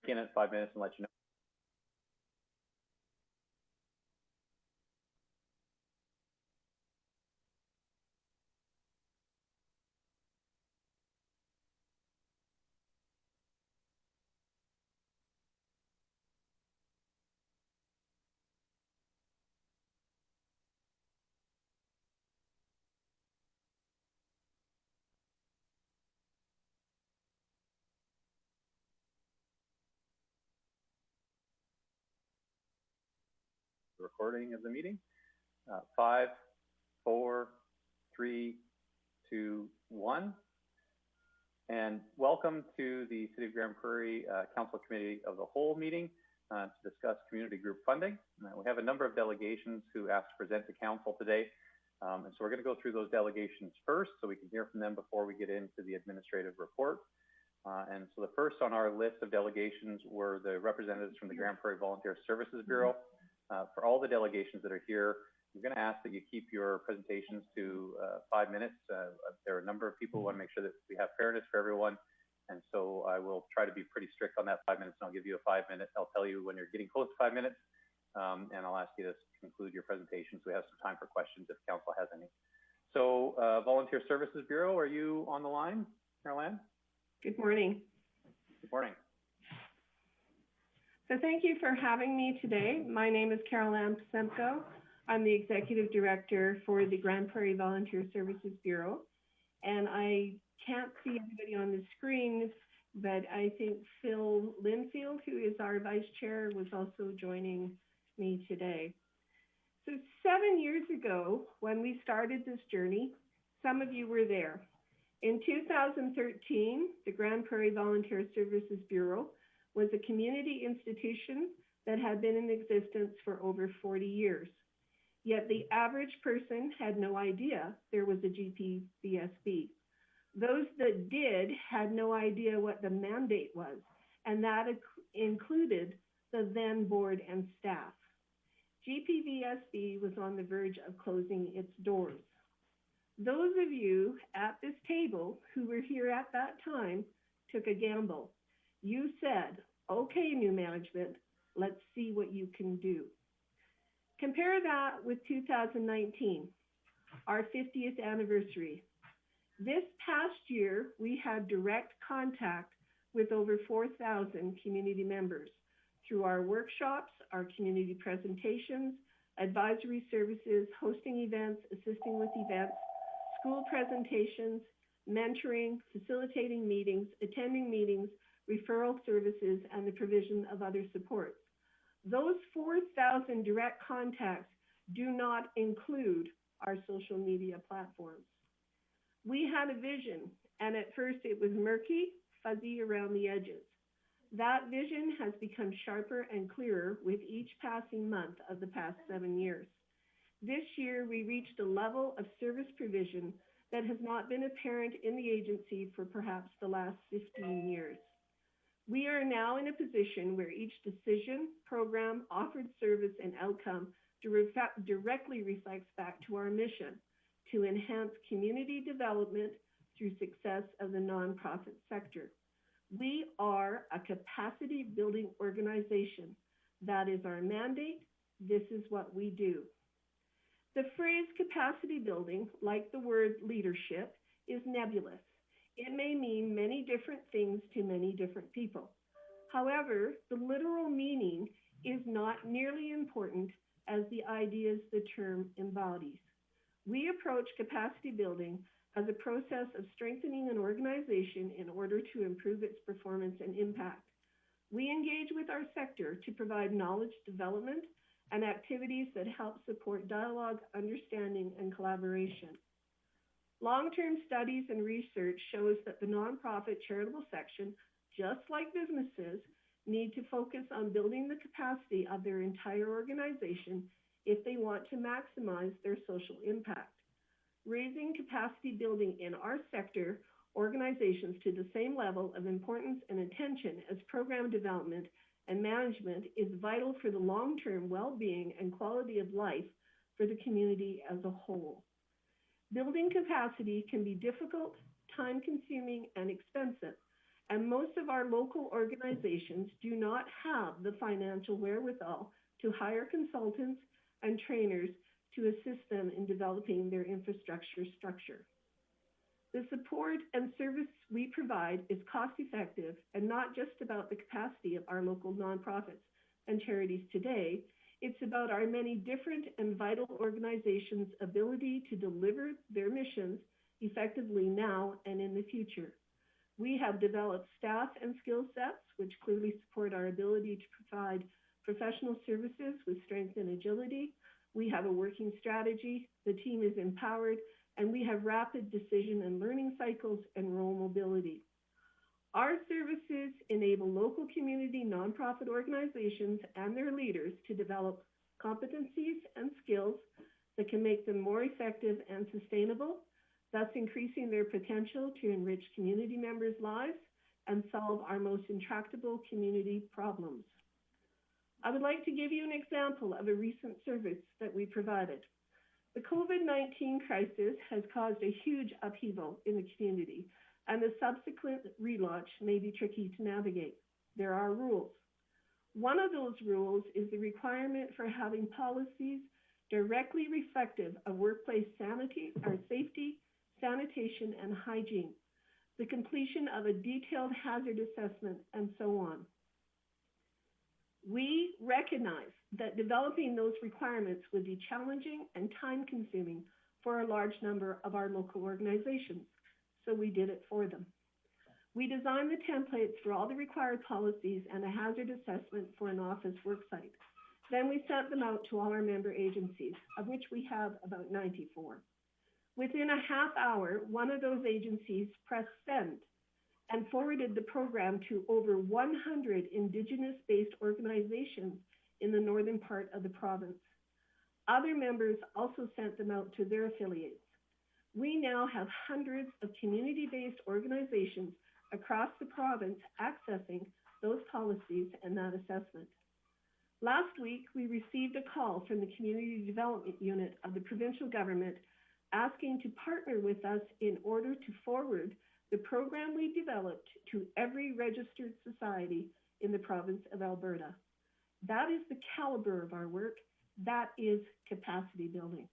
in at 5 minutes and let you know. Recording of the meeting. 5, 4, 3, 2, 1. And welcome to the City of Grande Prairie Council Committee of the Whole meeting to discuss community group funding. We have a number of delegations who asked to present to Council today. And so we're going to go through those delegations first so we can hear from them before we get into the administrative report. And so the first on our list of delegations were the representatives from the Grande Prairie Volunteer Services Bureau. For all the delegations that are here, I'm going to ask that you keep your presentations to 5 minutes. There are a number of people who want to make sure that we have fairness for everyone. And so I will try to be pretty strict on that 5 minutes, and I'll give you a 5 minute. I'll tell you when you're getting close to 5 minutes, and I'll ask you to conclude your presentation so we have some time for questions if Council has any. So Volunteer Services Bureau, are you on the line, Caroline? Good morning. Good morning. So thank you for having me today. My name is Caroline Simcoe. I'm the Executive Director for the Grande Prairie Volunteer Services Bureau. And I can't see everybody on the screen, but I think Phil Linfield, who is our Vice Chair, was also joining me today. So 7 years ago, when we started this journey, some of you were there. In 2013, the Grande Prairie Volunteer Services Bureau was a community institution that had been in existence for over 40 years. Yet the average person had no idea there was a GPVSB. Those that did had no idea what the mandate was, and that included the then board and staff. GPVSB was on the verge of closing its doors. Those of you at this table who were here at that time took a gamble. You said, okay, new management, let's see what you can do. Compare that with 2019, our 50th anniversary. This past year, we had direct contact with over 4,000 community members through our workshops, our community presentations, advisory services, hosting events, assisting with events, school presentations, mentoring, facilitating meetings, attending meetings, referral services, and the provision of other supports. Those 4,000 direct contacts do not include our social media platforms. We had a vision, and at first it was murky, fuzzy around the edges. That vision has become sharper and clearer with each passing month of the past 7 years. This year, we reached a level of service provision that has not been apparent in the agency for perhaps the last 15 years. We are now in a position where each decision, program, offered service, and outcome directly reflects back to our mission to enhance community development through success of the nonprofit sector. We are a capacity building organization. That is our mandate. This is what we do. The phrase capacity building, like the word leadership, is nebulous. It may mean many different things to many different people. However, the literal meaning is not nearly important as the ideas the term embodies. We approach capacity building as a process of strengthening an organization in order to improve its performance and impact. We engage with our sector to provide knowledge development and activities that help support dialogue, understanding, and collaboration. Long-term studies and research shows that the nonprofit charitable section, just like businesses, need to focus on building the capacity of their entire organization if they want to maximize their social impact. Raising capacity building in our sector organizations to the same level of importance and attention as program development and management is vital for the long-term well-being and quality of life for the community as a whole. Building capacity can be difficult, time-consuming, and expensive, And most of our local organizations do not have the financial wherewithal to hire consultants and trainers to assist them in developing their infrastructure structure. The support and service we provide is cost effective and not just about the capacity of our local nonprofits and charities today. It's about our many different and vital organizations' ability to deliver their missions effectively now and in the future. We have developed staff and skill sets which clearly support our ability to provide professional services with strength and agility. We have a working strategy, the team is empowered, and we have rapid decision and learning cycles and role mobility. Our services enable local community nonprofit organizations and their leaders to develop competencies and skills that can make them more effective and sustainable, thus increasing their potential to enrich community members' lives and solve our most intractable community problems. I would like to give you an example of a recent service that we provided. The COVID-19 crisis has caused a huge upheaval in the community, and the subsequent relaunch may be tricky to navigate. There are rules. One of those rules is the requirement for having policies directly reflective of workplace safety, sanitation, and hygiene, the completion of a detailed hazard assessment, and so on. We recognize that developing those requirements would be challenging and time-consuming for a large number of our local organizations, so we did it for them. We designed the templates for all the required policies and a hazard assessment for an office worksite. Then we sent them out to all our member agencies, of which we have about 94. Within a half hour, one of those agencies pressed send and forwarded the program to over 100 Indigenous-based organizations in the northern part of the province. Other members also sent them out to their affiliates. We now have hundreds of community-based organizations across the province accessing those policies and that assessment. Last week, we received a call from the Community Development Unit of the provincial government asking to partner with us in order to forward the program we developed to every registered society in the province of Alberta. That is the caliber of our work. That is capacity building.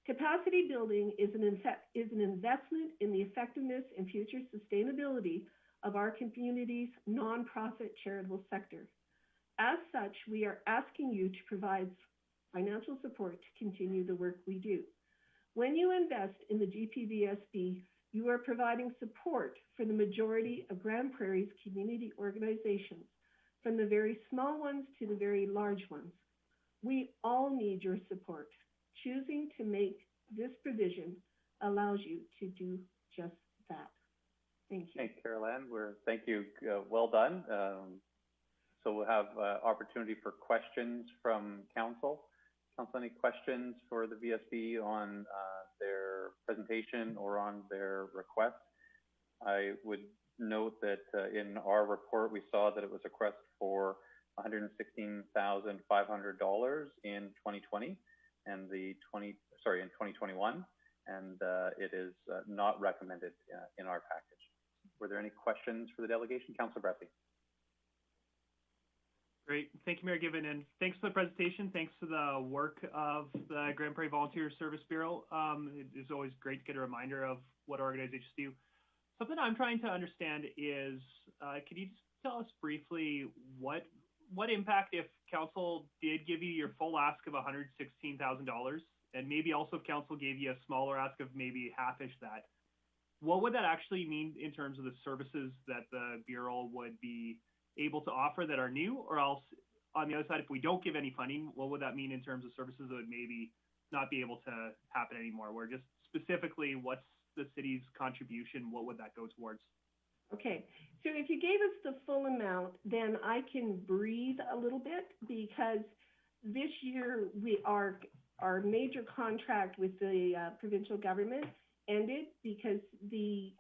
Capacity building is an investment in the effectiveness and future sustainability of our community's nonprofit charitable sector. As such, we are asking you to provide financial support to continue the work we do. When you invest in the GPVSB, you are providing support for the majority of Grande Prairie's community organizations, from the very small ones to the very large ones. We all need your support. Choosing to make this provision allows you to do just that. Thank you. Thank you, Carol-Ann. Thank you. Well done. So we'll have opportunity for questions from council. Council, any questions for the VSB on their presentation or on their request? I would note that in our report, we saw that it was a request for $116,500 in 2020 and in 2021, and it is not recommended in our package. Were there any questions for the delegation? Councillor Bradley. Great. Thank you, Mayor Given, and thanks for the presentation. Thanks for the work of the Grande Prairie Volunteer Service Bureau. It is always great to get a reminder of what organizations do. Something I'm trying to understand is, could you just tell us briefly what impact if council did give you your full ask of $116,000, and maybe also if council gave you a smaller ask of maybe half-ish that, what would that actually mean in terms of the services that the Bureau would be able to offer that are new? Or else, on the other side, if we don't give any funding, what would that mean in terms of services that would maybe not be able to happen anymore? Where just specifically, what's the city's contribution? What would that go towards? Okay, so if you gave us the full amount, then I can breathe a little bit, because this year our major contract with the provincial government ended because the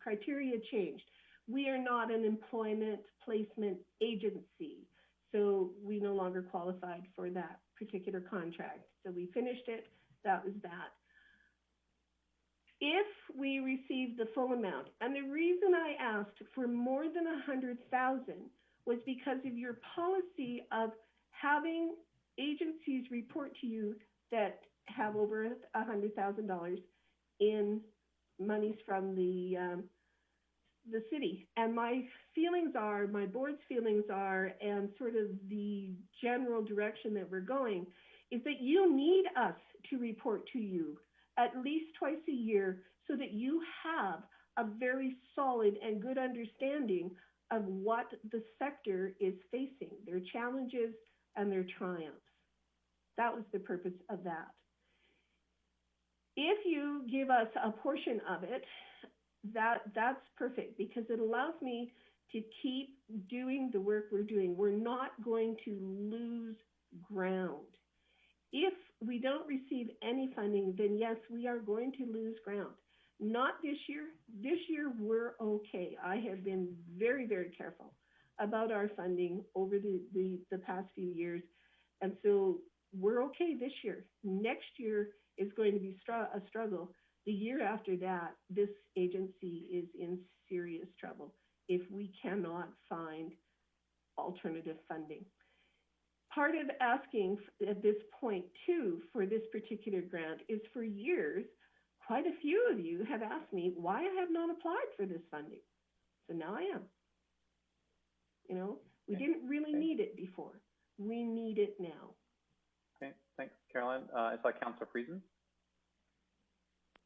criteria changed. We are not an employment placement agency, so we no longer qualified for that particular contract. So we finished it. That was that. if we receive the full amount, and the reason I asked for more than 100,000 was because of your policy of having agencies report to you that have over $100,000 in monies from the city. And my feelings are, my board's feelings are, and sort of the general direction that we're going is that you need us to report to you at least twice a year so that you have a very solid and good understanding of what the sector is facing, their challenges and their triumphs. That was the purpose of that. If you give us a portion of it, that's perfect because it allows me to keep doing the work we're doing. We're not going to lose ground. If we don't receive any funding, then yes, we are going to lose ground. Not this year. This year, we're okay. I have been very, very careful about our funding over the past few years. And so we're okay this year. Next year is going to be a struggle. The year after that, this agency is in serious trouble if we cannot find alternative funding. Part of asking at this point, too, for this particular grant is for years, quite a few of you have asked me why I have not applied for this funding. So now I am. You know, we didn't really need it before. We need it now. Okay, thanks, Carolyn. I saw Councilor Friesen.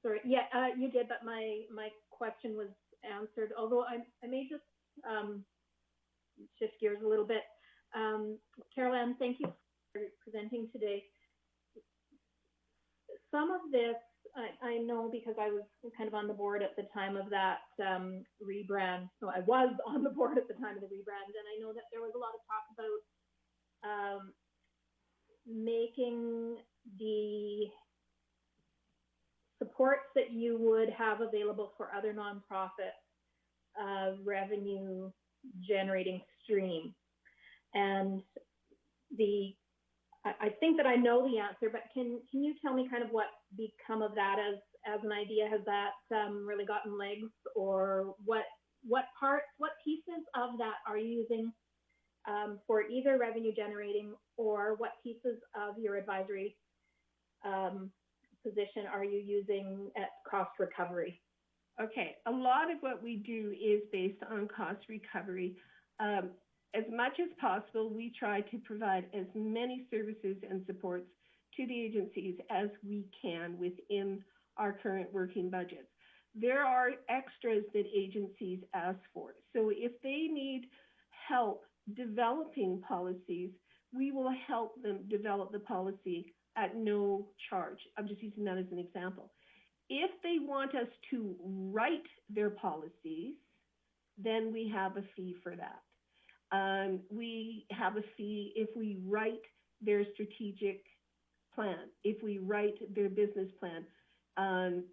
Sorry, yeah, you did, but my question was answered. Although I may just shift gears a little bit. Carolyn, thank you for presenting today. Some of this, I know because I was kind of on the board at the time of that rebrand. So I was on the board at the time of the rebrand, and I know that there was a lot of talk about making the supports that you would have available for other nonprofits revenue generating stream. And I think that I know the answer, but can you tell me kind of what become of that as an idea? Has that really gotten legs, or what pieces of that are you using for either revenue generating, or what pieces of your advisory position are you using at cost recovery? Okay, a lot of what we do is based on cost recovery. As much as possible, we try to provide as many services and supports to the agencies as we can within our current working budgets. There are extras that agencies ask for. So if they need help developing policies, we will help them develop the policy at no charge. I'm just using that as an example. If they want us to write their policies, then we have a fee for that. We have a fee if we write their strategic plan, if we write their business plan,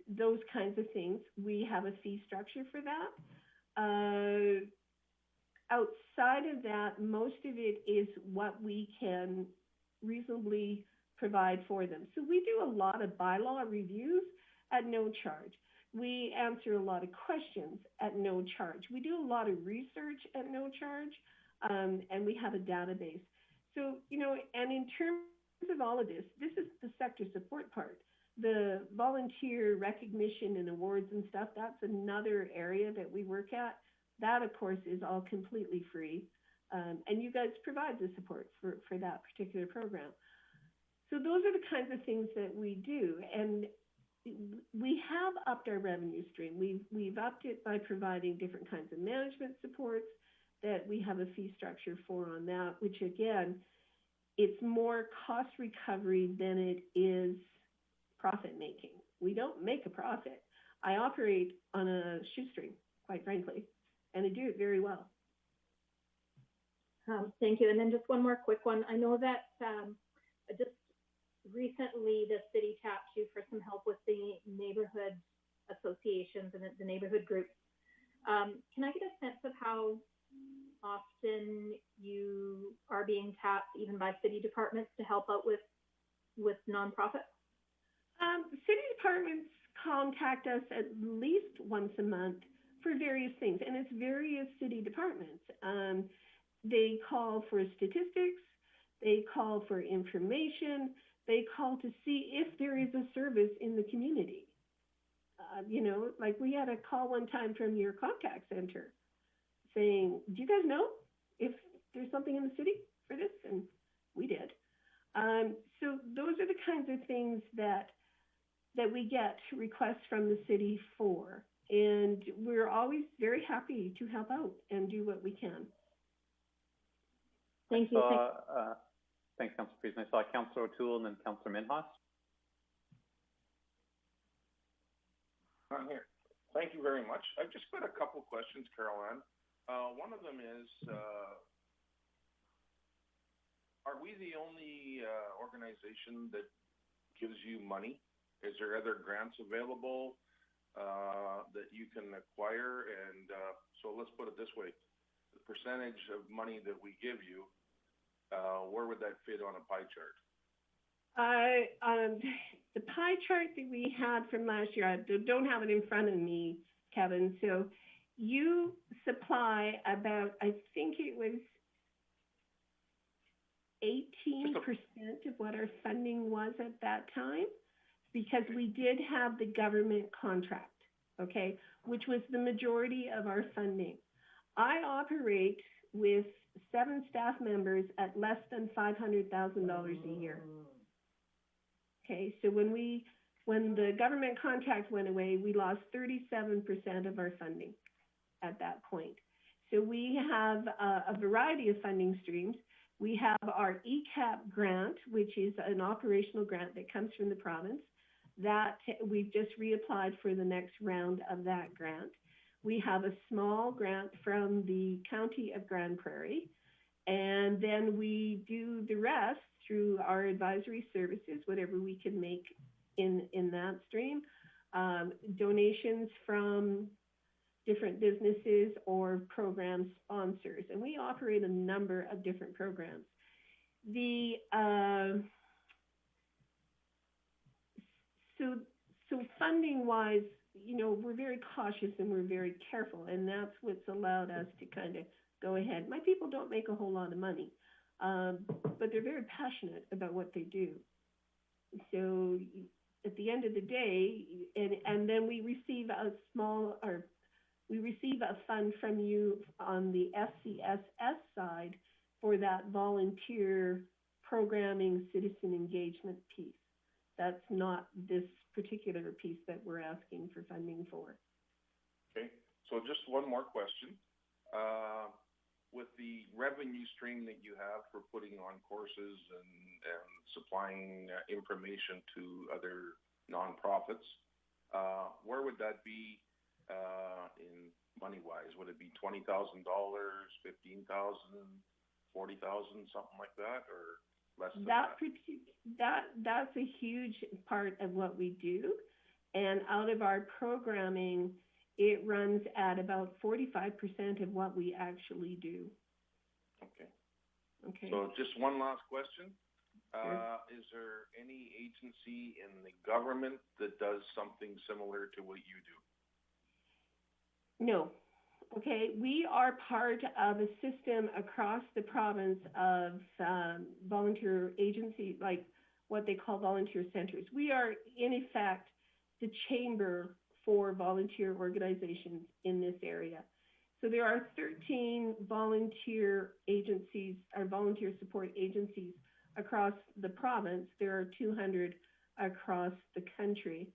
those kinds of things. We have a fee structure for that. Outside of that, most of it is what we can reasonably provide for them. So we do a lot of bylaw reviews at no charge. We answer a lot of questions at no charge. We do a lot of research at no charge, and we have a database. So, you know, and in terms of all of this is the sector support part. The volunteer recognition and awards and stuff, that's another area that we work at. That, of course, is all completely free. And you guys provide the support for that particular program. So those are the kinds of things that we do. And we have upped our revenue stream. We've upped it by providing different kinds of management supports that we have a fee structure for on that, which again, it's more cost recovery than it is profit making. We don't make a profit. I operate on a shoestring, quite frankly, and I do it very well. Thank you. And then just one more quick one. I know that just recently the city tapped you for some help with the neighborhood associations and the neighborhood groups. Can I get a sense of how often you are being tapped even by city departments to help out with nonprofits? City departments contact us at least once a month for various things, and it's various city departments. They call for statistics, they call for information, they call to see if there is a service in the community. You know, like we had a call one time from your contact center saying, do you guys know if there's something in the city for this? And we did. So those are the kinds of things that we get requests from the city for. And we're always very happy to help out and do what we can. Thank you. Thanks, Councillor Friesen. I saw Councillor O'Toole and then Councillor Minhas. I'm here. Thank you very much. I've just got a couple questions, Caroline. One of them is, are we the only organization that gives you money? Is there other grants available that you can acquire? And so let's put it this way. The percentage of money that we give you, where would that fit on a pie chart? The pie chart that we had from last year, I don't have it in front of me, Kevin. So you supply about, I think it was 18% of what our funding was at that time, because we did have the government contract, okay, which was the majority of our funding. I operate with 7 staff members at less than $500,000 a year. Okay, so when the government contract went away, we lost 37% of our funding at that point. So we have a variety of funding streams. We have our ECAP grant, which is an operational grant that comes from the province, that we've just reapplied for the next round of that grant. We have a small grant from the County of Grande Prairie, and then we do the rest through our advisory services, whatever we can make in that stream, donations from different businesses or program sponsors. And we operate a number of different programs. So funding-wise, you know, we're very cautious and we're very careful, and that's what's allowed us to kind of go ahead. My people don't make a whole lot of money, but they're very passionate about what they do. So at the end of the day, and then we receive a fund from you on the FCSS side for that volunteer programming citizen engagement piece. That's not this particular piece that we're asking for funding for. Okay, so just one more question. With the revenue stream that you have for putting on courses and supplying information to other nonprofits, where would that be in money-wise? Would it be $20,000, $15,000, $40,000, something like that, or less than that? That's a huge part of what we do, and out of our programming, it runs at about 45% of what we actually do. Okay. Okay. So just one last question. Sure. Is there any agency in the government that does something similar to what you do? No. Okay, we are part of a system across the province of volunteer agencies, like what they call volunteer centers. We are, in effect, the chamber for volunteer organizations in this area. So there are 13 volunteer agencies, or volunteer support agencies across the province. There are 200 across the country.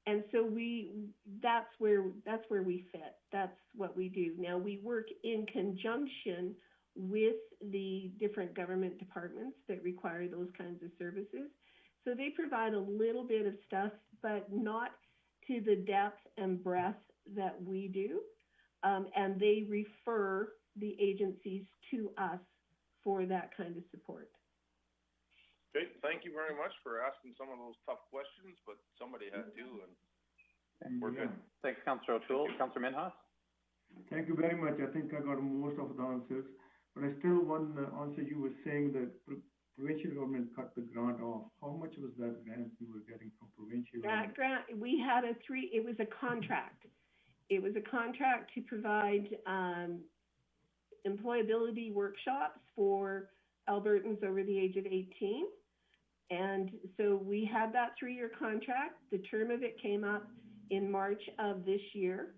And so that's where we fit. That's what we do. Now we work in conjunction with the different government departments that require those kinds of services. So they provide a little bit of stuff, but not to the depth and breadth that we do. And they refer the agencies to us for that kind of support. Okay, thank you very much for asking some of those tough questions, but somebody had to, and we're good. Thanks, Councillor O'Toole. Councillor Minhas? Thank you very much. I think I got most of the answers, but I still want the answer. You were saying that provincial government cut the grant off. How much was that grant you were getting had it was a contract. It was a contract to provide employability workshops for Albertans over the age of 18. And so we had that 3-year contract. The term of it came up in March of this year.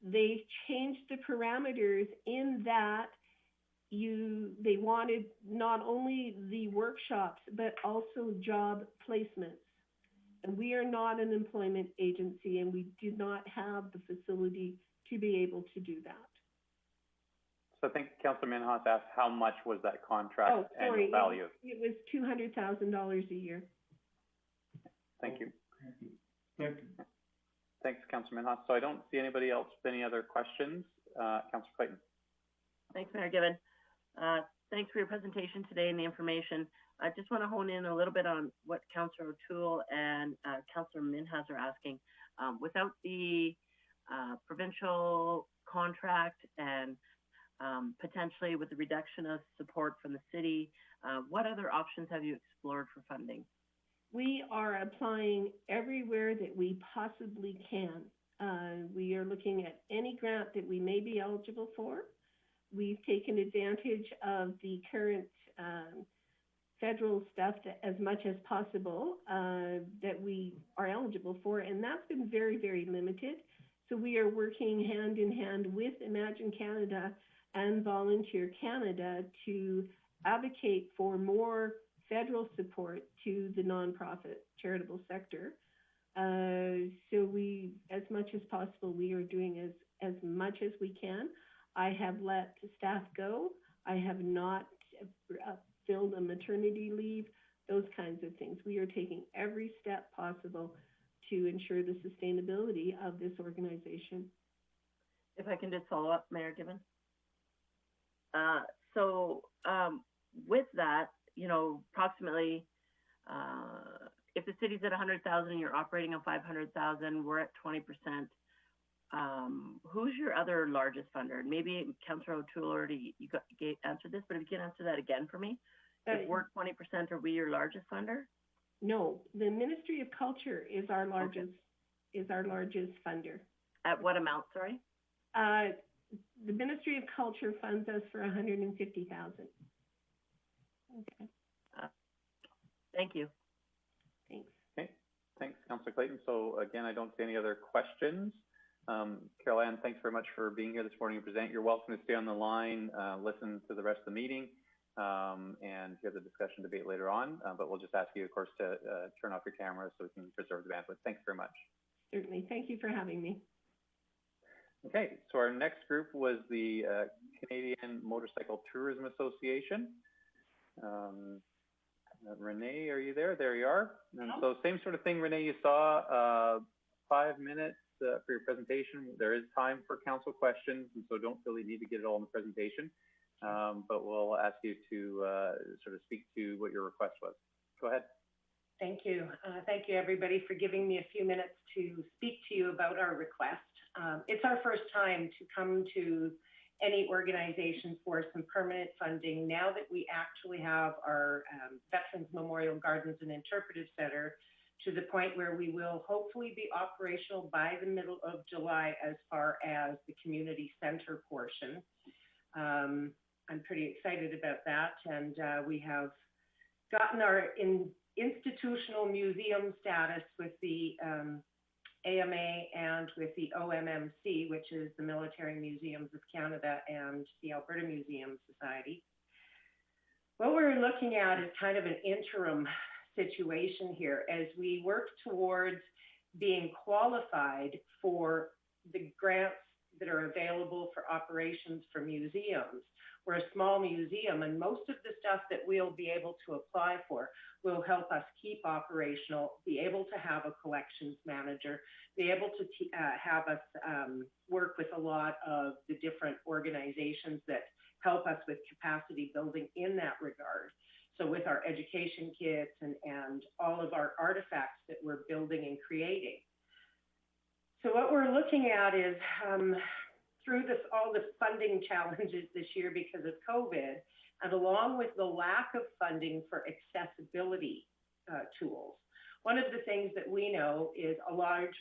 They changed the parameters in that they wanted not only the workshops, but also job placements. And we are not an employment agency, and we do not have the facility to be able to do that. So I think Councillor Minhas asked how much was that contract annual value? It was $200,000 a year. Thank you. Thank you. Thanks, Councillor Minhas. So I don't see anybody else with any other questions. Councillor Clayton. Thanks, Mayor Given. Thanks for your presentation today and the information. I just want to hone in a little bit on what Councillor O'Toole and Councillor Minhas are asking. Without the provincial contract and potentially with the reduction of support from the city, what other options have you explored for funding? We are applying everywhere that we possibly can. We are looking at any grant that we may be eligible for. We've taken advantage of the current federal stuff as much as possible that we are eligible for, and that's been very, very limited. So we are working hand in hand with Imagine Canada and Volunteer Canada to advocate for more federal support to the nonprofit charitable sector. So we, as much as possible, we are doing as much as we can. I have let staff go. I have not filled a maternity leave, those kinds of things. We are taking every step possible to ensure the sustainability of this organization. If I can just follow up, Mayor Given. With that, approximately, if the city's at 100,000 and you're operating on 500,000, we're at 20%. Who's your other largest funder? Maybe Councillor O'Toole already answered this, but if you can answer that again for me. If we're 20%, are we your largest funder? No, the Ministry of Culture is our largest funder. At what amount, sorry? The Ministry of Culture funds us for $150,000. Okay. Thank you. Thanks. Okay, thanks, Councillor Clayton. So again, I don't see any other questions. Carol Ann, thanks very much for being here this morning to present. You're welcome to stay on the line, listen to the rest of the meeting, and hear the discussion debate later on. But we'll just ask you, of course, to turn off your camera so we can preserve the bandwidth. Thanks very much. Certainly. Thank you for having me. Okay, so our next group was the Canadian Motorcycle Tourism Association. Renee, are you there? There you are. And so same sort of thing, Renee, you saw 5 minutes for your presentation. There is time for council questions, and so don't feel you need to get it all in the presentation. But we'll ask you to sort of speak to what your request was. Go ahead. Thank you. Thank you, everybody, for giving me a few minutes to speak to you about our request. It's our first time to come to any organization for some permanent funding now that we actually have our Veterans Memorial Gardens and Interpretive Center to the point where we will hopefully be operational by the middle of July as far as the community center portion. I'm pretty excited about that, and we have gotten our institutional museum status with the AMA and with the OMMC, which is the Military Museums of Canada and the Alberta Museum Society. What we're looking at is kind of an interim situation here as we work towards being qualified for the grants that are available for operations for museums. We're a small museum, and most of the stuff that we'll be able to apply for will help us keep operational, be able to have a collections manager, be able to have us work with a lot of the different organizations that help us with capacity building in that regard. So with our education kits and all of our artifacts that we're building and creating. So what we're looking at is through all the funding challenges this year because of COVID, and along with the lack of funding for accessibility tools, One of the things that we know is a large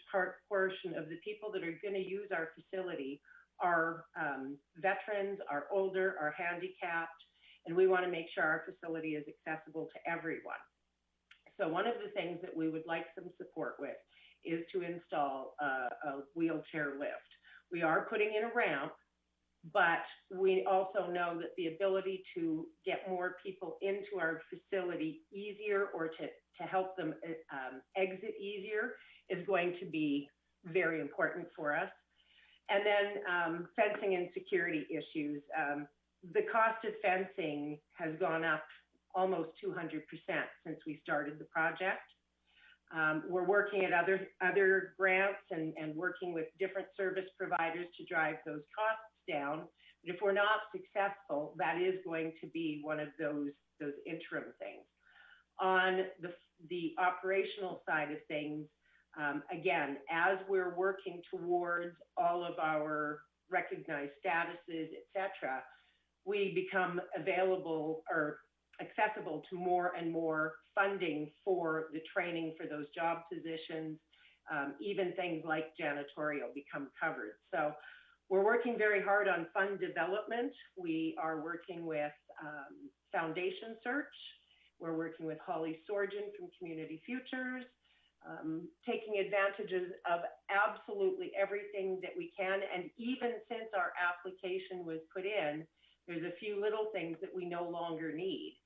portion of the people that are going to use our facility are veterans, are older, are handicapped, and we want to make sure our facility is accessible to everyone. So one of the things that we would like some support with is to install a wheelchair lift. We are putting in a ramp, but we also know that the ability to get more people into our facility easier, or to help them exit easier, is going to be very important for us. And then fencing and security issues. The cost of fencing has gone up almost 200% since we started the project. We're working at other grants and working with different service providers to drive those costs down. But if we're not successful, that is going to be one of those interim things. On the operational side of things, again, as we're working towards all of our recognized statuses, et cetera, we become available or accessible to more and more funding for the training for those job positions. Even things like janitorial become covered. So we're working very hard on fund development. We are working with Foundation Search. We're working with Holly Sorgen from Community Futures, taking advantages of absolutely everything that we can. And even since our application was put in, there's a few little things that we no longer need.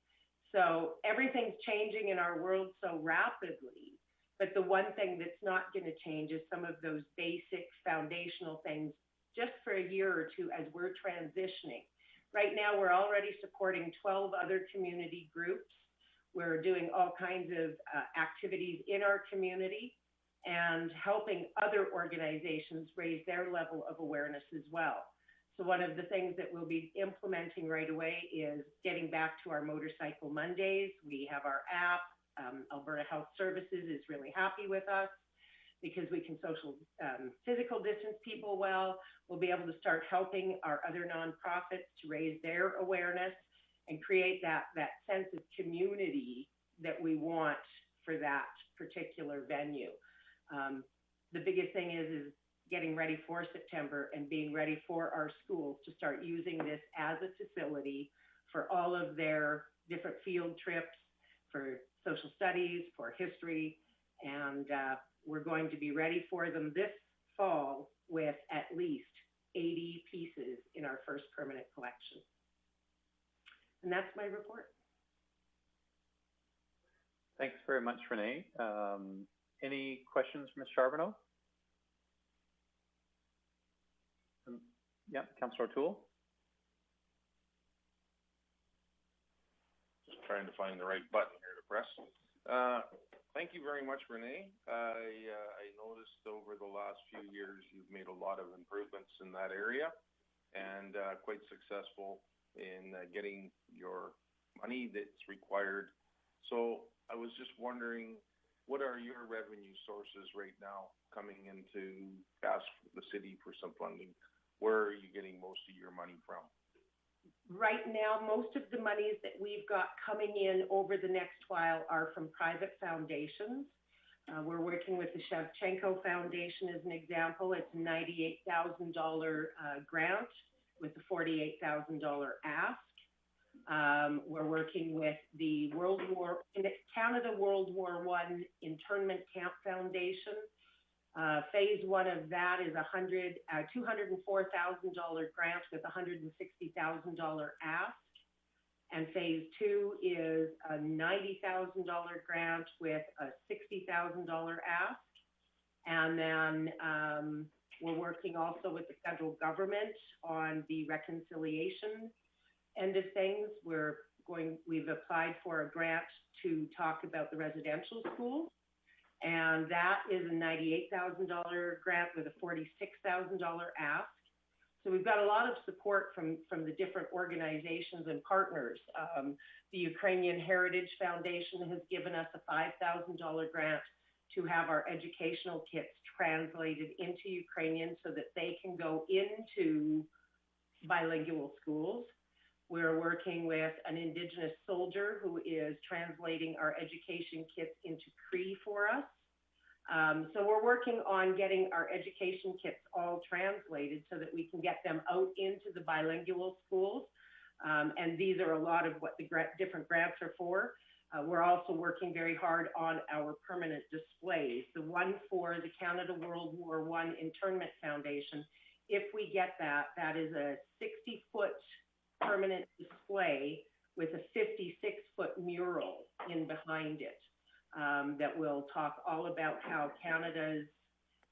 So everything's changing in our world so rapidly, but the one thing that's not going to change is some of those basic foundational things just for a year or two as we're transitioning. Right now, we're already supporting 12 other community groups. We're doing all kinds of activities in our community and helping other organizations raise their level of awareness as well. So one of the things that we'll be implementing right away is getting back to our Motorcycle Mondays. We have our app. Alberta Health Services is really happy with us because we can physical distance people well. We'll be able to start helping our other nonprofits to raise their awareness and create that sense of community that we want for that particular venue. The biggest thing is getting ready for September and being ready for our schools to start using this as a facility for all of their different field trips, for social studies, for history, and we're going to be ready for them this fall with at least 80 pieces in our first permanent collection. And that's my report. Thanks very much, Renee. Any questions for Ms. Charbonneau? Yeah, Councillor O'Toole. Just trying to find the right button here to press. Thank you very much, Renee. I noticed over the last few years you've made a lot of improvements in that area and quite successful in getting your money that's required. So I was just wondering, what are your revenue sources right now coming in to ask the city for some funding? Where are you getting most of your money from? Right now, most of the monies that we've got coming in over the next while are from private foundations. We're working with the Simcoe Foundation as an example. It's a $98,000 grant with a $48,000 ask. We're working with the Canada World War I Internment Camp Foundation. Phase one of that is a $204,000 grant with a $160,000 ask. And phase two is a $90,000 grant with a $60,000 ask. And then we're working also with the federal government on the reconciliation end of things. We've applied for a grant to talk about the residential schools. And that is a $98,000 grant with a $46,000 ask. So we've got a lot of support from the different organizations and partners. The Ukrainian Heritage Foundation has given us a $5,000 grant to have our educational kits translated into Ukrainian so that they can go into bilingual schools. We're working with an Indigenous soldier who is translating our education kits into Cree for us. So we're working on getting our education kits all translated so that we can get them out into the bilingual schools. And these are a lot of what the different grants are for. We're also working very hard on our permanent displays. The one for the Canada World War I Internment Foundation, if we get that, that is a 60-foot permanent display with a 56-foot mural in behind it. That will talk all about how Canada's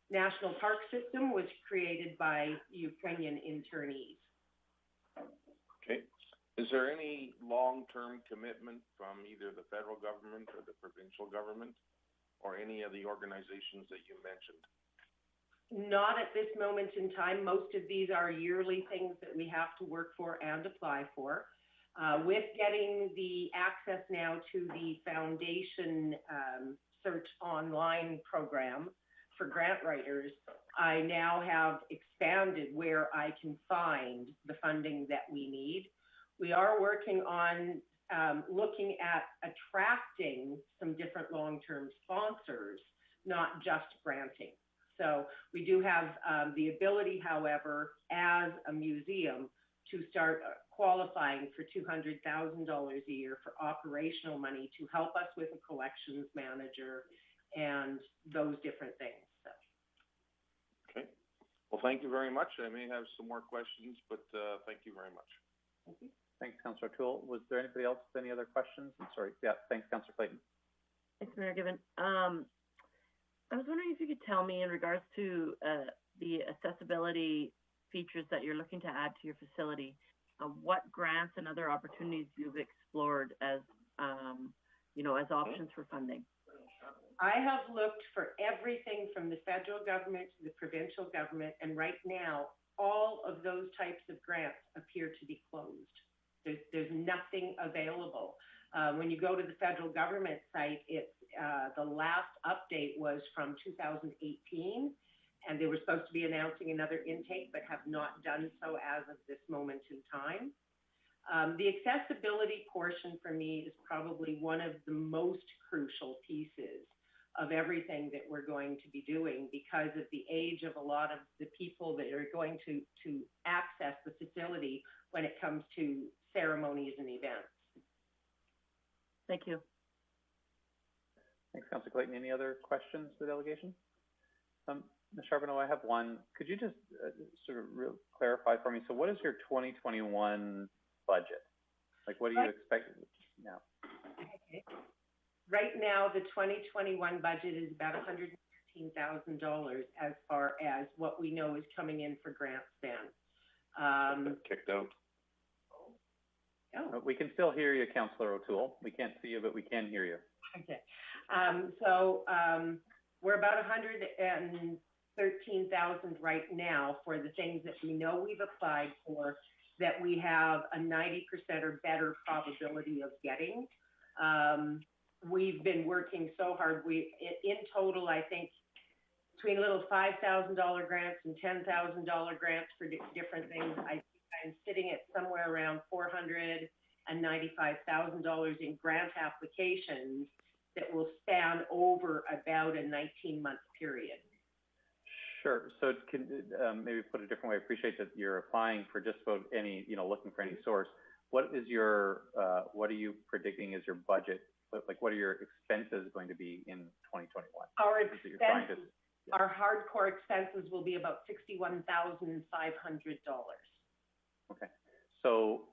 national park system was created by Ukrainian internees. Okay. Is there any long-term commitment from either the federal government or the provincial government or any of the organizations that you mentioned? Not at this moment in time. Most of these are yearly things that we have to work for and apply for. With getting the access now to the foundation search online program for grant writers, I now have expanded where I can find the funding that we need. We are working on looking at attracting some different long-term sponsors, not just granting. So we do have the ability, however, as a museum to start qualifying for $200,000 a year for operational money to help us with a collections manager and those different things. So. Okay. Well, thank you very much. I may have some more questions, but thank you very much. Thank you. Thanks, Councillor Toole. Was there anybody else with any other questions? I'm sorry. Yeah, thanks, Councillor Clayton. Thanks, Mayor Given. I was wondering if you could tell me in regards to the accessibility features that you're looking to add to your facility, what grants and other opportunities you've explored as, as options for funding. I have looked for everything from the federal government to the provincial government, and right now, all of those types of grants appear to be closed. There's nothing available. When you go to the federal government site, it's the last update was from 2018, and they were supposed to be announcing another intake, but have not done so as of this moment in time. The accessibility portion for me is probably one of the most crucial pieces of everything that we're going to be doing because of the age of a lot of the people that are going to access the facility when it comes to ceremonies and events. Thank you. Thanks, Councillor Clayton. Any other questions for the delegation? Ms. Charbonneau, I have one. Could you just sort of clarify for me? So what is your 2021 budget? Like, what do you expect now? Okay. Right now, the 2021 budget is about $115,000 as far as what we know is coming in for grant spend. Kicked out. Oh. We can still hear you, Councillor O'Toole. We can't see you, but we can hear you. Okay. We're about $113,000 right now for the things that we know we've applied for that we have a 90% or better probability of getting. We've been working so hard. In total, I think between a little $5,000 grants and $10,000 grants for different things, I think I'm sitting at somewhere around $495,000 in grant applications that will span over about a 19-month period. Sure. So can maybe put it a different way. I appreciate that you're applying for just about any, looking for any source. What is your, what are you predicting is your budget? Like, what are your expenses going to be in 2021? Our expenses, our hardcore expenses will be about $61,500. Okay. So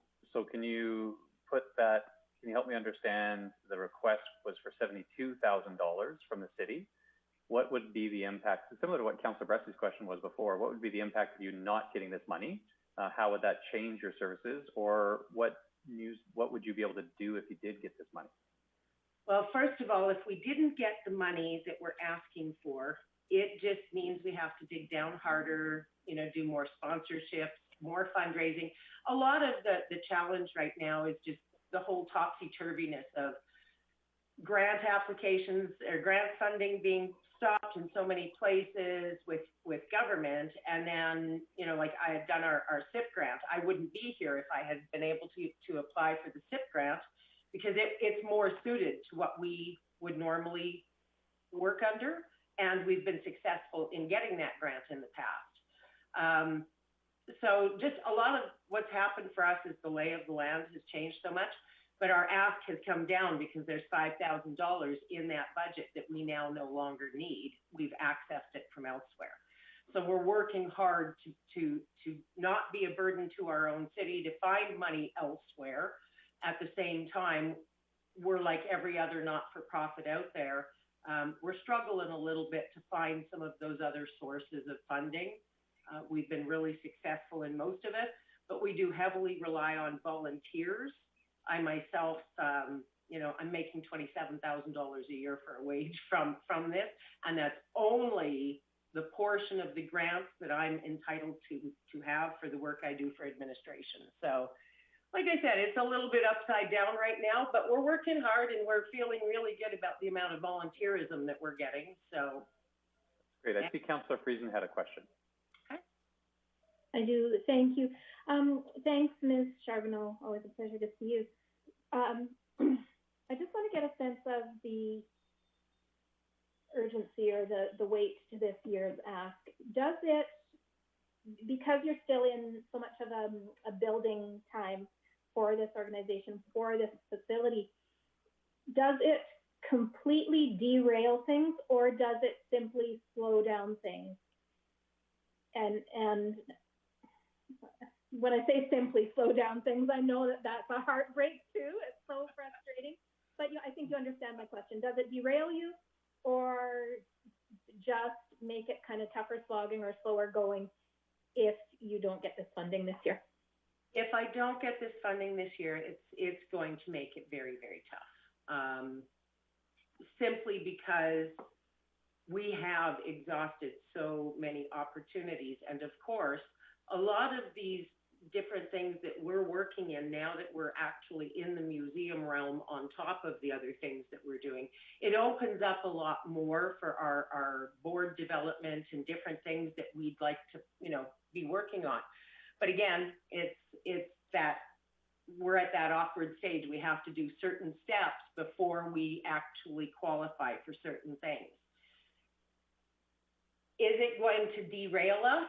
can you put that, can you help me understand the request was for $72,000 from the city? What would be the impact, similar to what Councillor Bressy's question was before, what would be the impact of you not getting this money? How would that change your services? Or what would you be able to do if you did get this money? Well, first of all, if we didn't get the money that we're asking for, it just means we have to dig down harder, do more sponsorships, more fundraising. A lot of the challenge right now is just the whole topsy-turviness of grant applications or grant funding being stopped in so many places with government, and then, you know, like I had done our SIP grant. I wouldn't be here if I had been able to apply for the SIP grant, because it's more suited to what we would normally work under, and we've been successful in getting that grant in the past. So just a lot of what's happened for us is the lay of the land has changed so much, but our ask has come down because there's $5,000 in that budget that we now no longer need. We've accessed it from elsewhere. So we're working hard to not be a burden to our own city, to find money elsewhere. At the same time, we're like every other not-for-profit out there. We're struggling a little bit to find some of those other sources of funding. We've been really successful in most of it, but we do heavily rely on volunteers. I myself, you know, I'm making $27,000 a year for a wage from this, and that's only the portion of the grants that I'm entitled to have for the work I do for administration. So, like I said, it's a little bit upside down right now, but we're working hard and we're feeling really good about the amount of volunteerism that we're getting. So, great. I see Councillor Friesen had a question. I do, thank you. Thanks, Ms. Charbonneau, always a pleasure to see you. I just want to get a sense of the urgency or the weight to this year's ask. Does it, because you're still in so much of a building time for this organization, for this facility, does it completely derail things, or does it simply slow down things? And when I say simply slow down things, I know that that's a heartbreak too. It's so frustrating. But I think you understand my question. Does it derail you, or just make it kind of tougher slogging or slower going if you don't get this funding this year? If I don't get this funding this year, it's going to make it very, very tough. Simply because we have exhausted so many opportunities. And of course, a lot of these different things that we're working in now that we're actually in the museum realm on top of the other things that we're doing, it opens up a lot more for our board development and different things that we'd like to, you know, be working on. But again, it's that we're at that awkward stage. We have to do certain steps before we actually qualify for certain things. Is it going to derail us?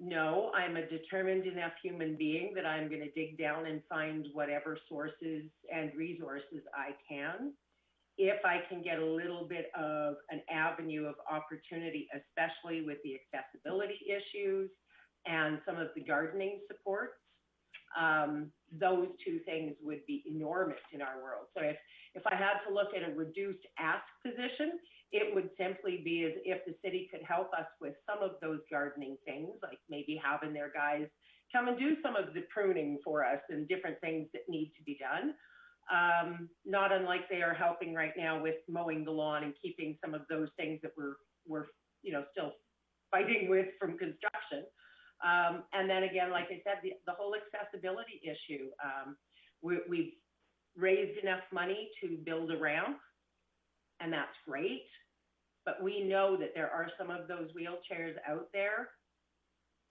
No, I'm a determined enough human being that I'm going to dig down and find whatever sources and resources I can. If I can get a little bit of an avenue of opportunity, especially with the accessibility issues and some of the gardening supports, those two things would be enormous in our world. So if I had to look at a reduced ask position, it would simply be as if the city could help us with some of those gardening things, like maybe having their guys come and do some of the pruning for us and different things that need to be done. Not unlike they are helping right now with mowing the lawn and keeping some of those things that we're you know, still fighting with from construction. And then again, like I said, the whole accessibility issue. We've raised enough money to build a ramp, and that's great. But we know that there are some of those wheelchairs out there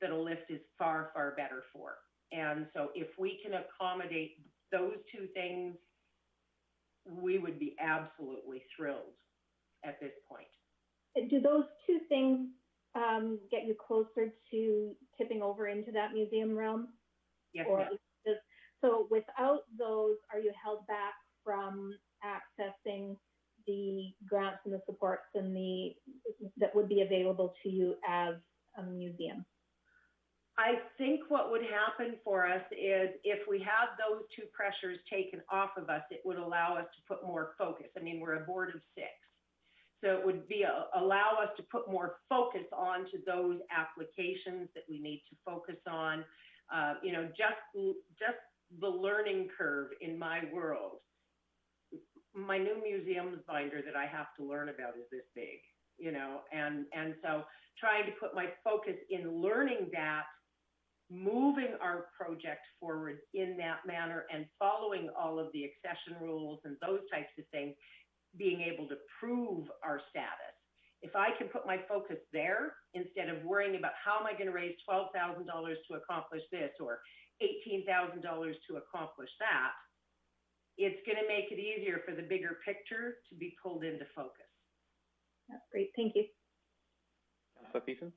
that a lift is far, far better for. And so if we can accommodate those two things, we would be absolutely thrilled at this point. Do those two things get you closer to tipping over into that museum realm? Yes, or so without those, are you held back from accessing the grants and the supports and that would be available to you as a museum? I think what would happen for us is if we had those two pressures taken off of us, it would allow us to put more focus. I mean, we're a board of 6. So it would be allow us to put more focus onto those applications that we need to focus on. You know, just the learning curve in my world. My new museums binder that I have to learn about is this big, you know, and so trying to put my focus in learning that, moving our project forward in that manner and following all of the accession rules and those types of things, being able to prove our status If I can put my focus there instead of worrying about how am I going to raise $12,000 to accomplish this or $18,000 to accomplish that, it's going to make it easier for the bigger picture to be pulled into focus. That's great. Thank you. Councilor Thiessen?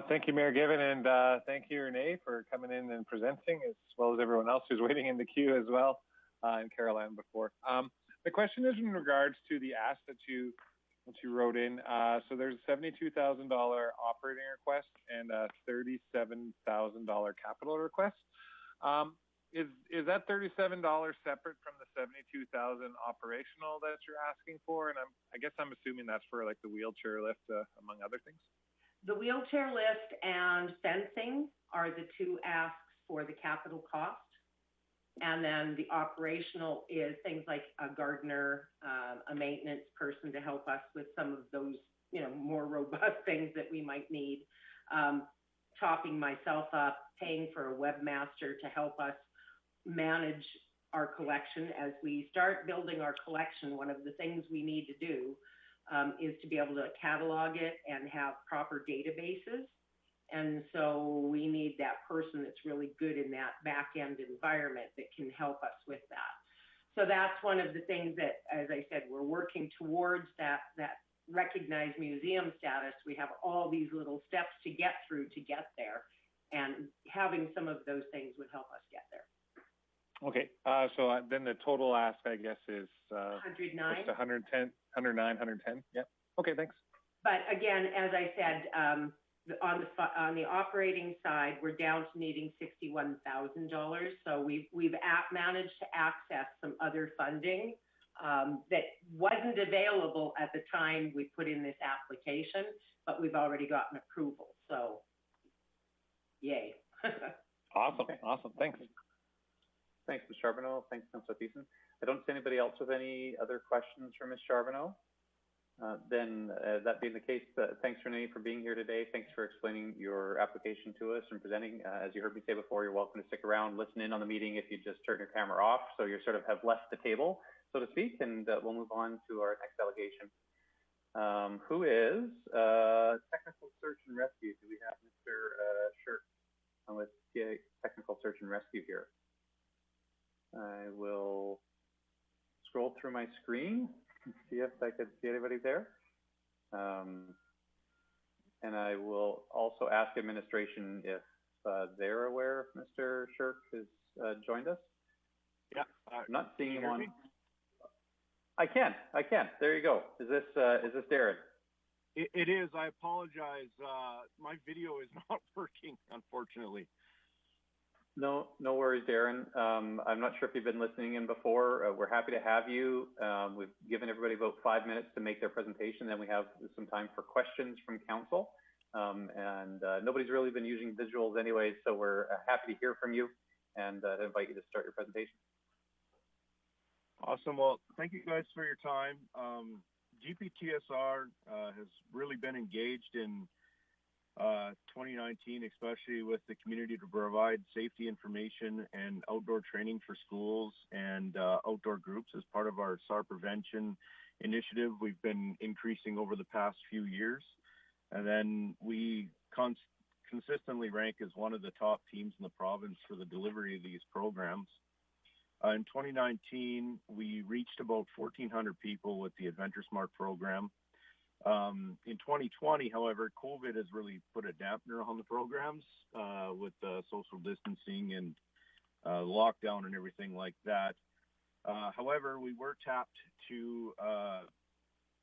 Thank you, Mayor Given, and thank you, Renee, for coming in and presenting, as well as everyone else who's waiting in the queue as well, and Caroline before. The question is in regards to the ask that you wrote in. So there's a $72,000 operating request and a $37,000 capital request. Is that $37 separate from the $72,000 operational that you're asking for? And I guess I'm assuming that's for like the wheelchair lift, among other things. The wheelchair lift and fencing are the two asks for the capital cost. And then the operational is things like a gardener, a maintenance person to help us with some of those, more robust things that we might need. Topping myself up, paying for a webmaster to help us manage our collection. As we start building our collection, one of the things we need to do is to be able to catalog it and have proper databases. And so we need that person that's really good in that back-end environment that can help us with that. So that's one of the things that, as I said, we're working towards that recognized museum status. We have all these little steps to get through to get there, and having some of those things would help us get there. Okay, so then the total ask, I guess, is 109. 110, 109, 110. Yeah. Okay, thanks. But again, as I said, on the operating side, we're down to needing $61,000. So we've managed to access some other funding that wasn't available at the time we put in this application, but we've already gotten approval. So, yay. Awesome. Awesome. Thanks. Thanks, Ms. Charbonneau. Thanks, Councilor Thiessen. I don't see anybody else with any other questions for Ms. Charbonneau. That being the case, thanks, Renee, for being here today. Thanks for explaining your application to us and presenting. As you heard me say before, you're welcome to stick around, listen in on the meeting if you just turn your camera off. So you sort of have left the table, so to speak, and we'll move on to our next delegation, who is Technical Search and Rescue. Do we have Mr. Shirk with Technical Search and Rescue here? I will scroll through my screen and see if I could see anybody there. And I will also ask administration if they're aware if Mr. Shirk has joined us. Yeah. I'm not seeing him on. Me? I can. There you go. Is this Darren? It is. I apologize. My video is not working, unfortunately. No worries, Darren. I'm not sure if you've been listening in before. We're happy to have you. We've given everybody about 5 minutes to make their presentation. Then we have some time for questions from council. And nobody's really been using visuals anyway, so we're happy to hear from you and invite you to start your presentation. Awesome. Well, thank you guys for your time. GPTSR has really been engaged in 2019, especially with the community, to provide safety information and outdoor training for schools and outdoor groups as part of our SAR prevention initiative. We've been increasing over the past few years, and then we consistently rank as one of the top teams in the province for the delivery of these programs. In 2019, we reached about 1,400 people with the Adventure Smart program. In 2020, however, COVID has really put a dampener on the programs with social distancing and lockdown and everything like that. However, we were tapped to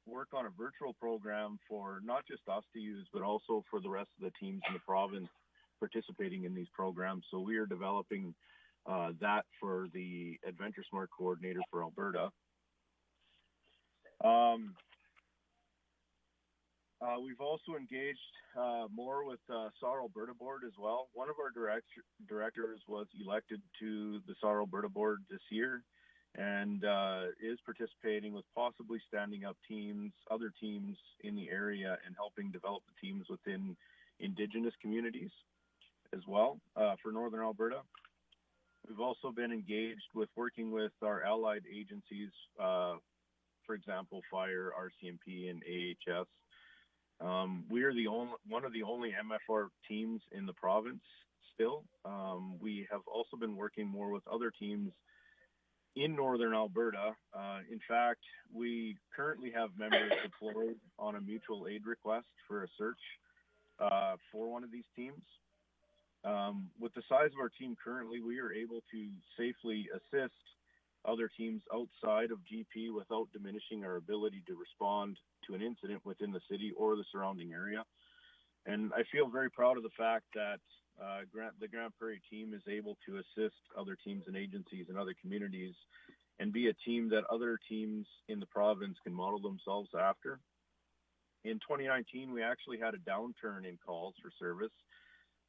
work on a virtual program for not just us to use, but also for the rest of the teams in the province participating in these programs. So we are developing that for the Adventure Smart coordinator for Alberta. We've also engaged more with SAR Alberta Board as well. One of our directors was elected to the SAR Alberta Board this year and is participating with possibly standing up teams, other teams in the area, and helping develop the teams within Indigenous communities as well for Northern Alberta. We've also been engaged with working with our allied agencies for example, fire, RCMP, and AHS. We are one of the only MFR teams in the province still. We have also been working more with other teams in northern Alberta. In fact, we currently have members deployed on a mutual aid request for a search for one of these teams. With the size of our team currently, we are able to safely assist other teams outside of GP without diminishing our ability to respond to an incident within the city or the surrounding area. And I feel very proud of the fact that the Grande Prairie team is able to assist other teams and agencies and other communities and be a team that other teams in the province can model themselves after. In 2019, we actually had a downturn in calls for service,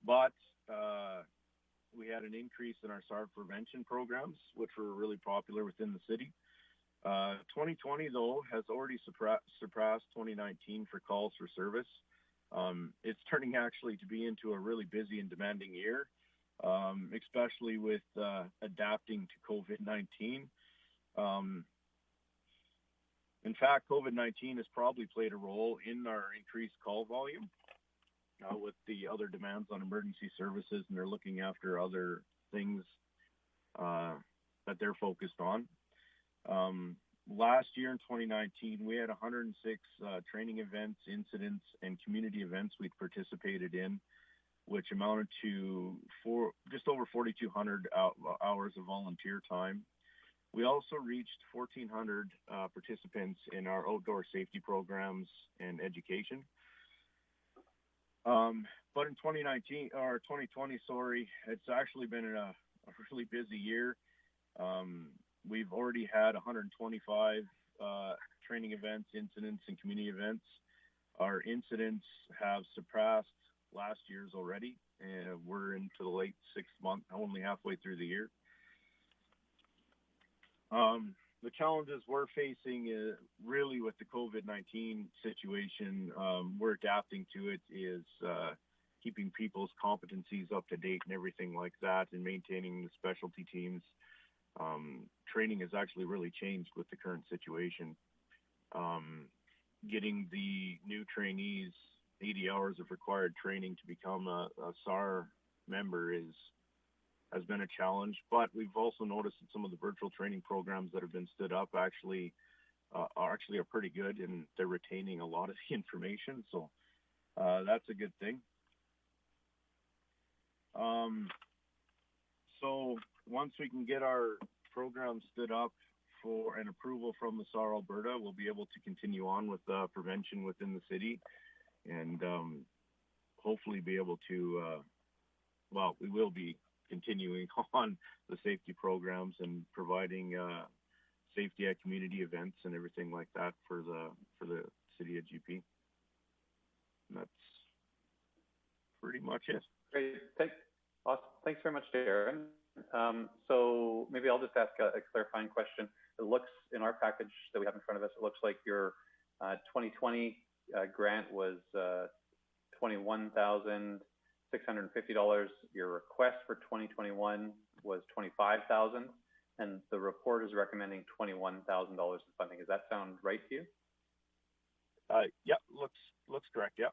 but we had an increase in our SAR prevention programs, which were really popular within the city. 2020, though, has already surpassed 2019 for calls for service. It's turning actually to be into a really busy and demanding year, especially with adapting to COVID-19. In fact, COVID-19 has probably played a role in our increased call volume with the other demands on emergency services, and they're looking after other things that they're focused on. Last year in 2019, we had 106 training events, incidents, and community events we participated in, which amounted to just over 4,200 hours of volunteer time. We also reached 1,400 participants in our outdoor safety programs and education. But in 2020, it's actually been a really busy year. We've already had 125 training events, incidents, and community events. Our incidents have surpassed last year's already, and we're into the late 6th month, only halfway through the year. The challenges we're facing really with the COVID-19 situation, we're adapting to it, is keeping people's competencies up to date and everything like that, and maintaining the specialty teams. Training has actually really changed with the current situation. Getting the new trainees 80 hours of required training to become a SAR member has been a challenge, but we've also noticed that some of the virtual training programs that have been stood up actually are pretty good, and they're retaining a lot of the information, so that's a good thing. So once we can get our program stood up for an approval from the SAR Alberta, we'll be able to continue on with prevention within the city, and hopefully be able to, we will be continuing on the safety programs and providing safety at community events and everything like that for the city of GP. And that's pretty much it. Great. Awesome. Thanks very much, Darren. So maybe I'll just ask a clarifying question. It looks, in our package that we have in front of us, it looks like your 2020 grant was $21,650. Your request for 2021 was $25,000, and the report is recommending $21,000 in funding. Does that sound right to you? Yeah, looks correct. Yeah.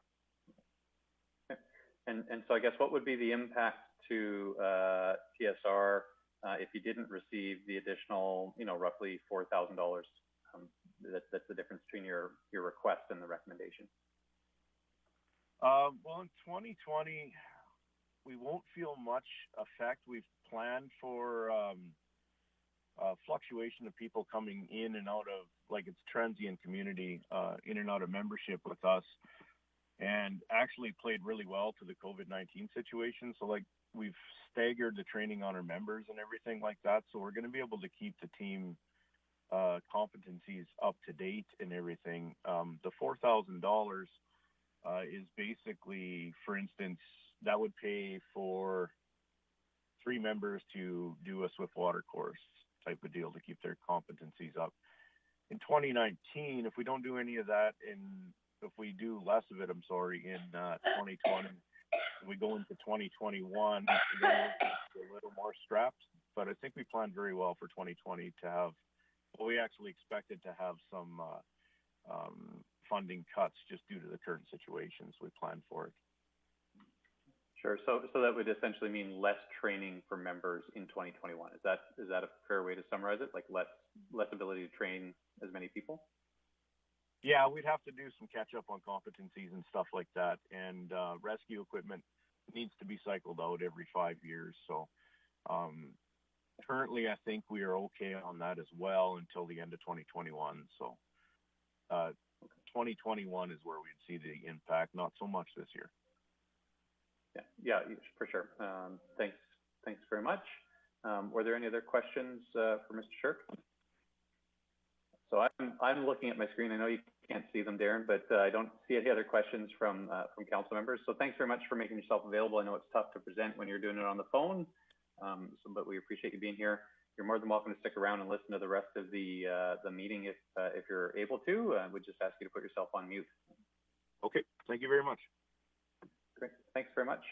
Okay. And so I guess what would be the impact to TSR if you didn't receive the additional, roughly $4,000? That's the difference between your request and the recommendation. Well, in 2020, we won't feel much effect. We've planned for fluctuation of people coming in and out of, it's transient community, in and out of membership with us, and actually played really well to the COVID-19 situation. So we've staggered the training on our members and everything like that. So we're going to be able to keep the team competencies up to date and everything. The $4,000 is basically, for instance, that would pay for 3 members to do a swift water course type of deal to keep their competencies up. In 2019, if we don't do any of that, if we do less of it, in 2020, we go into 2021, then we'll be a little more strapped. But I think we planned very well for 2020 to have But we actually expected to have some funding cuts just due to the current situation, so we planned for it. Sure. So that would essentially mean less training for members in 2021. Is that a fair way to summarize it? Like less ability to train as many people? Yeah, we'd have to do some catch up on competencies and stuff like that. And rescue equipment needs to be cycled out every 5 years. So currently, I think we are okay on that as well until the end of 2021. So 2021 is where we'd see the impact, not so much this year. Yeah, for sure. Thanks very much. Were there any other questions for Mr. Shirk? So I'm looking at my screen. I know you can't see them, Darren, but I don't see any other questions from council members. So thanks very much for making yourself available. I know it's tough to present when you're doing it on the phone, but we appreciate you being here. You're more than welcome to stick around and listen to the rest of the meeting if you're able to. I would just ask you to put yourself on mute. Okay, thank you very much. Great, thanks very much.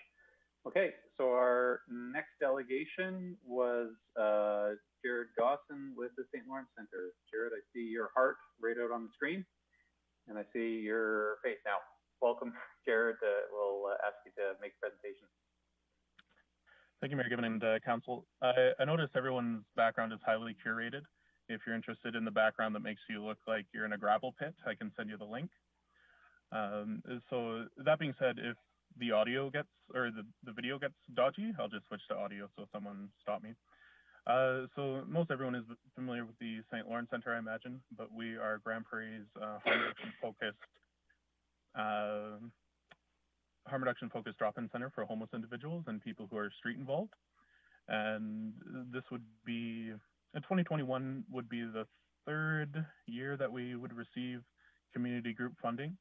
Okay, so our next delegation was Jared Gosson with the St. Lawrence Center. Jared, I see your heart right out on the screen, and I see your face now. Welcome, Jared. We'll ask you to make a presentation. Thank you, Mayor Given and Council. I noticed everyone's background is highly curated. If you're interested in the background that makes you look like you're in a gravel pit, I can send you the link. So that being said, if the audio gets, or the video gets dodgy, I'll just switch to audio, so someone stop me. So most everyone is familiar with the St. Lawrence Center, I imagine, but we are Grande Prairie's harm reduction focused drop-in center for homeless individuals and people who are street involved. And this would be, 2021 would be the third year that we would receive community group funding.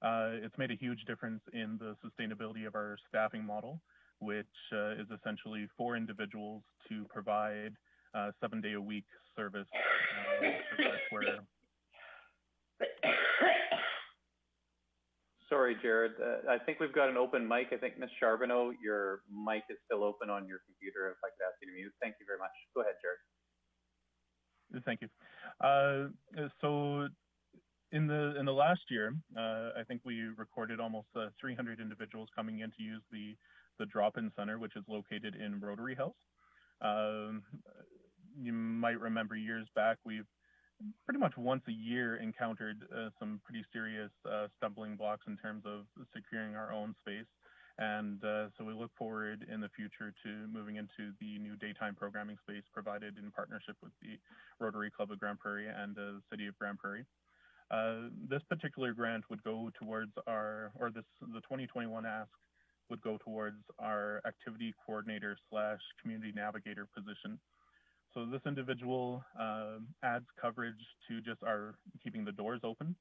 It's made a huge difference in the sustainability of our staffing model, which is essentially 4 individuals to provide 7-day-a-week service where... Sorry, Jared. I think we've got an open mic. I think Ms. Charbonneau, your mic is still open on your computer. If I could ask you to mute. Thank you very much. Go ahead, Jared. Thank you. So in the last year, I think we recorded almost 300 individuals coming in to use the drop-in center, which is located in Rotary House. You might remember years back, we've pretty much once a year encountered some pretty serious stumbling blocks in terms of securing our own space. And so we look forward in the future to moving into the new daytime programming space provided in partnership with the Rotary Club of Grande Prairie and the City of Grande Prairie. This particular grant would go towards the 2021 ask would go towards our activity coordinator / community navigator position. So this individual adds coverage to just our keeping the doors open,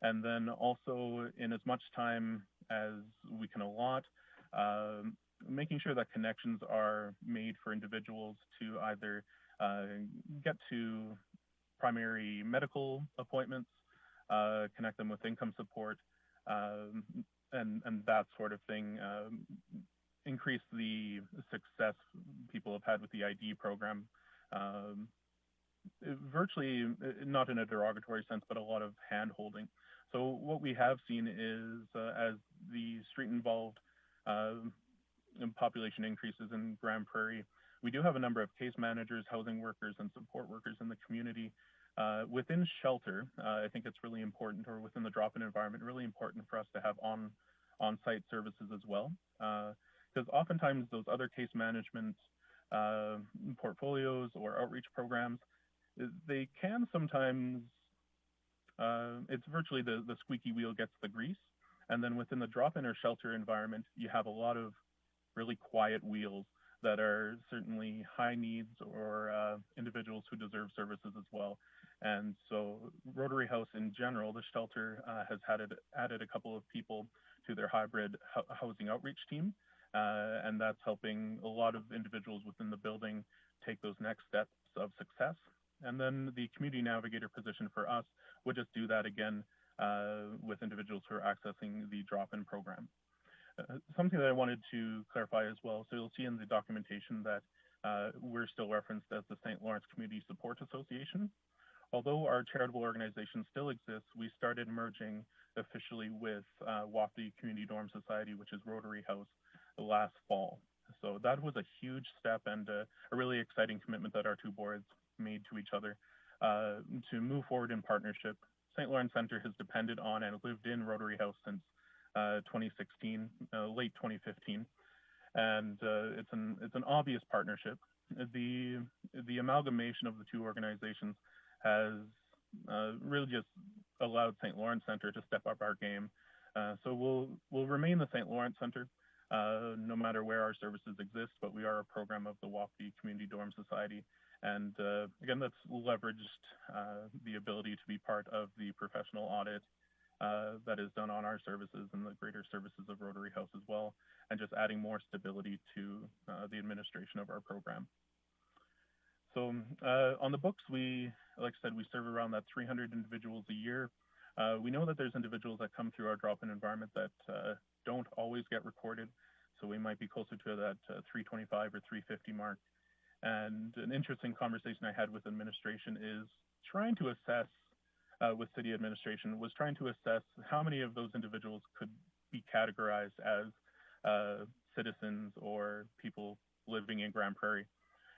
and then also in as much time as we can allot, making sure that connections are made for individuals to either get to primary medical appointments, connect them with income support, and that sort of thing, increase the success people have had with the ID program. Virtually, not in a derogatory sense, but a lot of hand holding. So what we have seen is as the street involved population increases in Grande Prairie, we do have a number of case managers, housing workers, and support workers in the community. Within shelter, I think it's really important, or within the drop-in environment, really important for us to have on-site services as well. Because oftentimes those other case management portfolios or outreach programs, they can sometimes, it's virtually the squeaky wheel gets the grease. And then within the drop-in or shelter environment, you have a lot of really quiet wheels that are certainly high needs or individuals who deserve services as well. And so Rotary House in general, the shelter has added a couple of people to their hybrid housing outreach team. And that's helping a lot of individuals within the building take those next steps of success. And then the community navigator position for us would just do that again with individuals who are accessing the drop-in program. Something that I wanted to clarify as well, so you'll see in the documentation that we're still referenced as the St. Lawrence Community Support Association. Although our charitable organization still exists, we started merging officially with Wapiti Community Dorm Society, which is Rotary House, last fall. So that was a huge step and a really exciting commitment that our two boards made to each other to move forward in partnership. St. Lawrence Centre has depended on and lived in Rotary House since 2016, late 2015, and it's an obvious partnership. The amalgamation of the two organizations has really just allowed St. Lawrence Centre to step up our game. So we'll remain the St. Lawrence Centre no matter where our services exist, but we are a program of the Wapiti Community Dorm Society. And again, that's leveraged the ability to be part of the professional audit that is done on our services and the greater services of Rotary House as well, and just adding more stability to the administration of our program. So on the books, like I said, we serve around that 300 individuals a year. We know that there's individuals that come through our drop-in environment that don't always get recorded. So we might be closer to that 325 or 350 mark. And an interesting conversation I had with administration is trying to assess, with city administration, was trying to assess how many of those individuals could be categorized as citizens or people living in Grande Prairie.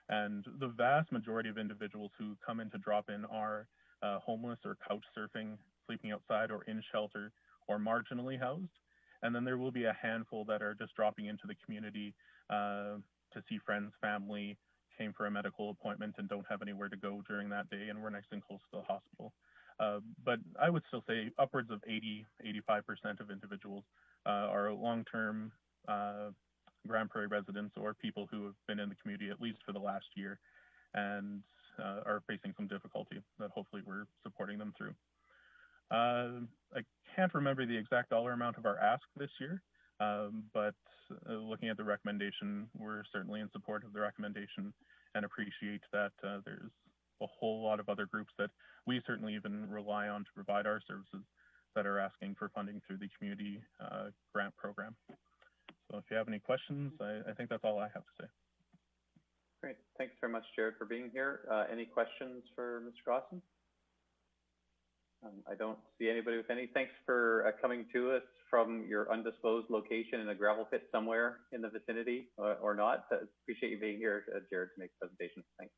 And the vast majority of individuals who come in to drop in are homeless or couch surfing, sleeping outside or in shelter or marginally housed. And then there will be a handful that are just dropping into the community to see friends, family, came for a medical appointment and don't have anywhere to go during that day, and we're nice and close to the hospital. But I would still say upwards of 85% of individuals are long-term Grande Prairie residents or people who have been in the community at least for the last year and are facing some difficulty that hopefully we're supporting them through. I can't remember the exact dollar amount of our ask this year, but looking at the recommendation, we're certainly in support of the recommendation and appreciate that there's a whole lot of other groups that we certainly even rely on to provide our services that are asking for funding through the community grant program. So if you have any questions, I think that's all I have to say. Great. Thanks very much, Jared, for being here. Any questions for Mr. Gosson? I don't see anybody with any. Thanks for coming to us from your undisclosed location in a gravel pit somewhere in the vicinity or not. Appreciate you being here, Jared, to make the presentation. Thanks.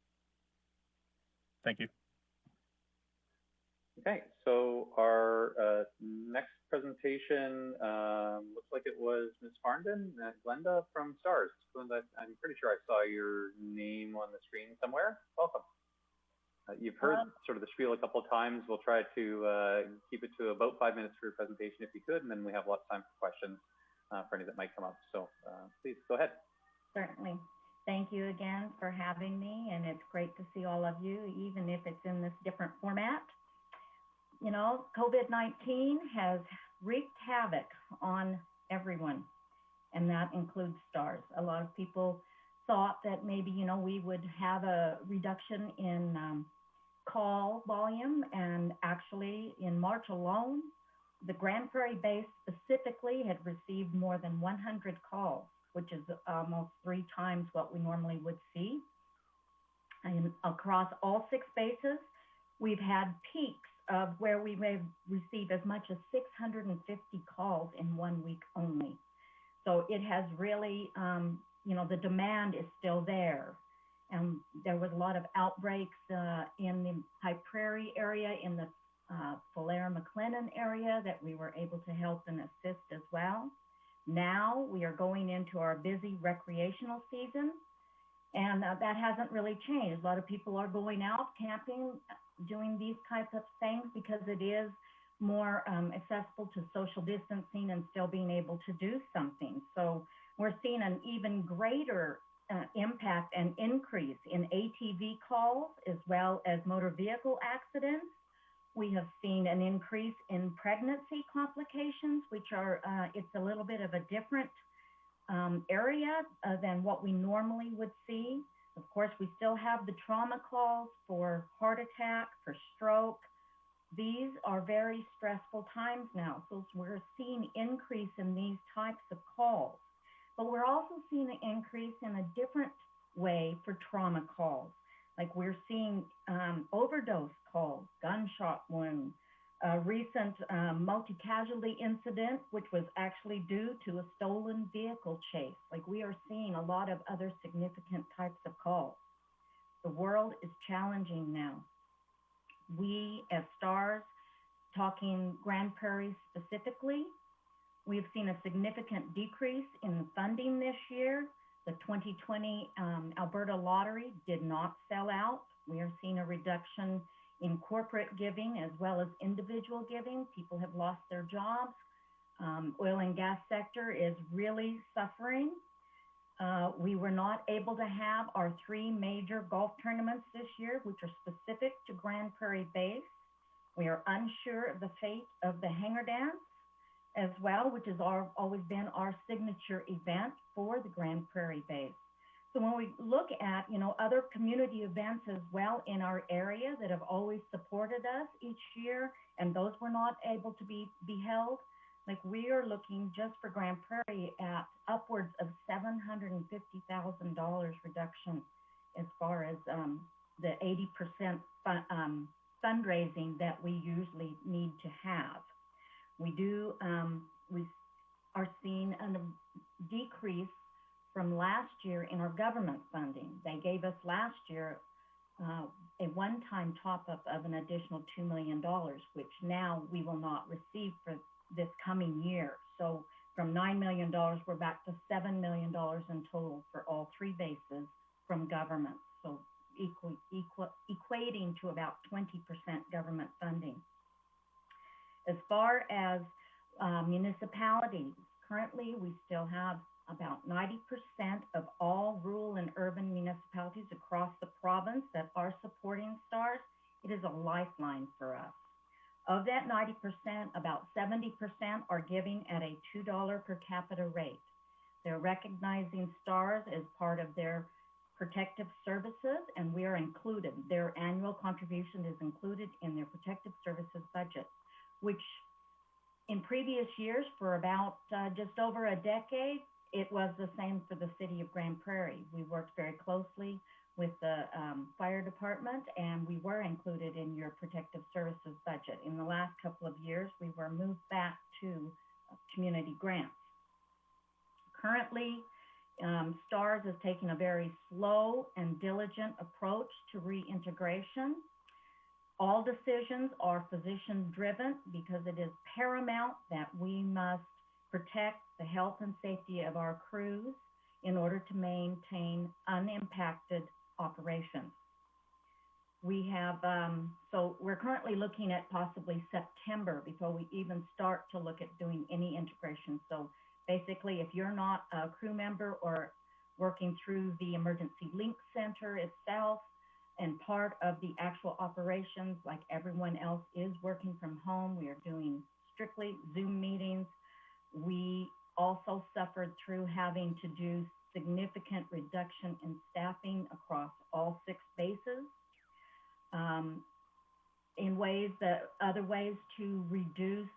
Thank you. Okay, so our next presentation looks like it was Ms. Farndon, Glenda from STARS. Glenda, I'm pretty sure I saw your name on the screen somewhere. Welcome. You've heard sort of the spiel a couple of times. We'll try to keep it to about 5 minutes for your presentation if you could, and then we have lots of time for questions for any that might come up. So please go ahead. Certainly. Thank you again for having me, and it's great to see all of you, even if it's in this different format. You know, COVID-19 has wreaked havoc on everyone, and that includes STARS. A lot of people thought that maybe, you know, we would have a reduction in call volume, and actually in March alone, the Grande Prairie base specifically had received more than 100 calls, which is almost 3 times what we normally would see. And across all 6 bases, we've had peaks of where we may receive as much as 650 calls in 1 week only. So it has really, you know, the demand is still there. And there was a lot of outbreaks in the High Prairie area, in the Falera-McLennan area that we were able to help and assist as well. Now we are going into our busy recreational season, and that hasn't really changed. A lot of people are going out camping, doing these types of things because it is more accessible to social distancing and still being able to do something. So we're seeing an even greater impact and increase in ATV calls as well as motor vehicle accidents. We have seen an increase in pregnancy complications, which are, it's a little bit of a different area than what we normally would see. Of course, we still have the trauma calls for heart attack, for stroke. These are very stressful times now, so we're seeing increase in these types of calls. But we're also seeing an increase in a different way for trauma calls. Like we're seeing overdose calls gunshot wound. A recent multi-casualty incident, which was actually due to a stolen vehicle chase. Like, we are seeing a lot of other significant types of calls. The world is challenging now. We, as STARS, talking Grande Prairie specifically, we have seen a significant decrease in funding this year. The 2020 Alberta lottery did not sell out. We are seeing a reduction in corporate giving as well as individual giving. People have lost their jobs. Oil and gas sector is really suffering. We were not able to have our 3 major golf tournaments this year, which are specific to Grande Prairie base. We are unsure of the fate of the Hanger Dance as well, which has always been our signature event for the Grande Prairie base. So when we look at, other community events as well in our area that have always supported us each year, and those were not able to be held, like, we are looking just for Grande Prairie at upwards of $750,000 reduction as far as the 80% fundraising that we usually need to have. We are seeing a decrease from last year in our government funding. They gave us last year a one-time top-up of an additional $2 million, which now we will not receive for this coming year. So from $9 million, we're back to $7 million in total for all 3 bases from government. So equating to about 20% government funding. As far as municipalities, currently we still have about 90% of all rural and urban municipalities across the province that are supporting STARS. It is a lifeline for us. Of that 90%, about 70% are giving at a $2 per capita rate. They're recognizing STARS as part of their protective services, and we are included. Their annual contribution is included in their protective services budget, which in previous years, for about just over a decade, it was the same for the city of Grande Prairie. We worked very closely with the fire department, and we were included in your protective services budget. In the last couple of years, we were moved back to community grants. Currently, STARS is taking a very slow and diligent approach to reintegration. All decisions are physician-driven because it is paramount that we must protect the health and safety of our crews in order to maintain unimpacted operations. We have, so we're currently looking at possibly September before we even start to look at doing any integration. So basically, if you're not a crew member or working through the Emergency Link Center itself and part of the actual operations, like everyone else is working from home, we are doing strictly Zoom meetings. We also suffered through having to do significant reduction in staffing across all 6 bases. In other ways to reduce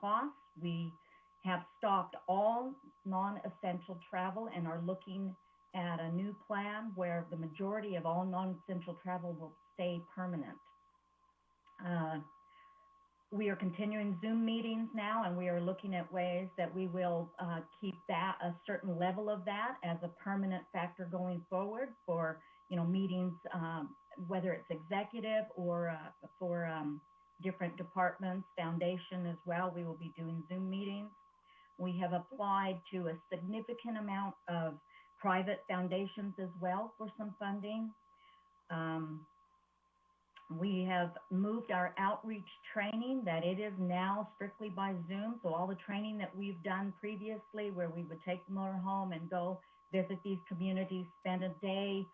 costs, we have stopped all non-essential travel and are looking at a new plan where the majority of all non-essential travel will stay permanent. We are continuing Zoom meetings now, and we are looking at ways that we will keep that a certain level of that as a permanent factor going forward for meetings, whether it's executive or for different departments, foundation as well. We will be doing Zoom meetings. We have applied to a significant amount of private foundations as well for some funding. We have moved our outreach training that it is now strictly by Zoom. So all the training that we've done previously where we would take the motorhome and go visit these communities, spend a day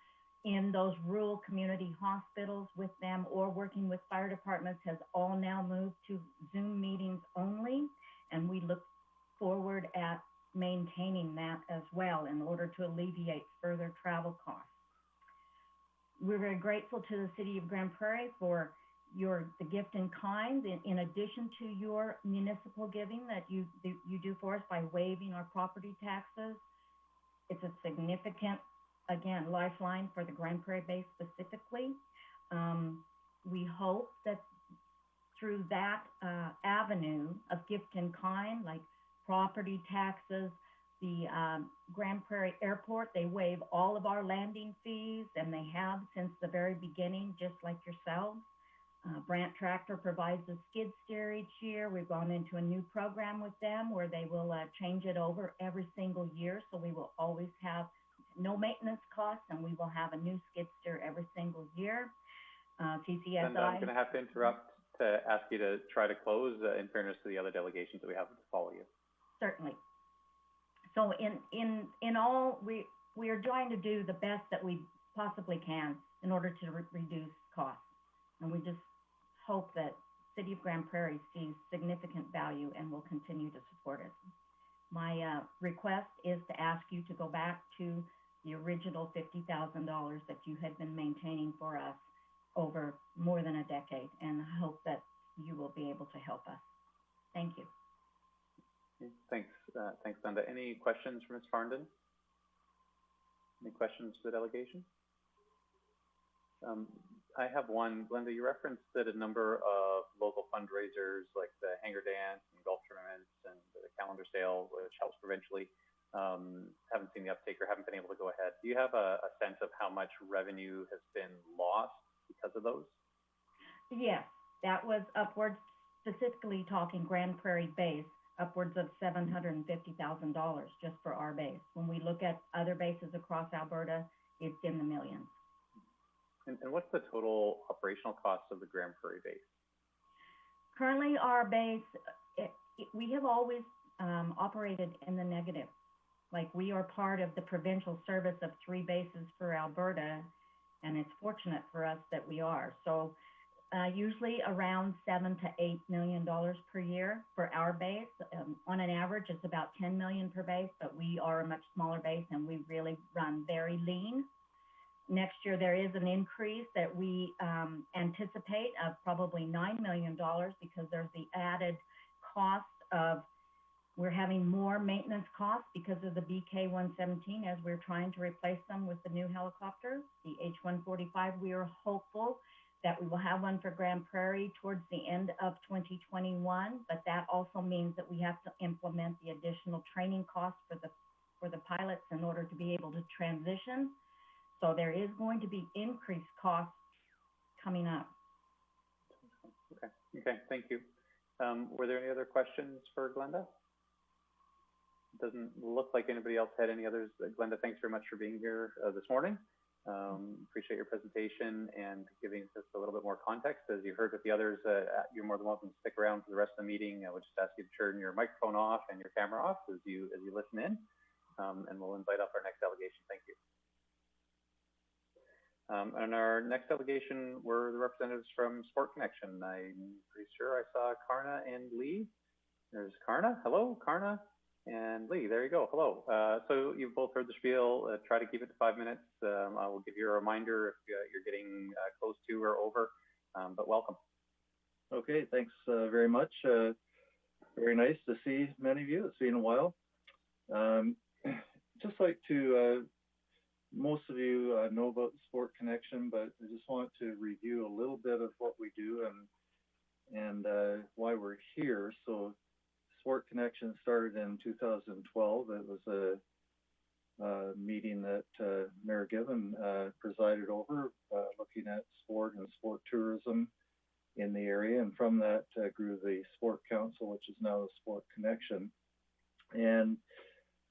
in those rural community hospitals with them or working with fire departments has all now moved to Zoom meetings only. And we look forward at maintaining that as well in order to alleviate further travel costs. We're very grateful to the city of Grande Prairie for the gift in kind, in addition to your municipal giving that you do for us by waiving our property taxes. It's a significant, again, lifeline for the Grande Prairie base specifically. We hope that through that avenue of gift in kind, like property taxes, the Grande Prairie Airport, they waive all of our landing fees, and they have since the very beginning, just like yourselves. Brandt Tractor provides a skid steer each year. We've gone into a new program with them where they will change it over every single year, so we will always have no maintenance costs, and we will have a new skid steer every single year. TCSI. And I'm going to have to interrupt to ask you to try to close in fairness to the other delegations that we have to follow you. Certainly. So in all, we are trying to do the best that we possibly can in order to reduce costs. And we just hope that City of Grande Prairie sees significant value and will continue to support it. My request is to ask you to go back to the original $50,000 that you had been maintaining for us over more than a decade, and I hope that you will be able to help us. Thank you. Okay, thanks, Glenda. Any questions for Ms. Farndon? Any questions for the delegation? I have one. Glenda, you referenced that a number of local fundraisers like the Hanger Dance and golf tournaments and the calendar sale, which helps provincially, haven't seen the uptake or haven't been able to go ahead. Do you have a sense of how much revenue has been lost because of those? Yes, that was upwards, specifically talking Grande Prairie base, upwards of $750,000 just for our base. When we look at other bases across Alberta, it's in the millions. And what's the total operational cost of the Grande Prairie base? Currently, our base, we have always operated in the negative. Like, we are part of the provincial service of 3 bases for Alberta, and it's fortunate for us that we are. So usually around $7 to $8 million per year for our base. On an average, it's about $10 million per base, but we are a much smaller base and we really run very lean. Next year, there is an increase that we anticipate of probably $9 million because there's the added cost of, we're having more maintenance costs because of the BK-117 as we're trying to replace them with the new helicopter, the H-145. We are hopeful that we will have one for Grande Prairie towards the end of 2021, but that also means that we have to implement the additional training costs for the pilots in order to be able to transition. So there is going to be increased costs coming up. Okay, thank you. Were there any other questions for Glenda? It doesn't look like anybody else had any others. Glenda, thanks very much for being here this morning. Appreciate your presentation and giving us a little bit more context. As you heard with the others, you're more than welcome to stick around for the rest of the meeting. I would just ask you to turn your microphone off and your camera off as you listen in, and we'll invite up our next delegation. Thank you. And our next delegation were the representatives from Sport Connection. I'm pretty sure I saw Karna and Lee. There's Karna. Hello, Karna and Lee. There you go. Hello. So you've both heard the spiel. Try to keep it to 5 minutes. I will give you a reminder if you're getting close to or over, but welcome. Okay, thanks very much. Very nice to see many of you. It's been a while. Just like to most of you know about the Sport Connection, but I just want to review a little bit of what we do and why we're here. So Sport Connection started in 2012. It was a meeting that Mayor Given presided over, looking at sport and sport tourism in the area. And from that grew the Sport Council, which is now the Sport Connection. And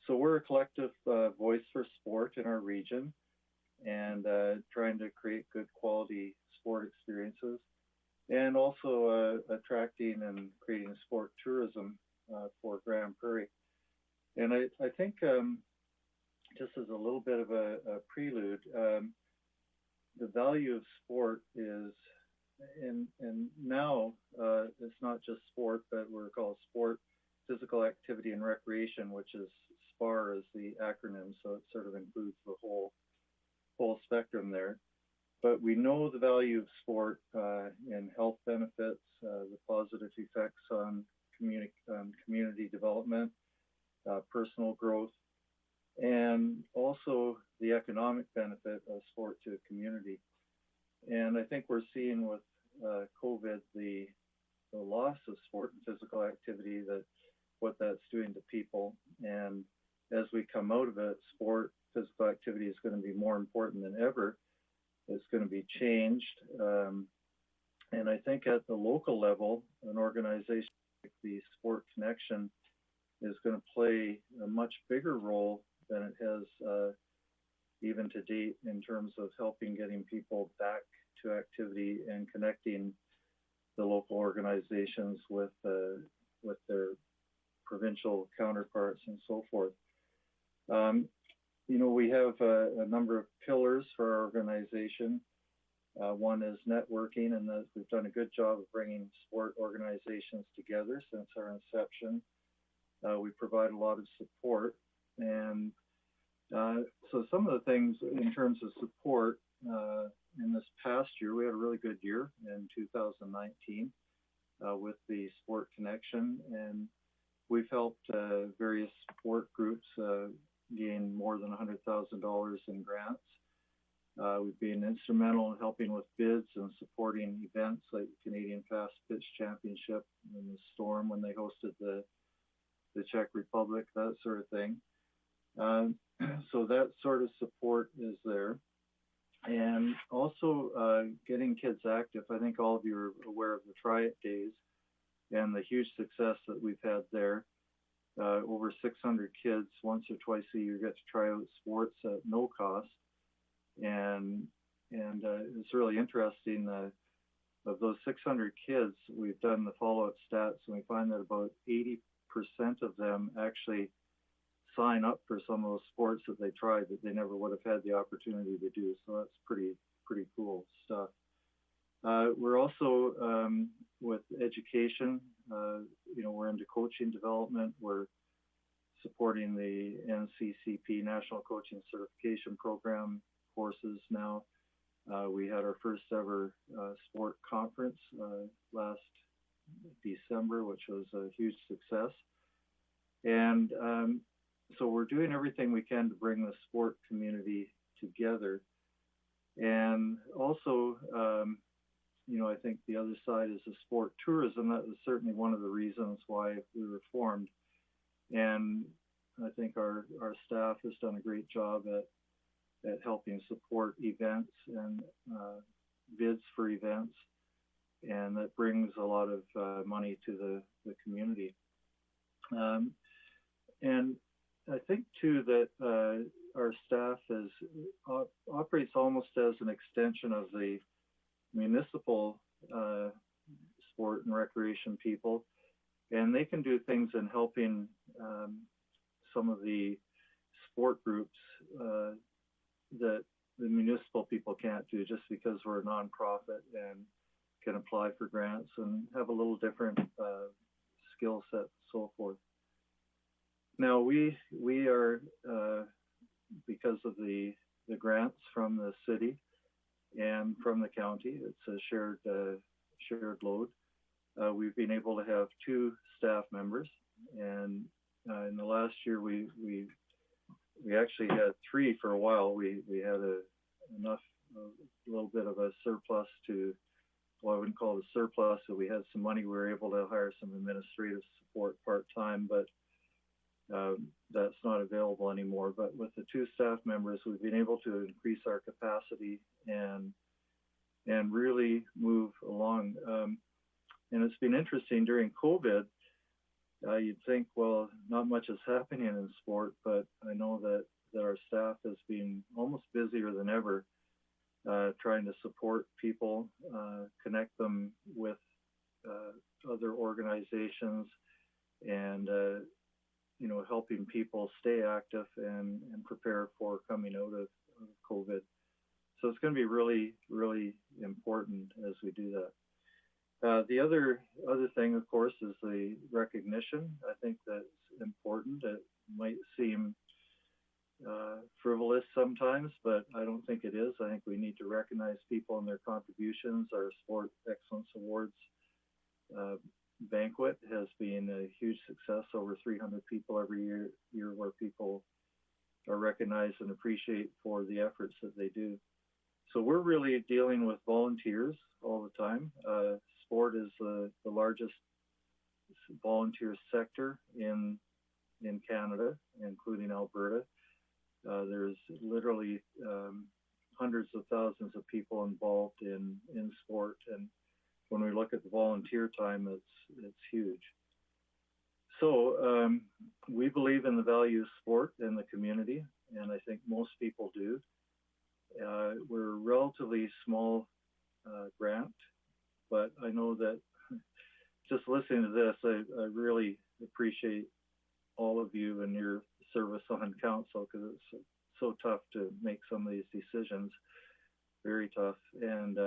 so we're a collective voice for sport in our region and trying to create good quality sport experiences and also attracting and creating sport tourism for Grande Prairie. And I think just as a little bit of a prelude, the value of sport is, and now it's not just sport, but we're called sport, physical activity and recreation, which is SPAR is the acronym, so it sort of includes the whole spectrum there. But we know the value of sport in health benefits, the positive effects on community development, personal growth, and also the economic benefit of sport to a community. And I think we're seeing with COVID the loss of sport and physical activity, that what that's doing to people. And as we come out of it, sport, physical activity is going to be more important than ever. It's going to be changed. And I think at the local level, an organization like the Sport Connection is going to play a much bigger role than it has even to date in terms of helping getting people back to activity and connecting the local organizations with their provincial counterparts and so forth. You know, we have a number of pillars for our organization. One is networking, and we've done a good job of bringing sport organizations together since our inception. We provide a lot of support, and so some of the things in terms of support in this past year, we had a really good year in 2019 with the Sport Connection, and we've helped various sport groups gain more than $100,000 in grants. We've been instrumental in helping with bids and supporting events like the Canadian Fast Pitch Championship and the Storm when they hosted the Czech Republic, that sort of thing. So that sort of support is there. And also getting kids active. I think all of you are aware of the Try It Days and the huge success that we've had there. Over 600 kids once or twice a year get to try out sports at no cost. And it's really interesting. Of those 600 kids, we've done the follow-up stats, and we find that about 80% of them actually sign up for some of those sports that they tried that they never would have had the opportunity to do. So that's pretty cool stuff. We're also with education. You know, we're into coaching development. We're supporting the NCCP National Coaching Certification Program courses now. We had our first ever sport conference last December, which was a huge success. And so we're doing everything we can to bring the sport community together. And also, you know, I think the other side is the sport tourism. That was certainly one of the reasons why we were formed. And I think our staff has done a great job at helping support events and bids for events. And that brings a lot of money to the community. And I think too that our staff operates almost as an extension of the municipal sport and recreation people, and they can do things in helping some of the sport groups that the municipal people can't do, just because we're a nonprofit and can apply for grants and have a little different skill set and so forth. Now we are, because of the grants from the city and from the county, it's a shared load. We've been able to have 2 staff members, and in the last year we actually had 3 for a while. We had a little bit of a surplus to, well, I wouldn't call it a surplus, so we had some money. We were able to hire some administrative support part-time, but that's not available anymore. But with the 2 staff members, we've been able to increase our capacity and really move along. And it's been interesting during COVID. You'd think, well, not much is happening in sport, but I know that our staff has been almost busier than ever, trying to support people, connect them with other organizations, and you know, helping people stay active and prepare for coming out of COVID. So it's going to be really, really important as we do that. The other thing, of course, is the recognition. I think that's important. It might seem frivolous sometimes, but I don't think it is. I think we need to recognize people and their contributions. Our Sport Excellence Awards banquet has been a huge success. Over 300 people every year where people are recognized and appreciate for the efforts that they do. So we're really dealing with volunteers all the time. Sport is the largest largest volunteer sector in Canada, including Alberta. There's literally hundreds of thousands of people involved in sport, and when we look at the volunteer time, it's huge. So we believe in the value of sport in the community, and I think most people do. We're a relatively small grant, but I know that just listening to this, I really appreciate all of you and your service on council, because it's so tough to make some of these decisions, very tough. And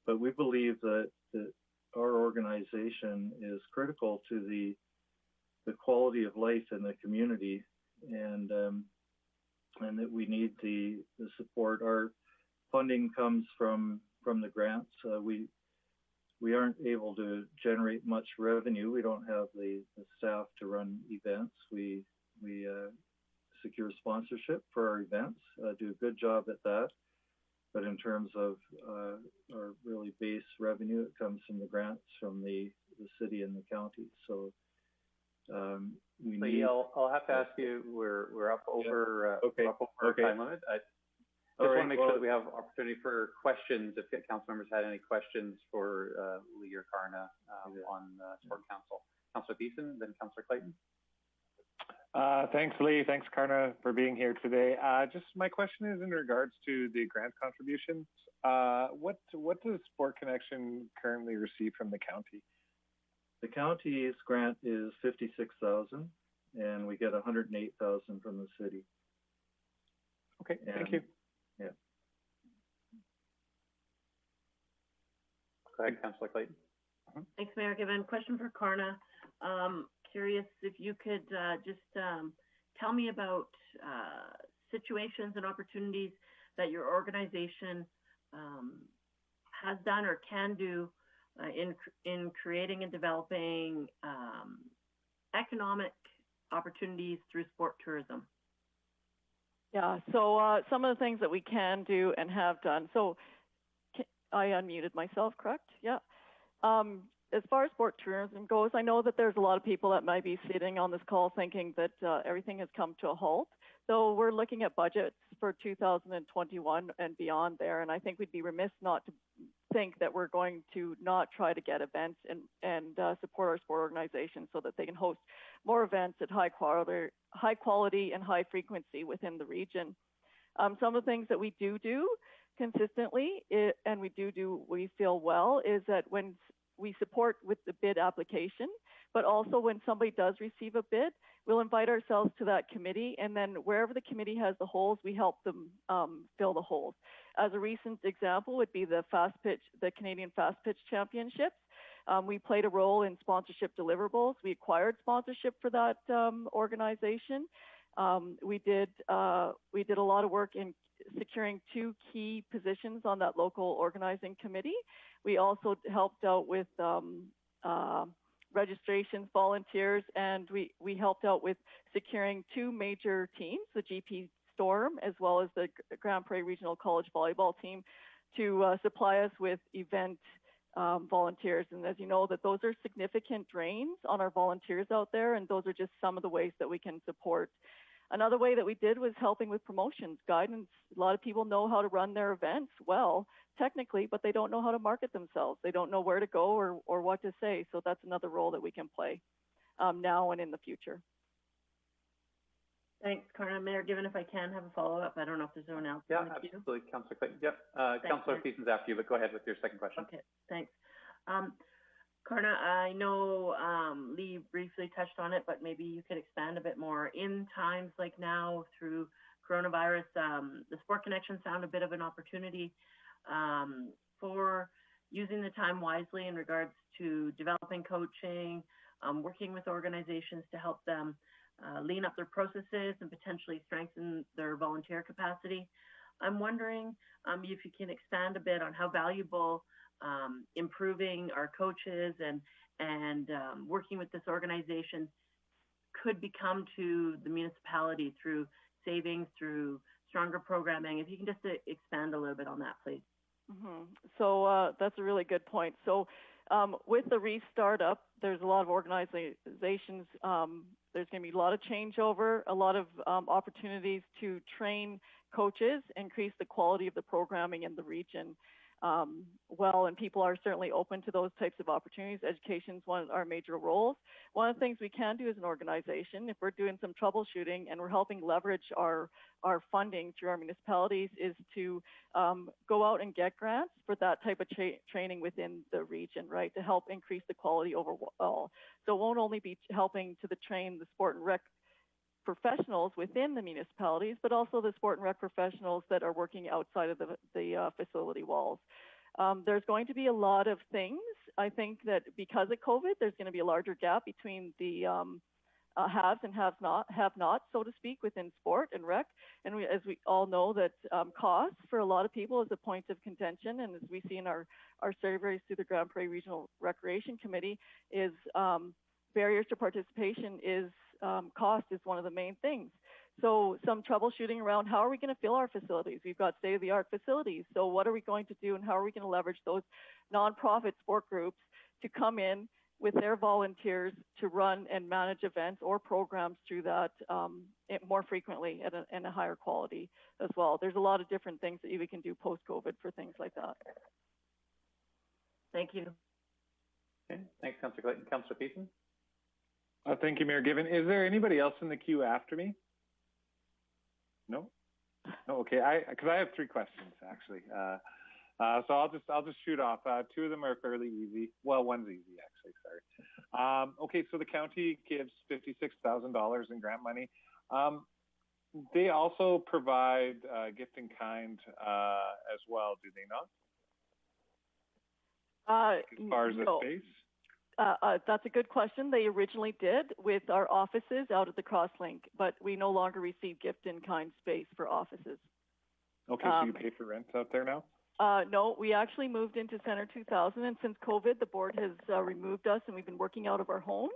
but we believe that our organization is critical to the quality of life in the community, and that we need the support. Our funding comes from the grants. We aren't able to generate much revenue. We don't have the staff to run events. We secure sponsorship for our events, do a good job at that. But in terms of our really base revenue, it comes from the grants from the city and the county. So I'll have to ask you. We're up over our time limit. I just want to make sure that we have opportunity for questions. If council members had any questions for Lee or Karna on Sport Council. Councillor Thiessen, then Councillor Clayton. Thanks, Lee. Thanks, Karna, for being here today. Just my question is in regards to the grant contributions. What does Sport Connection currently receive from the county? The county's grant is $56,000, and we get $108,000 from the city. Okay, thank you. Yeah. Go ahead, Councillor Clayton. Thanks, Mayor Given. Question for Karna. Curious if you could just tell me about situations and opportunities that your organization has done or can do in creating and developing economic opportunities through sport tourism. Yeah, so some of the things that we can do and have done. So I unmuted myself, correct? Yeah. As far as sport tourism goes, I know that there's a lot of people that might be sitting on this call thinking that everything has come to a halt. So we're looking at budgets for 2021 and beyond there. And I think we'd be remiss not to think that we're going to not try to get events and support our sport organizations so that they can host more events at high quality and high frequency within the region. Some of the things that we do consistently, and we feel well, is that when we support with the bid application, but also when somebody does receive a bid, we'll invite ourselves to that committee, and then wherever the committee has the holes, we help them fill the holes. As a recent example would be the Canadian Fast Pitch Championships. We played a role in sponsorship deliverables. We acquired sponsorship for that organization. We did a lot of work in securing 2 key positions on that local organizing committee. We also helped out with registrations, volunteers, and we helped out with securing 2 major teams, the GP Storm as well as the Grande Prairie Regional College Volleyball team, to supply us with event volunteers. And as you know, that those are significant drains on our volunteers out there, and those are just some of the ways that we can support. Another way that we did was helping with promotions, guidance. A lot of people know how to run their events well, technically, but they don't know how to market themselves. They don't know where to go or what to say. So that's another role that we can play now and in the future. Thanks, Karna. Mayor Given, if I can have a follow-up. I don't know if there's anyone else. Yeah, absolutely. Councillor Clayton. Yep. Councillor Thiessen's after you, but go ahead with your second question. Okay, thanks. Karna, I know Lee briefly touched on it, but maybe you could expand a bit more. In times like now through coronavirus, the Sport Connection found a bit of an opportunity for using the time wisely in regards to developing coaching, working with organizations to help them lean up their processes and potentially strengthen their volunteer capacity. I'm wondering if you can expand a bit on how valuable improving our coaches and working with this organization could become to the municipality through savings, through stronger programming. If you can just expand a little bit on that, please. So that's a really good point. So With the restart up, there's a lot of organizations, there's going to be a lot of changeover, a lot of opportunities to train coaches, increase the quality of the programming in the region. And people are certainly open to those types of opportunities. Education is one of our major roles. One of the things we can do as an organization, if we're doing some troubleshooting and we're helping leverage our funding through our municipalities, is to go out and get grants for that type of training within the region, right, to help increase the quality overall. So it won't only be helping to train the sport and rec professionals within the municipalities, but also the sport and rec professionals that are working outside of the facility walls. There's going to be a lot of things. I think that because of COVID, there's going to be a larger gap between the haves and have-nots, so to speak, within sport and rec. And as we all know, that cost for a lot of people is a point of contention. And as we see in our surveys through the Grande Prairie Regional Recreation Committee, is barriers to participation is cost is one of the main things. So some troubleshooting around how are we going to fill our facilities? We've got state-of-the-art facilities. So what are we going to do and how are we going to leverage those nonprofit sport groups to come in with their volunteers to run and manage events or programs through that more frequently and a higher quality as well. There's a lot of different things that we can do post-COVID for things like that. Thank you. Okay, thanks, Councillor Clayton. Councillor Thiessen? Thank you, Mayor Given. Is there anybody else in the queue after me? No? No, okay, because I have 3 questions actually. So I'll just shoot off. 2 of them are fairly easy. Well, one's easy actually, sorry. Okay, so the county gives $56,000 in grant money. They also provide gift in kind as well, do they not? As far as no. the space? That's a good question. They originally did with our offices out at the Crosslink, but we no longer receive gift-in-kind space for offices. Okay, so you pay for rent out there now? No, we actually moved into Center 2000, and since COVID, the board has removed us, and we've been working out of our homes,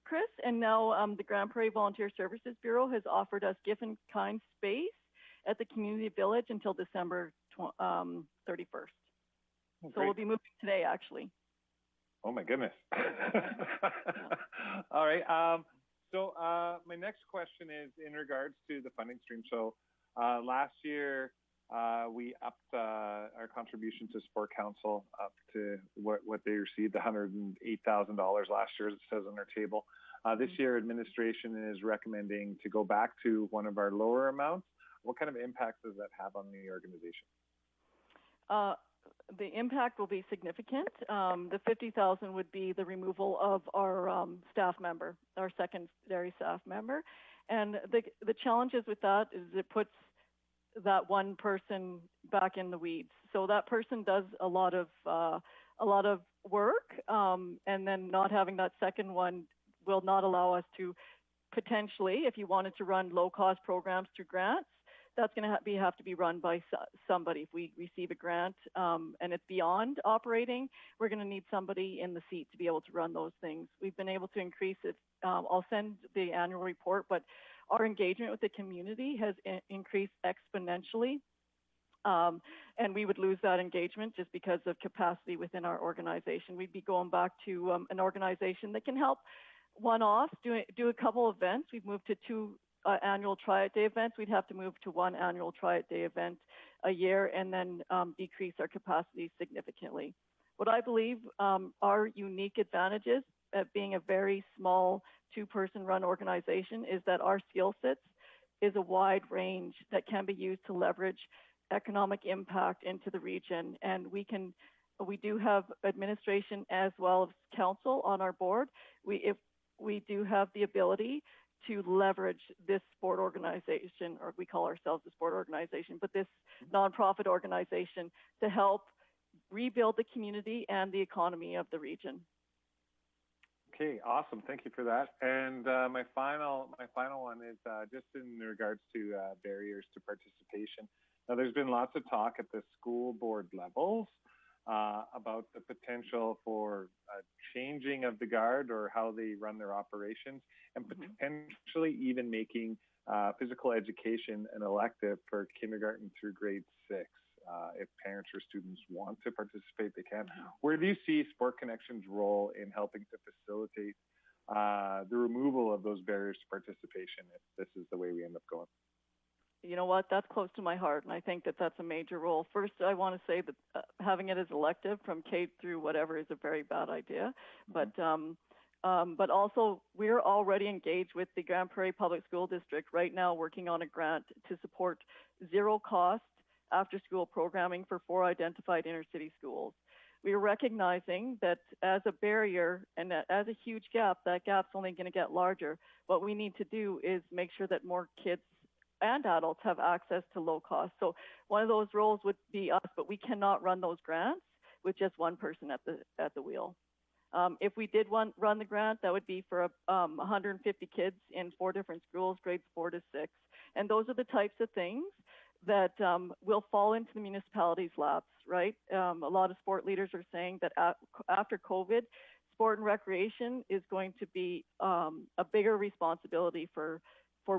Chris, and now the Grande Prairie Volunteer Services Bureau has offered us gift-in-kind space at the community village until December 31st. Oh, so we'll be moving today, actually. Oh my goodness. All right. So my next question is in regards to the funding stream. So last year we upped our contribution to Sport Council up to what they received, $108,000 last year, as it says on their table. This year, administration is recommending to go back to one of our lower amounts. What kind of impact does that have on the organization? The impact will be significant. The $50,000 would be the removal of our staff member, our secondary staff member, and the challenges with that is it puts that one person back in the weeds. So that person does a lot of work, and then not having that second one will not allow us to potentially, if you wanted to run low-cost programs through grants, that's going to have to be run by somebody. If we receive a grant and it's beyond operating, we're going to need somebody in the seat to be able to run those things. We've been able to increase it. I'll send the annual report, but our engagement with the community has increased exponentially. And we would lose that engagement just because of capacity within our organization. We'd be going back to an organization that can help one-offs, do a couple events. We've moved to 2 annual Try-It Day events. We'd have to move to 1 annual Try-It Day event a year and then decrease our capacity significantly. What I believe our unique advantages at being a very small 2-person run organization is that our skill sets is a wide range that can be used to leverage economic impact into the region. And we do have administration as well as council on our board. We do have the ability to leverage this sport organization, or we call ourselves a sport organization, but this nonprofit organization to help rebuild the community and the economy of the region. Okay, awesome. Thank you for that. And my final one is just in regards to barriers to participation. Now, there's been lots of talk at the school board levels about the potential for changing of the Guard or how they run their operations, and potentially even making physical education an elective for kindergarten through grade 6. if parents or students want to participate, they can. Where do you see Sport Connection's role in helping to facilitate the removal of those barriers to participation if this is the way we end up going? You know what? That's close to my heart, and I think that that's a major role. First, I want to say that having it as elective from K through whatever is a very bad idea. But also, we're already engaged with the Grande Prairie Public School District right now, working on a grant to support zero-cost after-school programming for 4 identified inner-city schools. We are recognizing that as a barrier and as a huge gap, that gap's only going to get larger. What we need to do is make sure that more kids and adults have access to low cost. So one of those roles would be us, but we cannot run those grants with just one person at the wheel. If we did run the grant, that would be for 150 kids in 4 different schools, grades 4 to 6. And those are the types of things that will fall into the municipalities' laps, right? A lot of sport leaders are saying that after COVID, sport and recreation is going to be a bigger responsibility for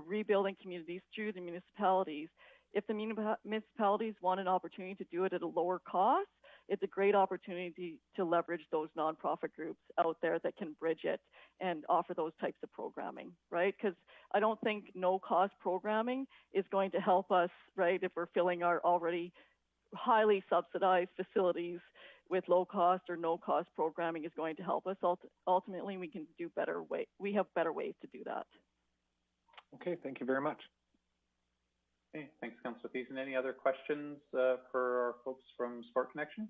rebuilding communities through the municipalities. If the municipalities want an opportunity to do it at a lower cost, it's a great opportunity to leverage those nonprofit groups out there that can bridge it and offer those types of programming, right? Because I don't think no-cost programming is going to help us, right, if we're filling our already highly subsidized facilities with low-cost or no-cost programming is going to help us. Ultimately, we can do better we have better ways to do that. Okay, thank you very much. Okay, thanks, Councillor Thiessen. Any other questions for our folks from Sport Connection?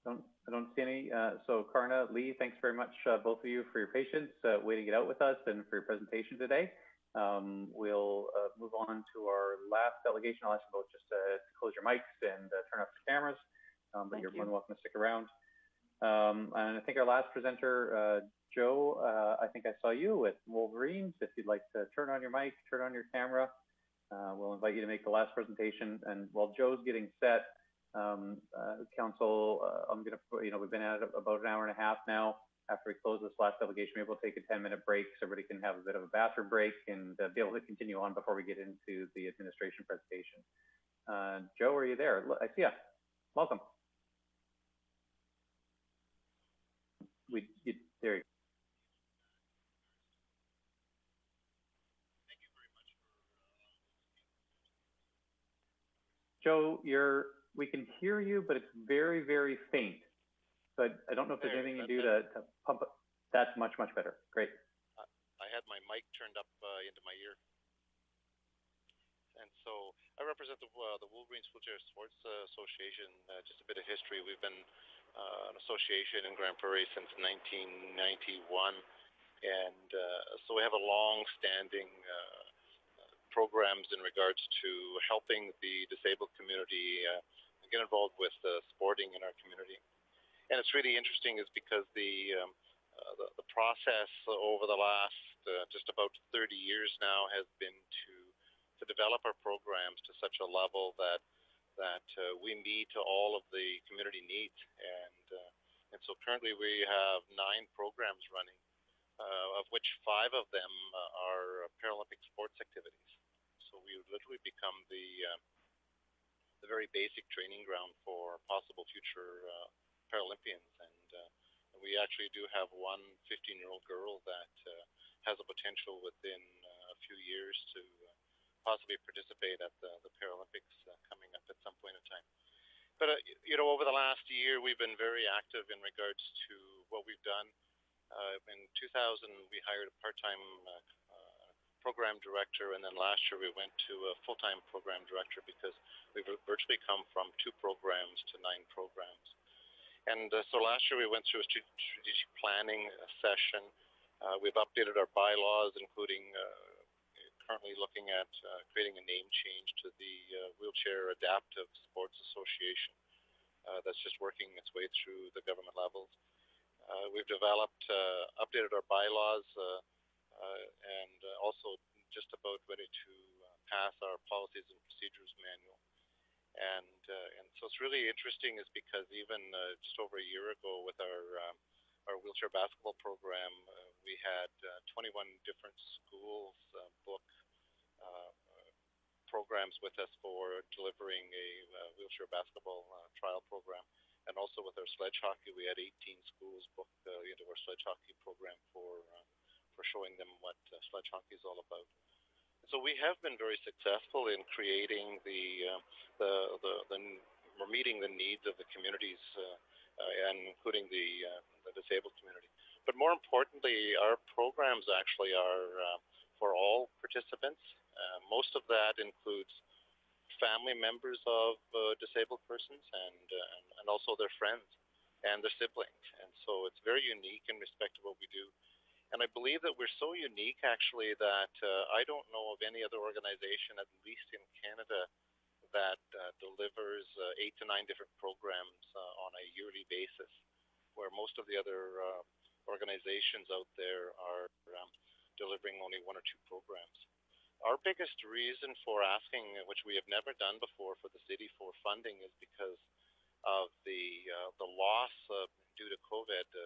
I don't see any. So Karna, Lee, thanks very much, both of you, for your patience, waiting it out with us and for your presentation today. We'll move on to our last delegation. I'll ask you both just to close your mics and turn off your cameras, but you're more than welcome to stick around. And I think our last presenter, Joe, I think I saw you with Wolverines. If you'd like to turn on your mic, turn on your camera, we'll invite you to make the last presentation. And while Joe's getting set, Council, I'm going to, we've been at it about an hour and a half now. After we close this last delegation, maybe we'll take a 10-minute break so everybody can have a bit of a bathroom break and be able to continue on before we get into the administration presentation. Joe, are you there? I see ya. Welcome. There you go. Thank you very much for Joe, we can hear you, but it's very, very faint. So I don't know if there's anything you can do to pump it. That's much, much better. Great. I had my mic turned up into my ear. And so I represent the Wolverines Wheelchair Sports Association. Just a bit of history. We've been an association in Grande Prairie since 1991. And so we have a long-standing programs in regards to helping the disabled community get involved with sporting in our community. And it's really interesting is because the process over the last just about 30 years now has been to develop our programs to such a level that we meet all of the community needs. And so currently we have 9 programs running, of which 5 of them are Paralympic sports activities. So we would literally become the very basic training ground for possible future Paralympians. And we actually do have one 15-year-old girl that has a potential within a few years to possibly participate at the Paralympics coming up at some point in time. But, over the last year, we've been very active in regards to what we've done. In 2000, we hired a part-time program director, and then last year we went to a full-time program director because we've virtually come from 2 programs to 9 programs. And so last year we went through a strategic planning session. We've updated our bylaws, including currently looking at creating a name change to the Wheelchair Adaptive Sports Association. That's just working its way through the government levels. We've developed, updated our bylaws, and also just about ready to pass our policies and procedures manual. And so it's really interesting is because even just over a year ago with our wheelchair basketball program, we had 21 different schools book programs with us for delivering a wheelchair basketball trial program. And also with our sledge hockey, we had 18 schools book into our sledge hockey program for showing them what sledge hockey is all about. So we have been very successful in creating we're meeting the needs of the communities and including the disabled community. But more importantly, our programs actually are for all participants. Most of that includes family members of disabled persons and also their friends and their siblings. And so it's very unique in respect to what we do. And I believe that we're so unique, actually, that I don't know of any other organization, at least in Canada, that delivers 8 to 9 different programs on a yearly basis, where most of the other organizations out there are delivering only 1 or 2 programs. Our biggest reason for asking, which we have never done before for the city for funding, is because of the loss due to COVID-19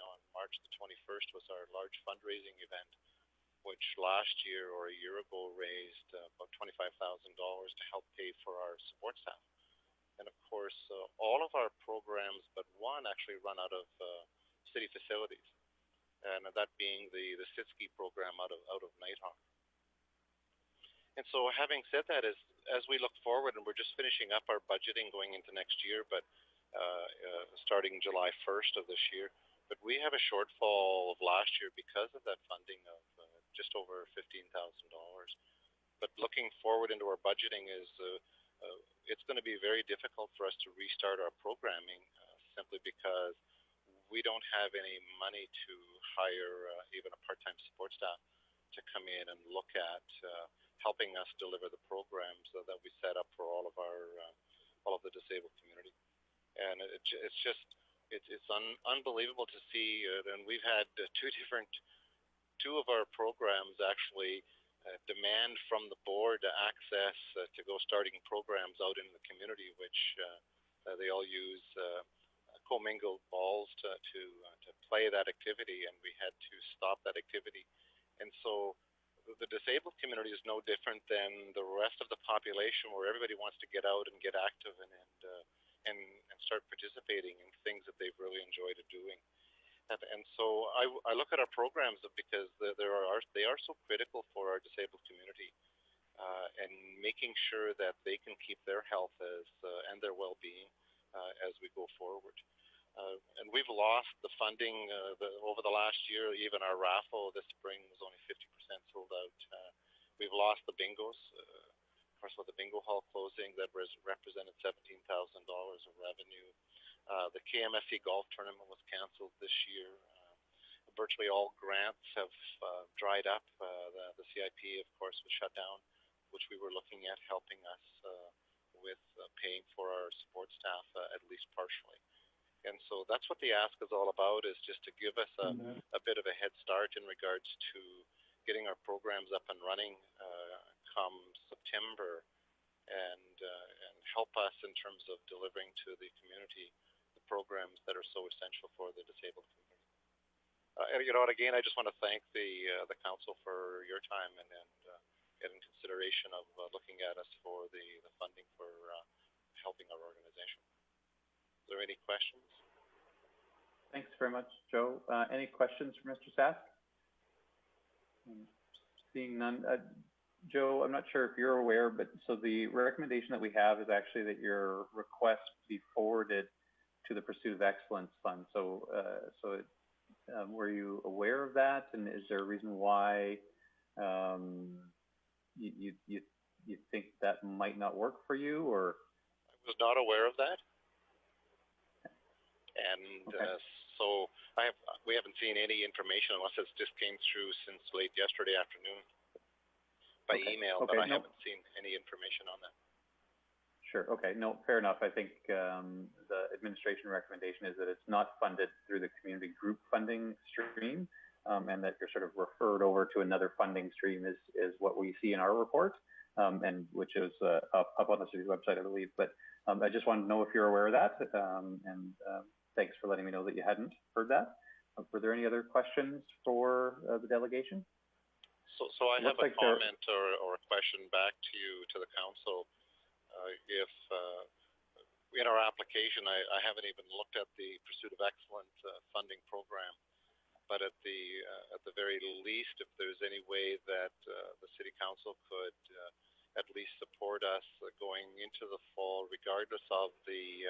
on March the 21st was our large fundraising event, which last year or a year ago raised about $25,000 to help pay for our support staff. And of course, all of our programs but one actually run out of city facilities, and that being the SITSKI program out of Nighthawk. And so having said that, as we look forward, and we're just finishing up our budgeting going into next year, but starting July 1st of this year, but we have a shortfall of last year because of that funding of just over $15,000. But looking forward into our budgeting is it's going to be very difficult for us to restart our programming simply because we don't have any money to hire even a part-time support staff to come in and look at helping us deliver the programs that we set up for all of the disabled community. And it's unbelievable to see, and we've had two of our programs actually demand from the board access to go starting programs out in the community, which they all use commingled balls to play that activity, and we had to stop that activity. And so the disabled community is no different than the rest of the population, where everybody wants to get out and get active and start participating in things that they've really enjoyed doing. And so I look at our programs because they are so critical for our disabled community and making sure that they can keep their health and their well-being as we go forward. And we've lost the funding over the last year. Even our raffle this spring was only 50% sold out. We've lost the bingos. Of course, with the bingo hall closing, that represented $17,000 of revenue. The KMSC golf tournament was canceled this year. Virtually all grants have dried up. The CIP, of course, was shut down, which we were looking at helping us with paying for our support staff at least partially. And so that's what the ask is all about, is just to give us a bit of a head start in regards to getting our programs up and running come September, and help us in terms of delivering to the community the programs that are so essential for the disabled community. And again, I just want to thank the council for your time and in consideration of looking at us for the funding for helping our organization. Is there any questions? Thanks very much, Joe. Any questions for Mr. Sask? Seeing none. Joe, I'm not sure if you're aware, but so the recommendation that we have is actually that your request be forwarded to the Pursuit of Excellence Fund. So, were you aware of that? And is there a reason why you think that might not work for you, or? I was not aware of that. And okay. So we haven't seen any information unless it's just came through since late yesterday afternoon by email, but I haven't seen any information on that. Sure. Okay. No, fair enough. I think the administration recommendation is that it's not funded through the community group funding stream, and that you're sort of referred over to another funding stream is what we see in our report, and which is up on the city's website, I believe. But I just wanted to know if you're aware of that, and thanks for letting me know that you hadn't heard that. Were there any other questions for the delegation? So I have Looks a like there- comment or a question back to you, to the council. If in our application, I haven't even looked at the Pursuit of Excellence funding program, but at the very least, if there's any way that the City Council could at least support us going into the fall, regardless of the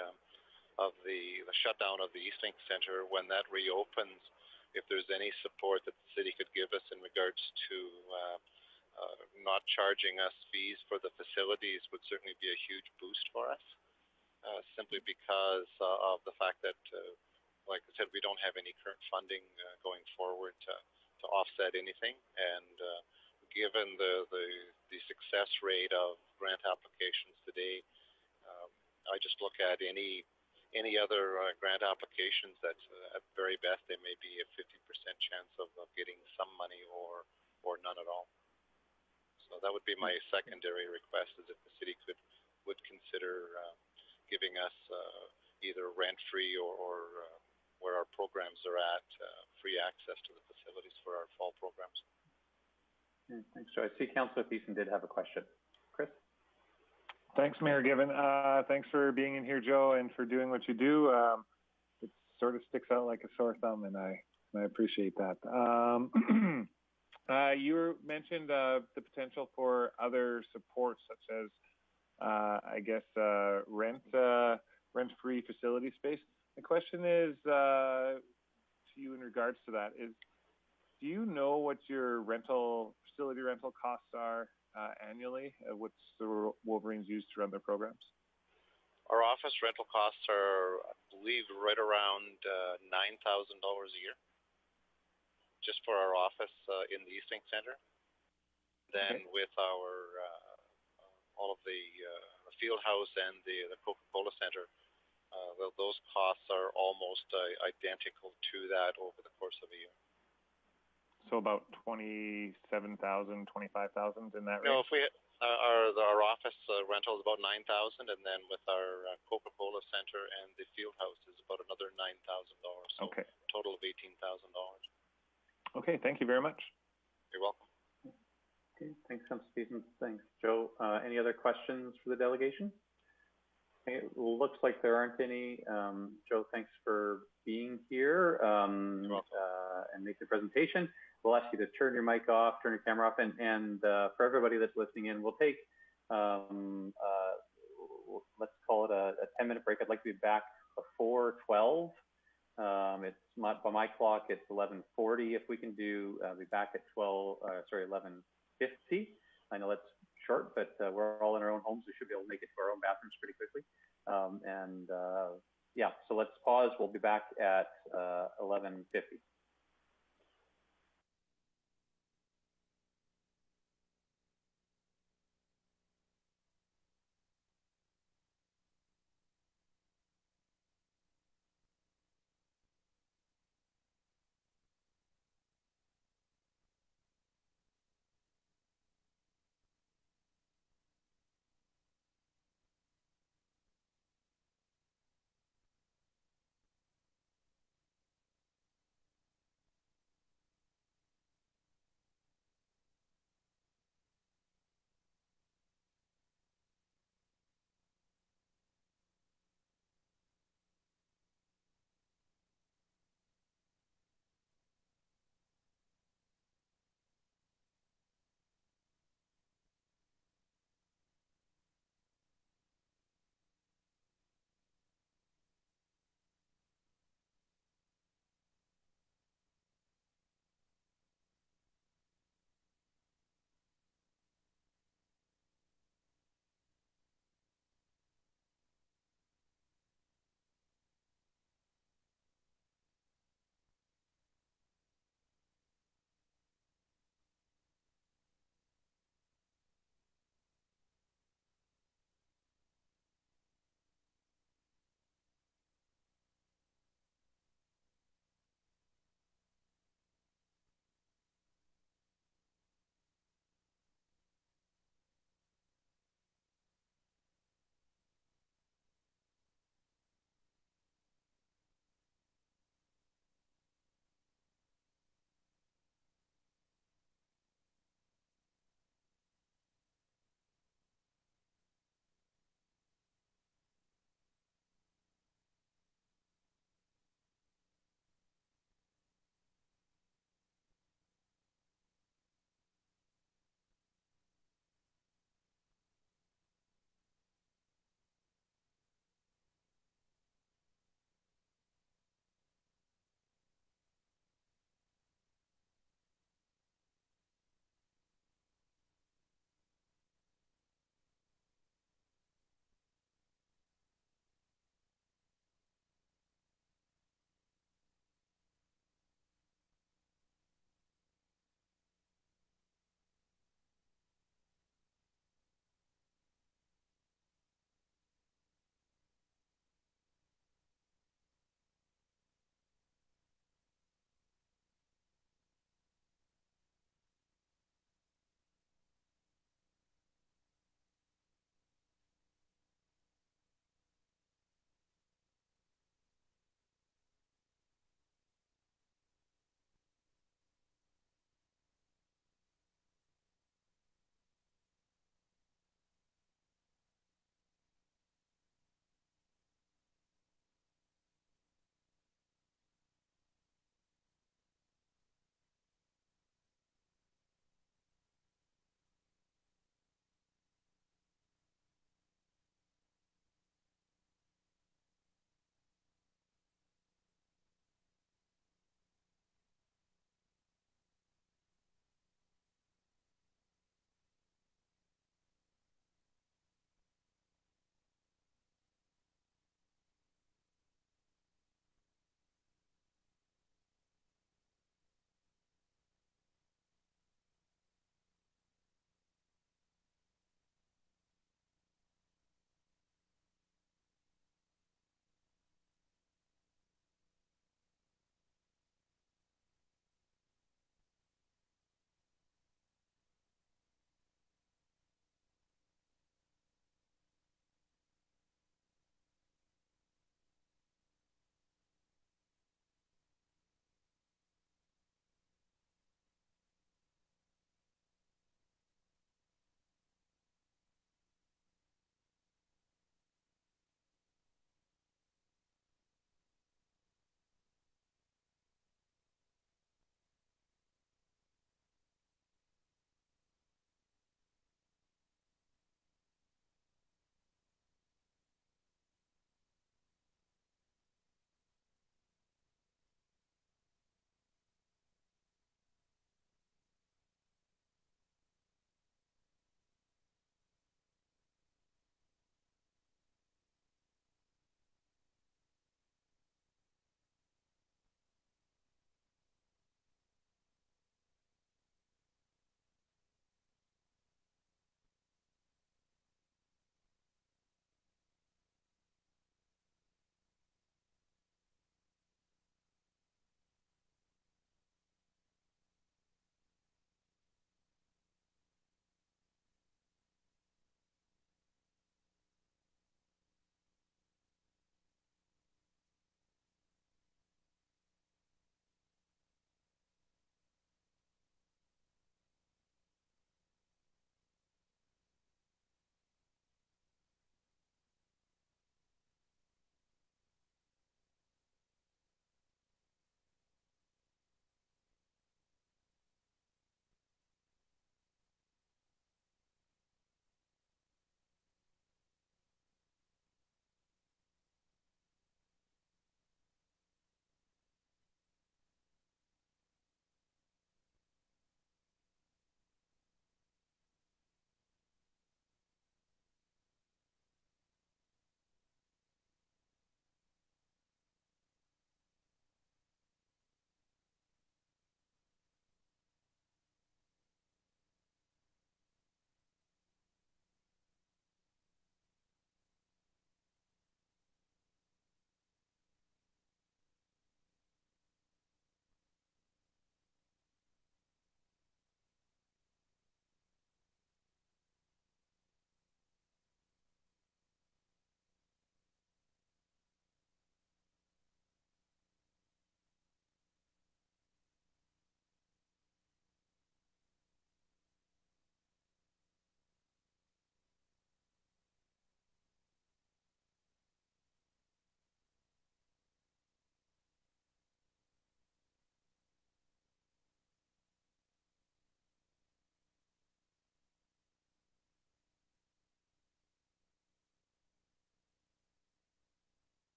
shutdown of the East Link Center, when that reopens, if there's any support that the city could give us in regards to not charging us fees for the facilities, would certainly be a huge boost for us, simply because of the fact that, like I said, we don't have any current funding going forward to offset anything, and given the success rate of grant applications today, I just look at any other grant applications that at very best they may be a 50% chance of getting some money or none at all. So that would be my secondary request, is if the city would consider giving us either rent-free or where our programs are at, free access to the facilities for our fall programs. Thanks, Joe. I see Councillor Thiessen did have a question. Chris? Thanks, Mayor Given. Thanks for being in here, Joe, and for doing what you do. It sort of sticks out like a sore thumb, and I appreciate that. You mentioned the potential for other supports, such as, I guess, rent-free facility space. The question is to you in regards to that is, do you know what your facility rental costs are annually? What's the Wolverines use to run their programs? Our office rental costs are, I believe, right around $9,000 a year, just for our office in the East Link Center. Then with our all of the field house and the Coca-Cola Center, those costs are almost identical to that over the course of a year. So about 27,000, 25,000 in that range? No, if we our office rental is about 9,000, and then with our Coca-Cola Center and the field house is about another $9,000. So total of $18,000. Okay, thank you very much. You're welcome. Okay, thanks, Councillor Thiessen. Thanks, Joe. Any other questions for the delegation? Okay, it looks like there aren't any. Joe, thanks for being here and make the presentation. We'll ask you to turn your mic off, turn your camera off, and for everybody that's listening in, we'll take, let's call it a 10-minute break. I'd like to be back before 12. It's by my clock, it's 11:40. If we can be back at 11:50. I know that's short, but we're all in our own homes. We should be able to make it to our own bathrooms pretty quickly. Yeah, so let's pause. We'll be back at 11:50.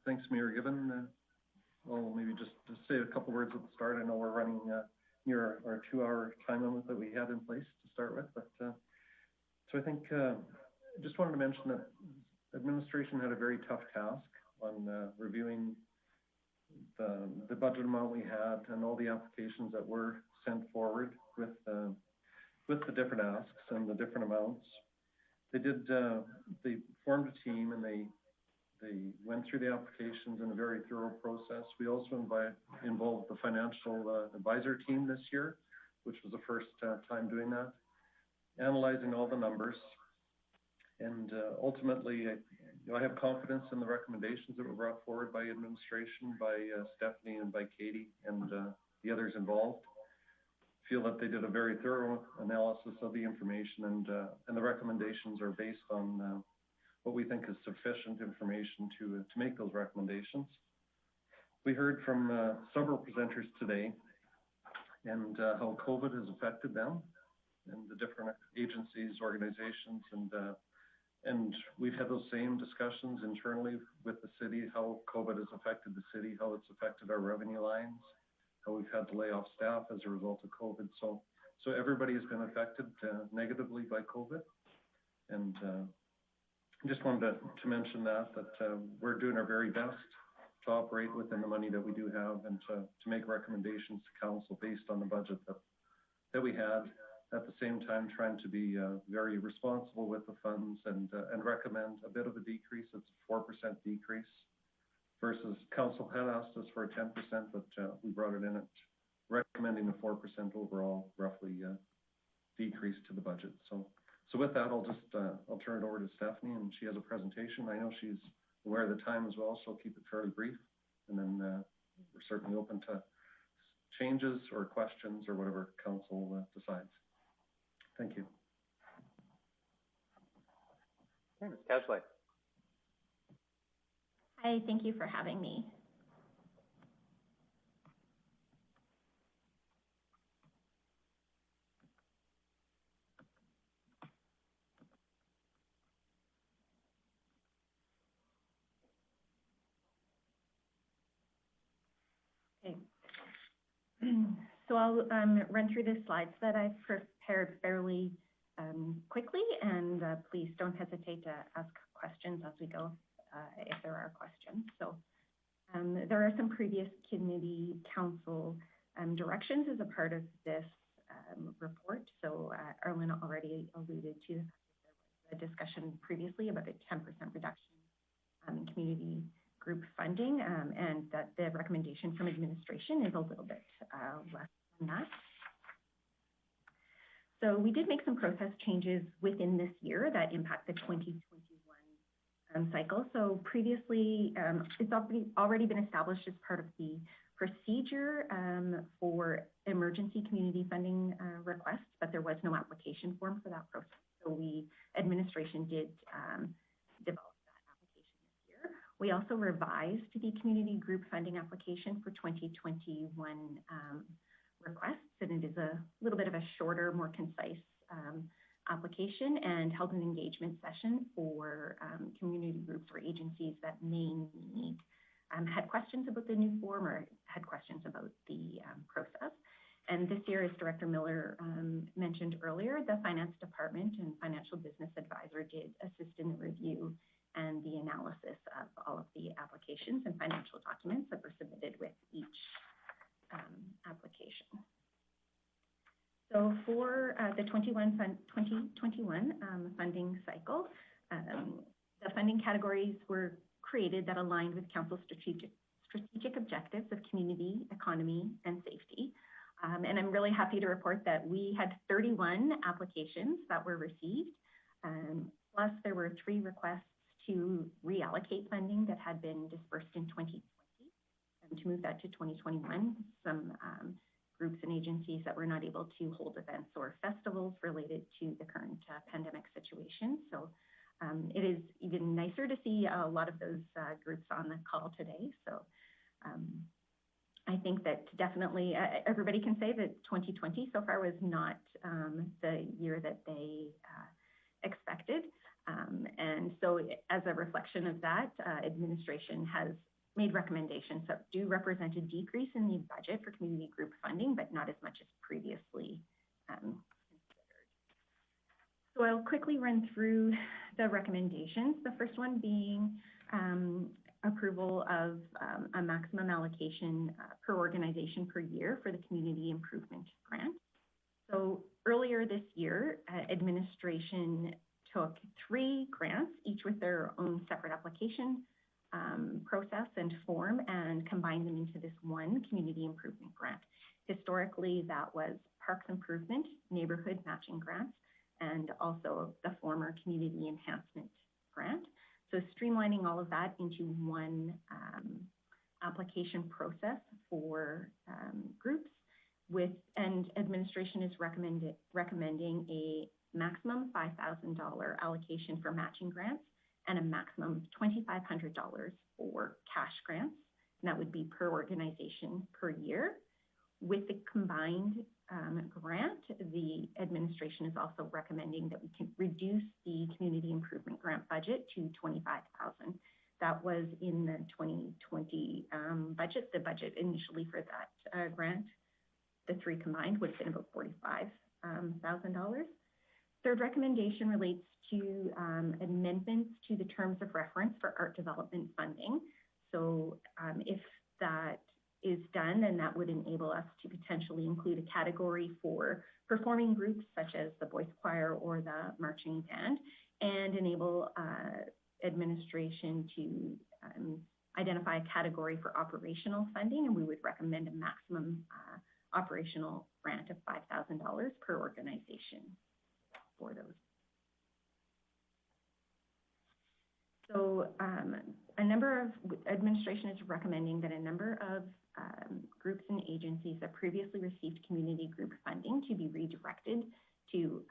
Thanks, Mayor Given. Well, maybe just to say a couple words at the start. I know we're running near our 2-hour time limit that we had in place to start with, but so I think I just wanted to mention that administration had a very tough task on reviewing the budget amount we had and all the applications that were sent forward with the different asks and the different amounts. They formed a team and they went through the applications in a very thorough process. We also involved the financial advisor team this year, which was the first time doing that, analyzing all the numbers. And ultimately, I have confidence in the recommendations that were brought forward by administration, by Stephanie and by Katie and the others involved. Feel that they did a very thorough analysis of the information, and the recommendations are based on what we think is sufficient information to make those recommendations. We heard from several presenters today and how COVID has affected them and the different agencies, organizations, and we've had those same discussions internally with the city, how COVID has affected the city, how it's affected our revenue lines, how we've had to lay off staff as a result of COVID. So everybody has been affected negatively by COVID. And just wanted to mention that we're doing our very best to operate within the money that we do have and to make recommendations to council based on the budget that we had. At the same time, trying to be very responsible with the funds and recommend a bit of a decrease. It's a 4% decrease versus council had asked us for a 10%, but we brought it in at recommending a 4% overall, roughly decrease to the budget. So with that, I'll turn it over to Stephanie, and she has a presentation. I know she's aware of the time as well, so I'll keep it fairly brief, and then we're certainly open to changes or questions or whatever council decides. Thank you. Ms. Kesley. Hi, thank you for having me. Okay. So I'll run through the slides that I've prepared fairly quickly, and please don't hesitate to ask questions as we go if there are questions. So there are some previous community council directions as a part of this report. So Arlen already alluded to the discussion previously about a 10% reduction in community group funding, and that the recommendation from administration is a little bit less than that. So we did make some process changes within this year that impact the 2021 cycle. So previously, it's already been established as part of the procedure for emergency community funding requests, but there was no application form for that process. So administration did develop that application this year. We also revised the community group funding application for 2021 requests, and it is a little bit of a shorter, more concise application, and held an engagement session for community groups or agencies that may need, had questions about the new form or had questions about the process. And this year, as Director Miller mentioned earlier, the Finance Department and Financial Business Advisor did assist in the review and the analysis of all of the applications and financial documents that were submitted with each application. So for the 2021 funding cycle, the funding categories were created that aligned with Council's strategic objectives of community, economy, and safety. And I'm really happy to report that we had 31 applications that were received, plus there were 3 requests to reallocate funding that had been dispersed in 2020 and to move that to 2021. Some groups and agencies that were not able to hold events or festivals related to the current pandemic situation. So it is even nicer to see a lot of those groups on the call today. So I think that definitely everybody can say that 2020 so far was not the year that they expected. And so as a reflection of that, administration has made recommendations that do represent a decrease in the budget for community group funding, but not as much as previously considered. So I'll quickly run through the recommendations. The first one being approval of a maximum allocation per organization per year for the community improvement grant. So earlier this year, administration took 3 grants, each with their own separate application process and form, and combined them into this one community improvement grant. Historically, that was parks improvement, neighborhood matching grants, and also the former community enhancement grant. So streamlining all of that into one application process for groups and administration is recommending a maximum $5,000 allocation for matching grants and a maximum of $2,500 for cash grants. And that would be per organization per year. With the combined grant, the administration is also recommending that we can reduce the community improvement grant budget to $25,000. That was in the 2020 budget. The budget initially for that grant, the 3 combined, would have been about $45,000. Third recommendation relates to amendments to the terms of reference for art development funding. So if that is done, then that would enable us to potentially include a category for performing groups such as the voice choir or the marching band, and enable administration to identify a category for operational funding, and we would recommend a maximum operational grant of $5,000 per organization for those. So administration is recommending that a number of groups and agencies that previously received community group funding to be redirected to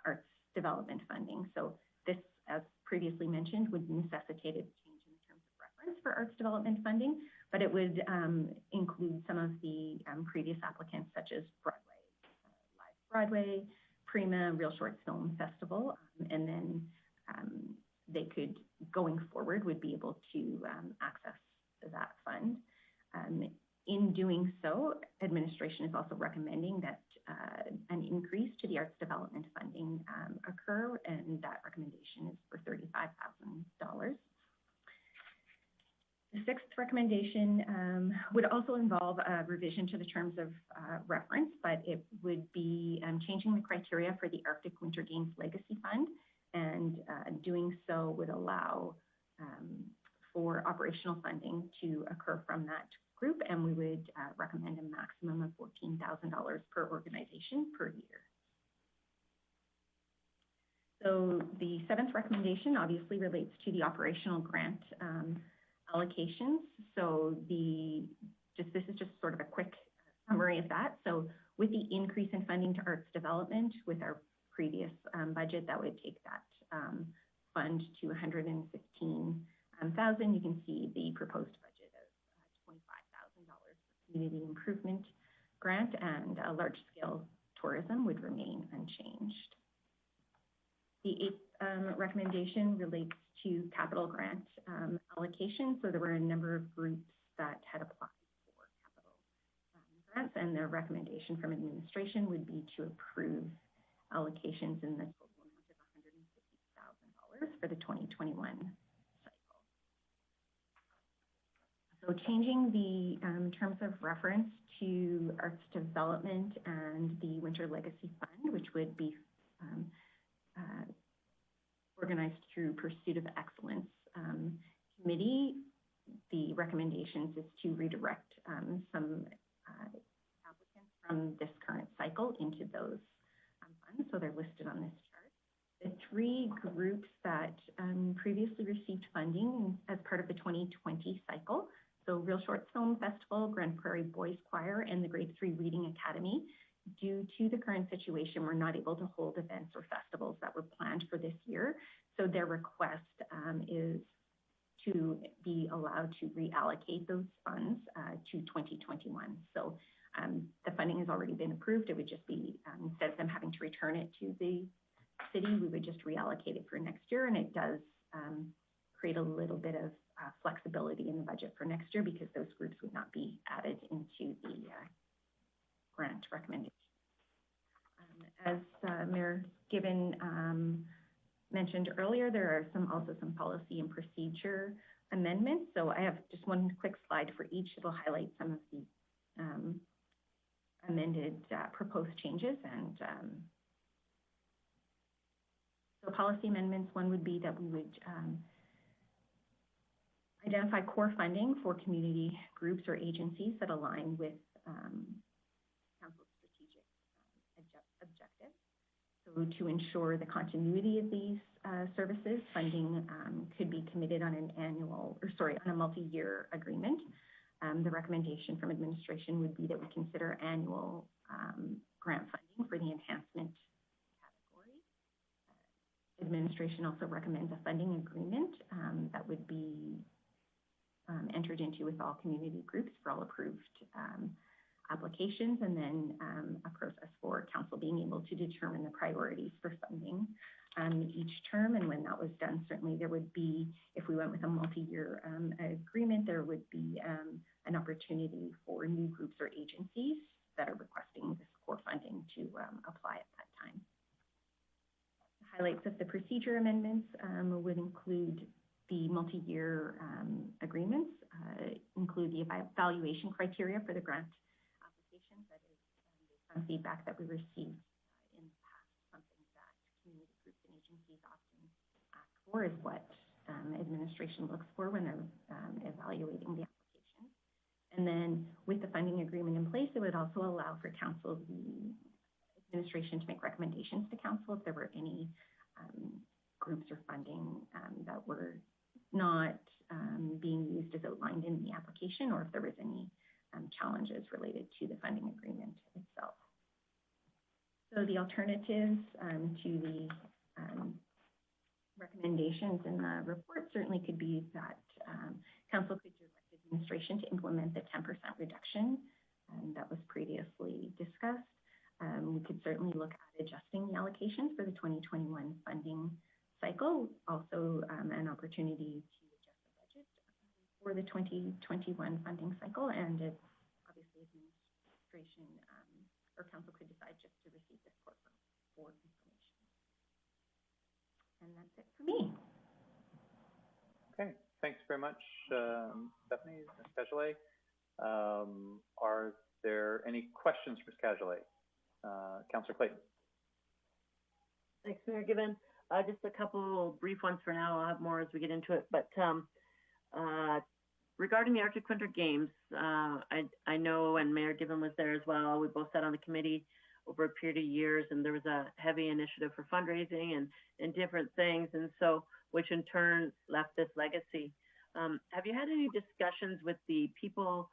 arts development funding. So this, as previously mentioned, would necessitate a change in the terms of reference for arts development funding, but it would include some of the previous applicants such as Broadway, Live Broadway, Prima, Real Short Film Festival, and then they could, going forward, would be able to access that fund. In doing so, administration is also recommending that an increase to the arts development funding occur, and that recommendation is for $35,000. The 6th recommendation would also involve a revision to the terms of reference, but it would be changing the criteria for the Arctic Winter Games Legacy Fund, and doing so would allow for operational funding to occur from that group, and we would recommend a maximum of $14,000 per organization per year. So the 7th recommendation obviously relates to the operational grant allocations. So this is just sort of a quick summary of that. So with the increase in funding to arts development with our previous budget, that would take that fund to $115,000. You can see the proposed budget of $25,000 for community improvement grant, and large-scale tourism would remain unchanged. The 8th recommendation relates to capital grant allocation. So there were a number of groups that had applied for capital grants, and their recommendation from administration would be to approve allocations in the total amount of $150,000 for the 2021 cycle. So changing the terms of reference to arts development and the Winter Legacy Fund, which would be organized through Pursuit of Excellence Committee, the recommendations is to redirect some applicants from this current cycle into those funds. So they're listed on this chart. The 3 groups that previously received funding as part of the 2020 cycle, so Real Short Film Festival, Grande Prairie Boys Choir, and the Grade 3 Reading Academy, due to the current situation, we're not able to hold events or festivals that were planned for this year. So their request is to be allowed to reallocate those funds to 2021. So the funding has already been approved. It would just be, instead of them having to return it to the capacity, we would just reallocate it for next year, and it does create a little bit of flexibility in the budget for next year because those groups would not be added into the grant recommendation. As Mayor Given mentioned earlier, there are also some policy and procedure amendments. So I have just one quick slide for each that will highlight some of the amended proposed changes. And so policy amendments, one would be that we would identify core funding for community groups or agencies that align with Council's strategic objectives. So to ensure the continuity of these services, funding could be committed on on a multi-year agreement. The recommendation from administration would be that we consider annual grant funding for the enhancement category. Administration also recommends a funding agreement that would be entered into with all community groups for all approved applications, and then a process for council being able to determine the priorities for funding each term. And when that was done, certainly there would be, if we went with a multi-year agreement, there would be an opportunity for new groups or agencies that are requesting this core funding to apply at that time. Highlights of the procedure amendments would include the multi-year agreements, include the evaluation criteria for the grant applications. That is based on feedback that we received in the past. Something that community groups and agencies often ask for is what administration looks for when they're evaluating the application. And then with the funding agreement in place, it would also allow for council, the administration, to make recommendations to council if there were any groups or funding that were not being used as outlined in the application, or if there was any challenges related to the funding agreement itself. So the alternatives to the recommendations in the report certainly could be that council could direct administration to implement the 10% reduction that was previously discussed. We could certainly look at adjusting the allocations for the 2021 funding cycle, also an opportunity to adjust the budget for the 2021 funding cycle, and if obviously administration or council could decide just to receive this for information. And that's it for me. Okay, thanks very much, Stephanie, Ms. Cajolet. Are there any questions for Ms. Cajolet? Councillor Clayton. Thanks, Mayor Given. Just a couple brief ones for now. I'll have more as we get into it. But regarding the Arctic Winter Games, I know, and Mayor Given was there as well, we both sat on the committee over a period of years, and there was a heavy initiative for fundraising and different things, and so, which in turn left this legacy. Have you had any discussions with the people,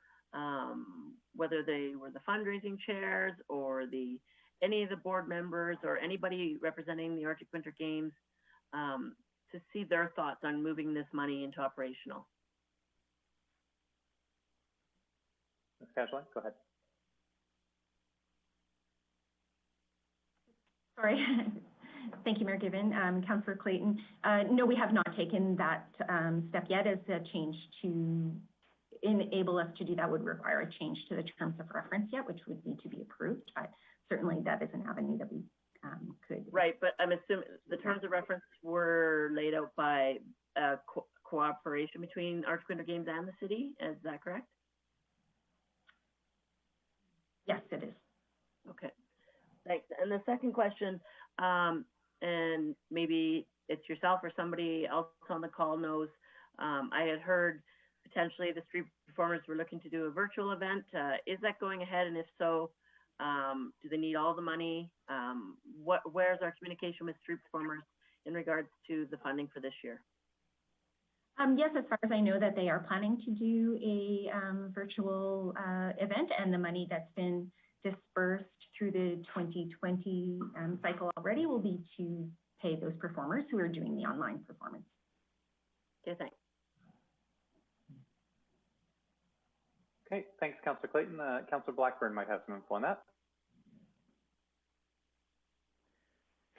whether they were the fundraising chairs or any of the board members or anybody representing the Arctic Winter Games, to see their thoughts on moving this money into operational? Ms. Cajolet, go ahead. Sorry. Thank you, Mayor Given. Councillor Clayton, no, we have not taken that step yet, as a change to enable us to do that would require a change to the terms of reference yet, which would need to be approved, but certainly that is an avenue that we could. Right, but I'm assuming the terms of reference were laid out by cooperation between Arctic Winter Games and the city, is that correct? Yes, it is. Okay, thanks. And the second question, and maybe it's yourself or somebody else on the call knows, I had heard potentially the street performers were looking to do a virtual event. Is that going ahead? And if so, do they need all the money? Where's our communication with street performers in regards to the funding for this year? Yes, as far as I know, that they are planning to do a virtual event, and the money that's been dispersed through the 2020 cycle already will be to pay those performers who are doing the online performance. Okay, thanks. Okay, thanks, Councillor Clayton. Councillor Blackburn might have some info on that.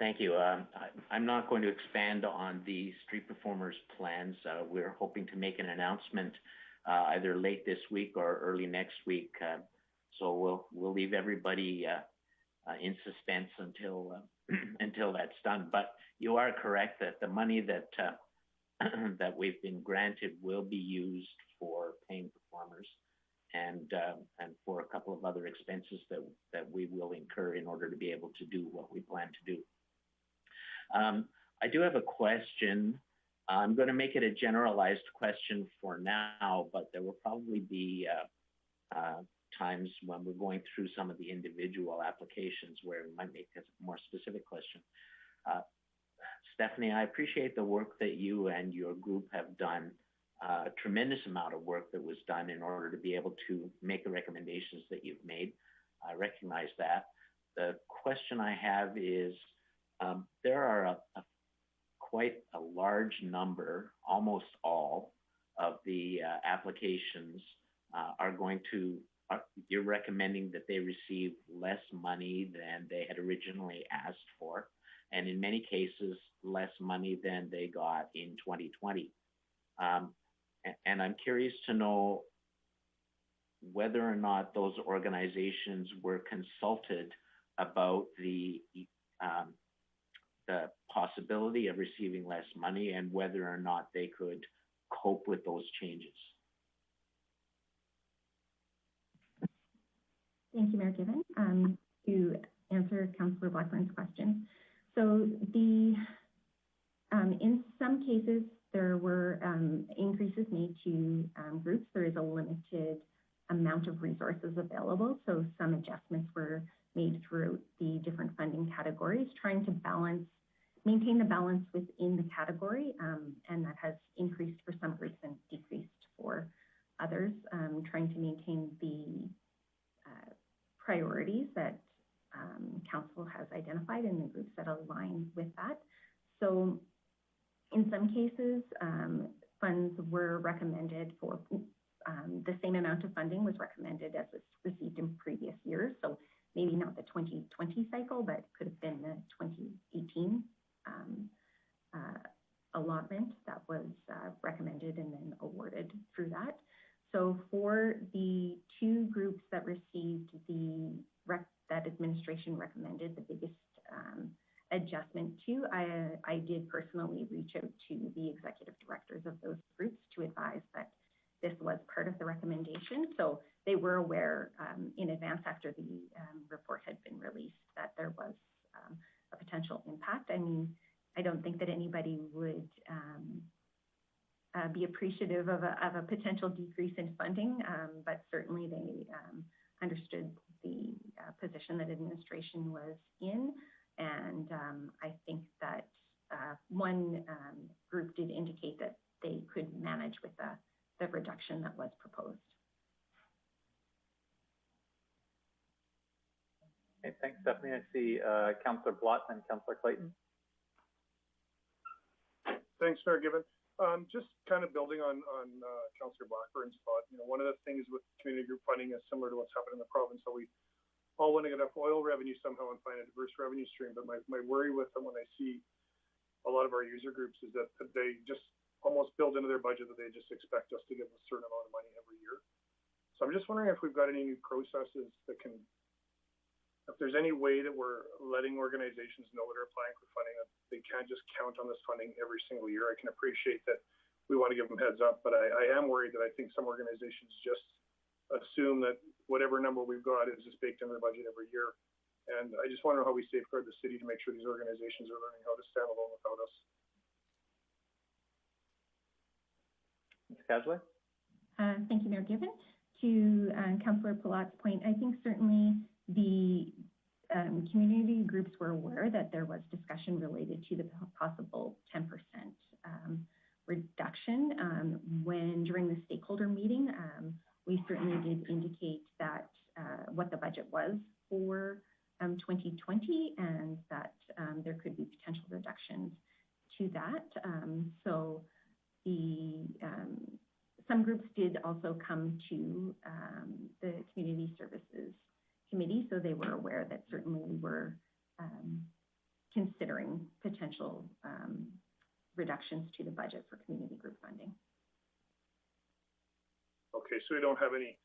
Thank you. I'm not going to expand on the street performers plans. We're hoping to make an announcement either late this week or early next week. So we'll leave everybody in suspense until until that's done. But you are correct that the money that that we've been granted will be used for paying performers and for a couple of other expenses that we will incur in order to be able to do what we plan to do. I do have a question. I'm going to make it a generalized question for now, but there will probably be times when we're going through some of the individual applications where we might make a more specific question. Stephanie, I appreciate the work that you and your group have done, a tremendous amount of work that was done in order to be able to make the recommendations that you've made. I recognize that. The question I have is, there are quite a large number, almost all, of the applications you're recommending that they receive less money than they had originally asked for, and in many cases, less money than they got in 2020. And I'm curious to know whether or not those organizations were consulted about the possibility of receiving less money and whether or not they could cope with those changes. Thank you, Mayor Given. To answer Councillor Blackburn's question, so in some cases there were increases made to groups. There is a limited amount of resources available, so some adjustments were made throughout the different funding categories, trying to maintain the balance within the category, and that has increased for some groups and decreased for others, trying to maintain the priorities that Council has identified in the groups that align with that. So in some cases, funds were recommended for, the same amount of funding was recommended as was received in previous years. So maybe not the 2020 cycle, but could have been the 2018 allotment that was recommended and then awarded through that. So for the two groups that received that administration recommended the biggest adjustment to, I did personally reach out to the executive directors of those groups to advise that this was part of the recommendation. So they were aware in advance after the report had been released that there was a potential impact. I mean, I don't think that anybody would be appreciative of a potential decrease in funding, but certainly they understood the position that administration was in. And I think that one group did indicate that they could manage with the reduction that was proposed. Okay, thanks, Stephanie. I see Councillor Blott and Councillor Clayton. Thanks, Mayor Given. Just kind of building on Councillor Blackburn's thought, you know, one of the things with community group funding is similar to what's happened in the province. So we all want to get enough oil revenue somehow and find a diverse revenue stream. But my worry with them when I see a lot of our user groups is that they just almost build into their budget that they just expect us to give a certain amount of money every year. So I'm just wondering if we've got any new processes that can, if there's any way that we're letting organizations know that are applying for funding that they can't just count on this funding every single year. I can appreciate that we want to give them heads up, but I am worried that I think some organizations just assume that whatever number we've got is just baked into their budget every year. And I just wonder how we safeguard the city to make sure these organizations are learning how to stand alone without us. Ms. Casley? Thank you, Mayor Given. To Councillor Palott's point, I think certainly the community groups were aware that there was discussion related to the possible 10% reduction. When during the stakeholder meeting, we certainly did indicate that what the budget was for 2020 and that there could be potential reductions to that. So some groups did also come to the Community Services Committee, so they were aware that certainly we were considering considering potential reductions to the budget for community group funding. Okay, so we don't have any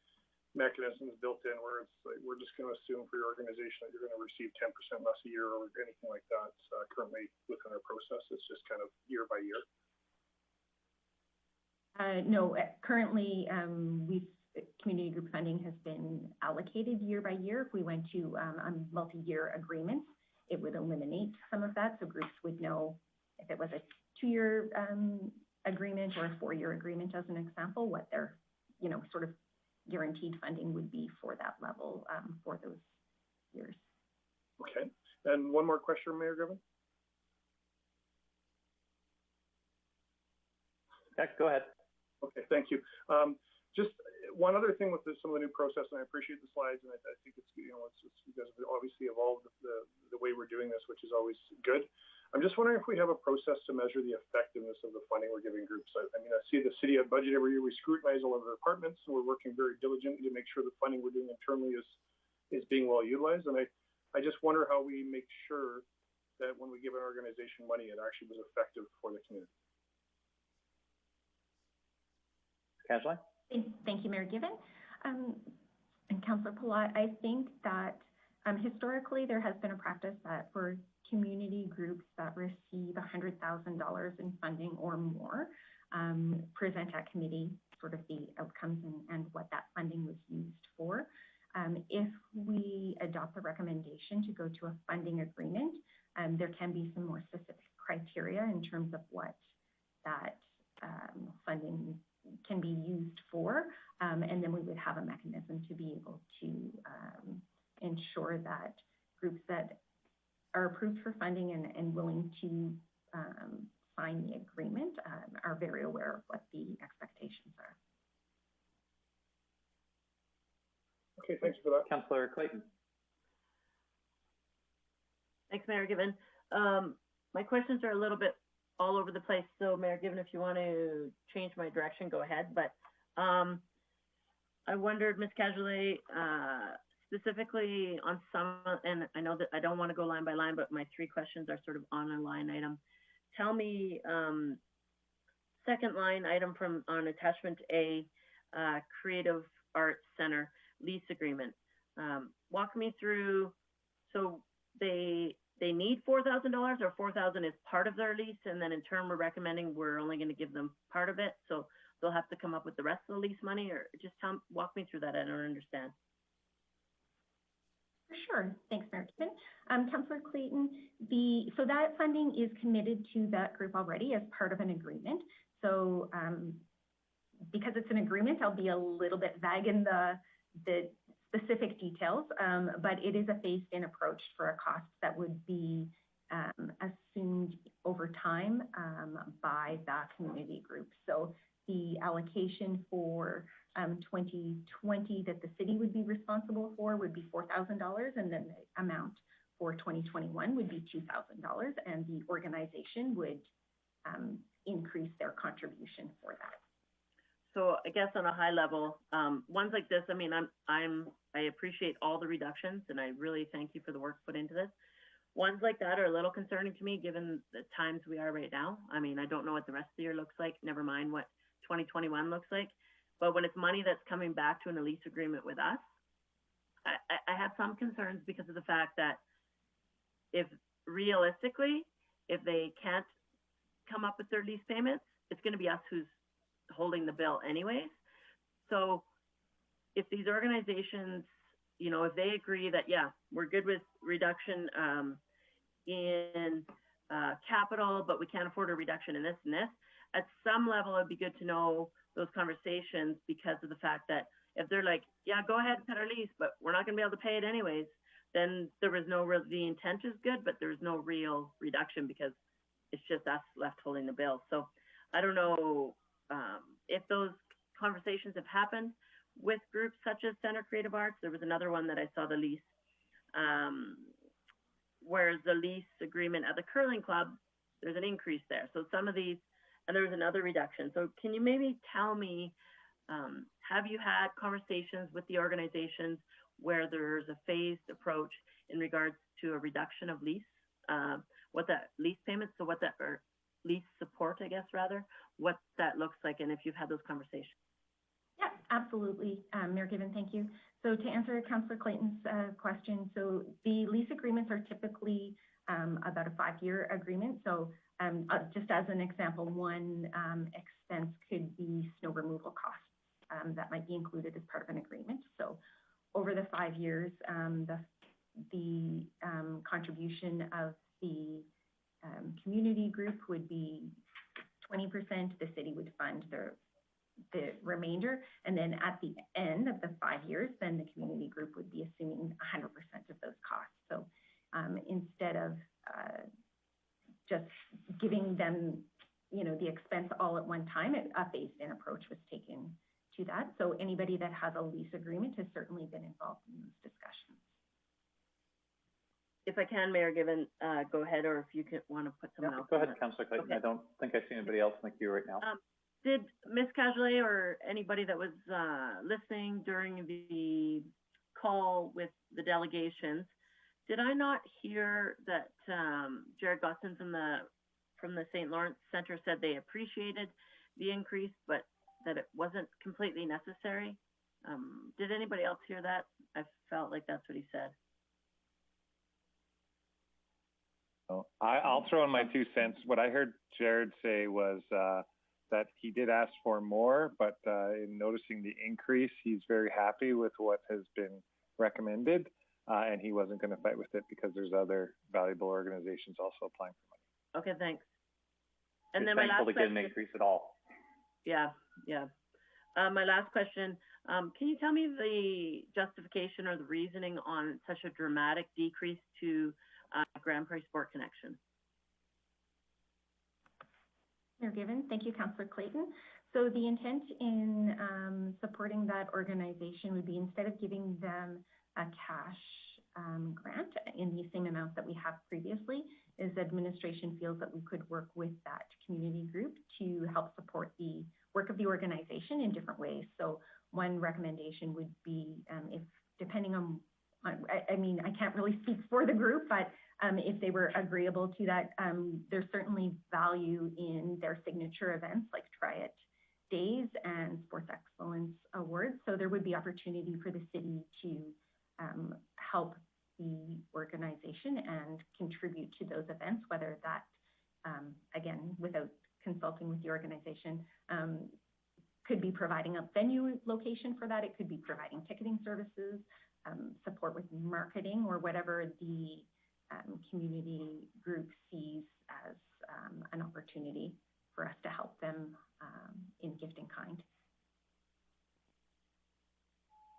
mechanisms built in where it's like, we're just going to assume for your organization that you're going to receive 10% less a year or anything like that currently within our process. It's just kind of year by year. No, currently community group funding has been allocated year by year. If we went to multi-year agreements, it would eliminate some of that. So groups would know if it was a 2-year agreement or a 4-year agreement, as an example, what their, sort of guaranteed funding would be for that level for those years. Okay. And one more question, Mayor Griffin. Okay, go ahead. Okay, thank you. Just one other thing with some of the new process, and I appreciate the slides, and I think it's, you guys have obviously evolved the way we're doing this, which is always good. I'm just wondering if we have a process to measure the effectiveness of the funding we're giving groups. I mean, I see the city budget every year. We scrutinize all of our departments, and we're working very diligently to make sure the funding we're doing internally is being well utilized. And I just wonder how we make sure that when we give an organization money, it actually was effective for the community. Casually? Thank you, Mayor Given. And Councillor Palat, I think that historically there has been a practice that for community groups that receive $100,000 in funding or more, present at committee sort of the outcomes and what that funding was used for. If we adopt the recommendation to go to a funding agreement, there can be some more specific criteria in terms of what that funding can be used for, and then we would have a mechanism to be able to ensure that groups that are approved for funding and willing to sign the agreement are very aware of what the expectations are. Okay, thanks for that. Councillor Clayton. Thanks, Mayor Given. My questions are a little bit all over the place, so Mayor Given, if you want to change my direction, go ahead. But I wondered, Ms. Cajolet, specifically on some, and I know that I don't want to go line by line, but my 3 questions are sort of on a line item. Tell me, second line item on attachment A, Creative Arts Center lease agreement. Walk me through, so they need $4,000 or $4,000 is part of their lease, and then in turn we're recommending we're only going to give them part of it, so they'll have to come up with the rest of the lease money, or just walk me through that. I don't understand. For sure. Thanks, Mayor Given. Councillor Clayton, so that funding is committed to that group already as part of an agreement. So because it's an agreement, I'll be a little bit vague in the specific details, but it is a phased-in approach for a cost that would be assumed over time by that community group. So the allocation for 2020 that the city would be responsible for would be $4,000, and then the amount for 2021 would be $2,000, and the organization would increase their contribution for that. So I guess on a high level, ones like this, I mean, I appreciate all the reductions, and I really thank you for the work put into this. Ones like that are a little concerning to me, given the times we are right now. I mean, I don't know what the rest of the year looks like, never mind what 2021 looks like. But when it's money that's coming back to an lease agreement with us, I have some concerns because of the fact that if realistically, if they can't come up with their lease payments, it's going to be us who's holding the bill anyways. So if these organizations, you know, if they agree that, yeah, we're good with reduction in capital, but we can't afford a reduction in this and this, at some level, it'd be good to know those conversations, because of the fact that if they're like, yeah, go ahead and cut our lease, but we're not going to be able to pay it anyways, then there was no real, the intent is good, but there's no real reduction because it's just us left holding the bill. So I don't know if those conversations have happened with groups such as Center Creative Arts. There was another one that I saw the lease, whereas the lease agreement at the curling club, there's an increase there. So some of these, and there was another reduction. So can you maybe tell me, have you had conversations with the organizations where there's a phased approach in regards to a reduction of lease what that lease payment, so what that, or lease support, I guess, rather, what that looks like, and if you've had those conversations. Yeah, absolutely. Mayor Given, thank you. So to answer Councillor Clayton's question, so the lease agreements are typically about a 5-year agreement. So just as an example, one expense could be snow removal costs that might be included as part of an agreement. So over the 5 years, the contribution of the community group would be 20%. The city would fund the remainder, and then at the end of the 5 years, then the community group would be assuming 100% of those costs. So instead of just giving them, the expense all at one time, a phased-in approach was taken to that. So anybody that has a lease agreement has certainly been involved in those discussions. If I can, Mayor Given, go ahead, or if you want to put someone else. Go ahead, Councillor Clayton. Okay. I don't think I see anybody else in the queue right now. Did Ms. Cajolet or anybody that was listening during the call with the delegations, did I not hear that Jared Gossins from the St. Lawrence Center said they appreciated the increase, but that it wasn't completely necessary? Did anybody else hear that? I felt like that's what he said. I'll throw in my 2 cents. What I heard Jared say was that he did ask for more, but in noticing the increase, he's very happy with what has been recommended, and he wasn't going to fight with it because there's other valuable organizations also applying for money. Okay, thanks. And then my last question. Thankful to get an increase at all. Yeah. My last question, can you tell me the justification or the reasoning on such a dramatic decrease to Grande Prairie Sport Connection? Mayor Given, thank you, Councillor Clayton. So the intent in supporting that organization would be, instead of giving them a cash grant in the same amount that we have previously, is administration feels that we could work with that community group to help support the work of the organization in different ways. So one recommendation would be, if depending on, I can't really speak for the group, but if they were agreeable to that, there's certainly value in their signature events like Try It Days and Sports Excellence Awards. So there would be opportunity for the city to help the organization and contribute to those events, whether that, again, without consulting with the organization, could be providing a venue location for that. It could be providing ticketing services, support with marketing, or whatever the community group sees as an opportunity for us to help them in gift in kind.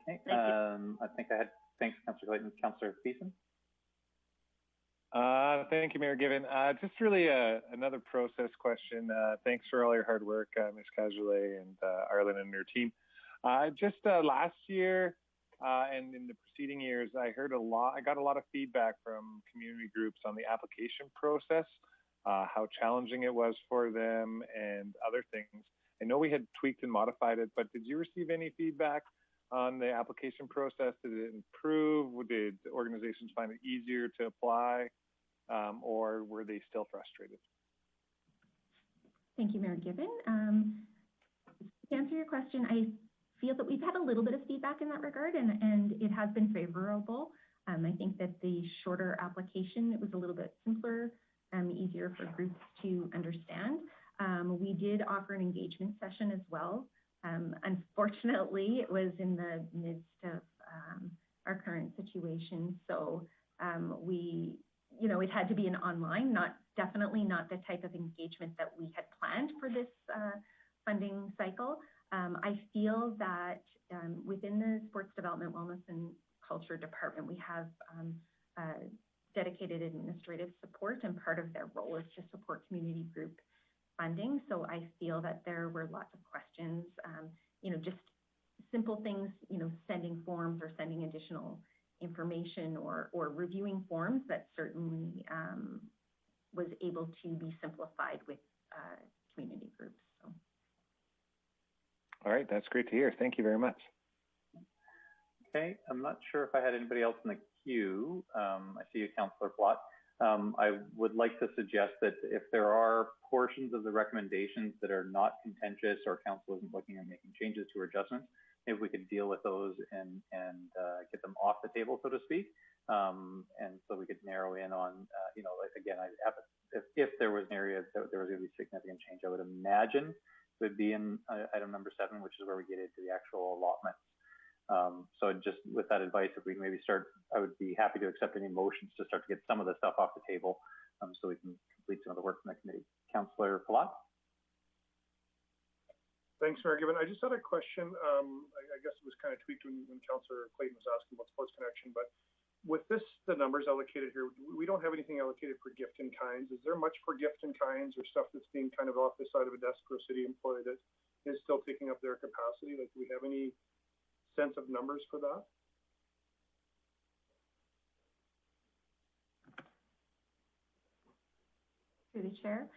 Okay. I think I had, thanks, Councillor Clayton. Councillor Thiessen? Thank you, Mayor Given. Just really another process question. Thanks for all your hard work, Ms. Cajolet and Arlen and your team. Just last year and in the preceding years, I got a lot of feedback from community groups on the application process, how challenging it was for them and other things. I know we had tweaked and modified it, but did you receive any feedback on the application process? Did it improve? Did organizations find it easier to apply, or were they still frustrated? Thank you, Mayor Given. To answer your question, I feel that we've had a little bit of feedback in that regard, and it has been favorable. I think that the shorter application, it was a little bit simpler, easier for groups to understand. We did offer an engagement session as well. Unfortunately, it was in the midst of our current situation, so it had to be an online, definitely not the type of engagement that we had planned for this funding cycle. I feel that within the Sports Development, Wellness and Culture Department, we have dedicated administrative support, and part of their role is to support community group funding. So I feel that there were lots of questions, just simple things, sending forms or sending additional information or reviewing forms that certainly was able to be simplified with community groups. So. All right, that's great to hear. Thank you very much. Okay, I'm not sure if I had anybody else in the queue. I see you, Councillor Plott. I would like to suggest that if there are portions of the recommendations that are not contentious or council isn't looking at making changes to or adjustments, maybe we could deal with those and get them off the table, so to speak. And so we could narrow in on, you know, like again, if there was an area that there was going to be significant change, I would imagine it would be in item number 7, which is where we get into the actual allotments. So just with that advice, if we maybe start, I would be happy to accept any motions to start to get some of the stuff off the table, so we can complete some of the work from the committee. Councillor Palat? Thanks, Mayor Gibbon. I just had a question. I guess it was kind of tweaked when Councillor Clayton was asking about Sports Connection, but with the numbers allocated here, we don't have anything allocated for gift in kinds. Is there much for gift in kinds or stuff that's being kind of off the side of a desk for a city employee that is still taking up their capacity? Like, do we have any sense of numbers for that? Through the chair,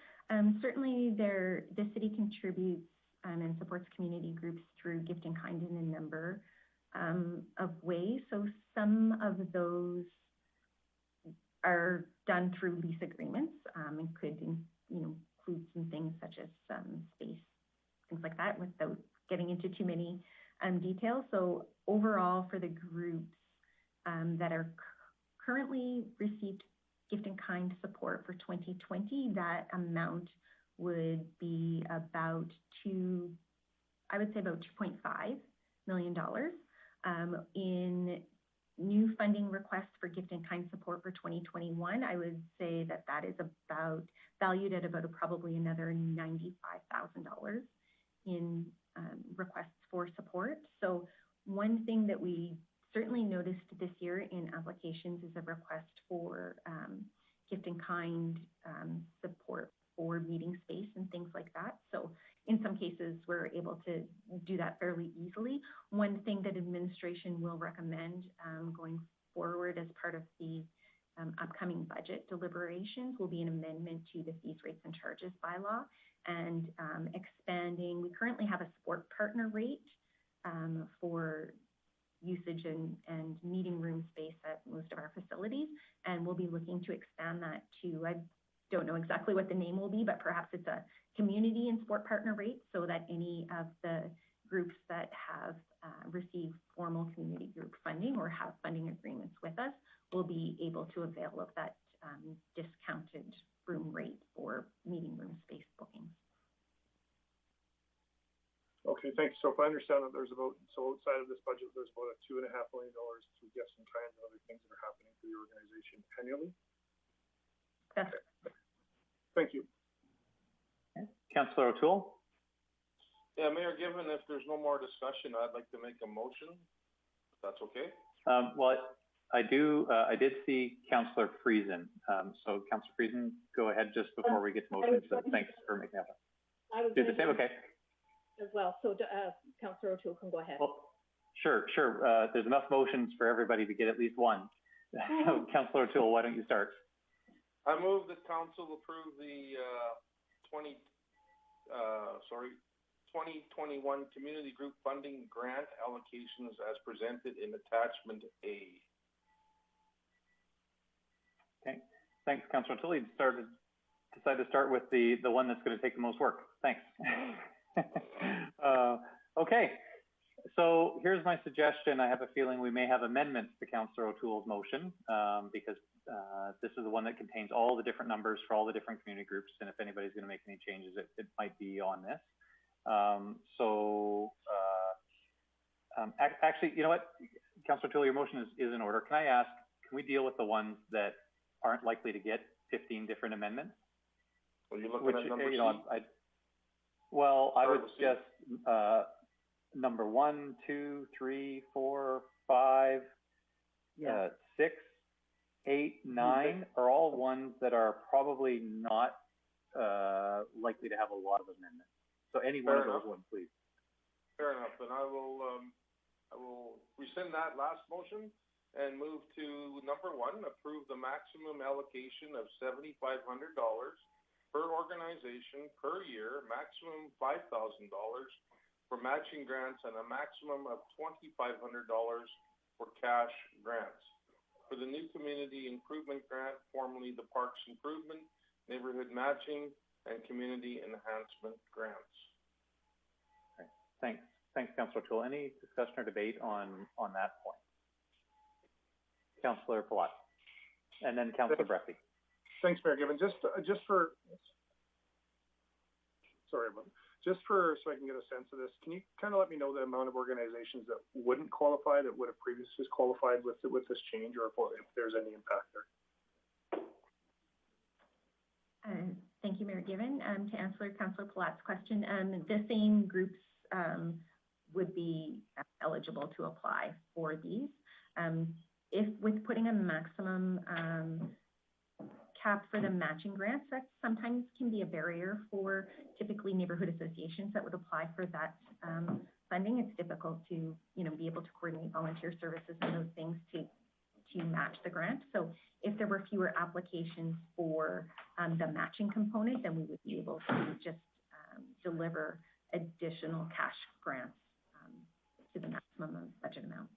certainly the city contributes and supports community groups through gift in kind in a number of ways. So some of those are done through lease agreements and could, include some things such as space, things like that, without getting into too many details. So overall, for the groups that are currently received gift in kind support for 2020, that amount would be about $2.5 million. In new funding requests for gift in kind support for 2021, I would say that is about valued at about probably another $95,000 in requests for support. So one thing that we certainly noticed this year in applications is a request for gift in kind support for meeting space and things like that. So in some cases, we're able to do that fairly easily. One thing that administration will recommend going forward as part of the upcoming budget deliberations will be an amendment to the fees, rates, and charges bylaw, and expanding. We currently have a sport partner rate for usage and meeting room space at most of our facilities, and we'll be looking to expand that to, I don't know exactly what the name will be, but perhaps it's a community and sport partner rate, so that any of the groups that have received formal community group funding or have funding agreements with us will be able to avail of that discounted room rate for meeting room space bookings. Okay, thanks. So if I understand that outside of this budget, there's about a $2.5 million through gifts and kinds and other things that are happening for the organization annually? That's okay. Thank you. Okay. Councillor O'Toole? Yeah, Mayor Gibbon, if there's no more discussion, I'd like to make a motion, if that's okay. Well, I did see Councillor Friesen. So Councillor Friesen, go ahead just before we get to motions. Thanks for making that. Do the same, okay. As well, so Councillor O'Toole can go ahead. Well, sure. There's enough motions for everybody to get at least one. So, Councillor O'Toole, why don't you start? I move that council approve the 2021 community group funding grant allocations as presented in attachment A. Okay, thanks, Councillor O'Toole. You decided to start with the one that's going to take the most work. Thanks. Okay, so here's my suggestion. I have a feeling we may have amendments to Councillor O'Toole's motion because this is the one that contains all the different numbers for all the different community groups, and if anybody's going to make any changes, it might be on this. Actually, you know what, Councillor O'Toole, your motion is in order. Can I ask, can we deal with the ones that aren't likely to get 15 different amendments? Well, you're looking at number C? Well, I would suggest number 1, 2, 3, 4, 5, 6, 8, 9 are all ones that are probably not likely to have a lot of amendments. So any one of those ones, please. Fair enough. And I will rescind that last motion and move to number 1, approve the maximum allocation of $7,500 per organization per year, maximum $5,000 for matching grants, and a maximum of $2,500 for cash grants. for the new community improvement grant, formerly the Parks Improvement, Neighborhood Matching, and Community Enhancement Grants. Okay. Thanks, Councillor Toole. Any discussion or debate on that point? Councillor Palat, and then Councillor Bressie. Thanks, Mayor Given. Just for, sorry about that. Just for, so I can get a sense of this, can you kind of let me know the amount of organizations that wouldn't qualify, that would have previously qualified with this change, or if there's any impact there? Thank you, Mayor Given. To answer Councillor Palat's question, the same groups would be eligible to apply for these. If with putting a maximum cap for the matching grants, that sometimes can be a barrier for typically neighborhood associations that would apply for that funding. It's difficult to, be able to coordinate volunteer services and those things to match the grant. So if there were fewer applications for the matching component, then we would be able to just deliver additional cash grants to the maximum budget amount.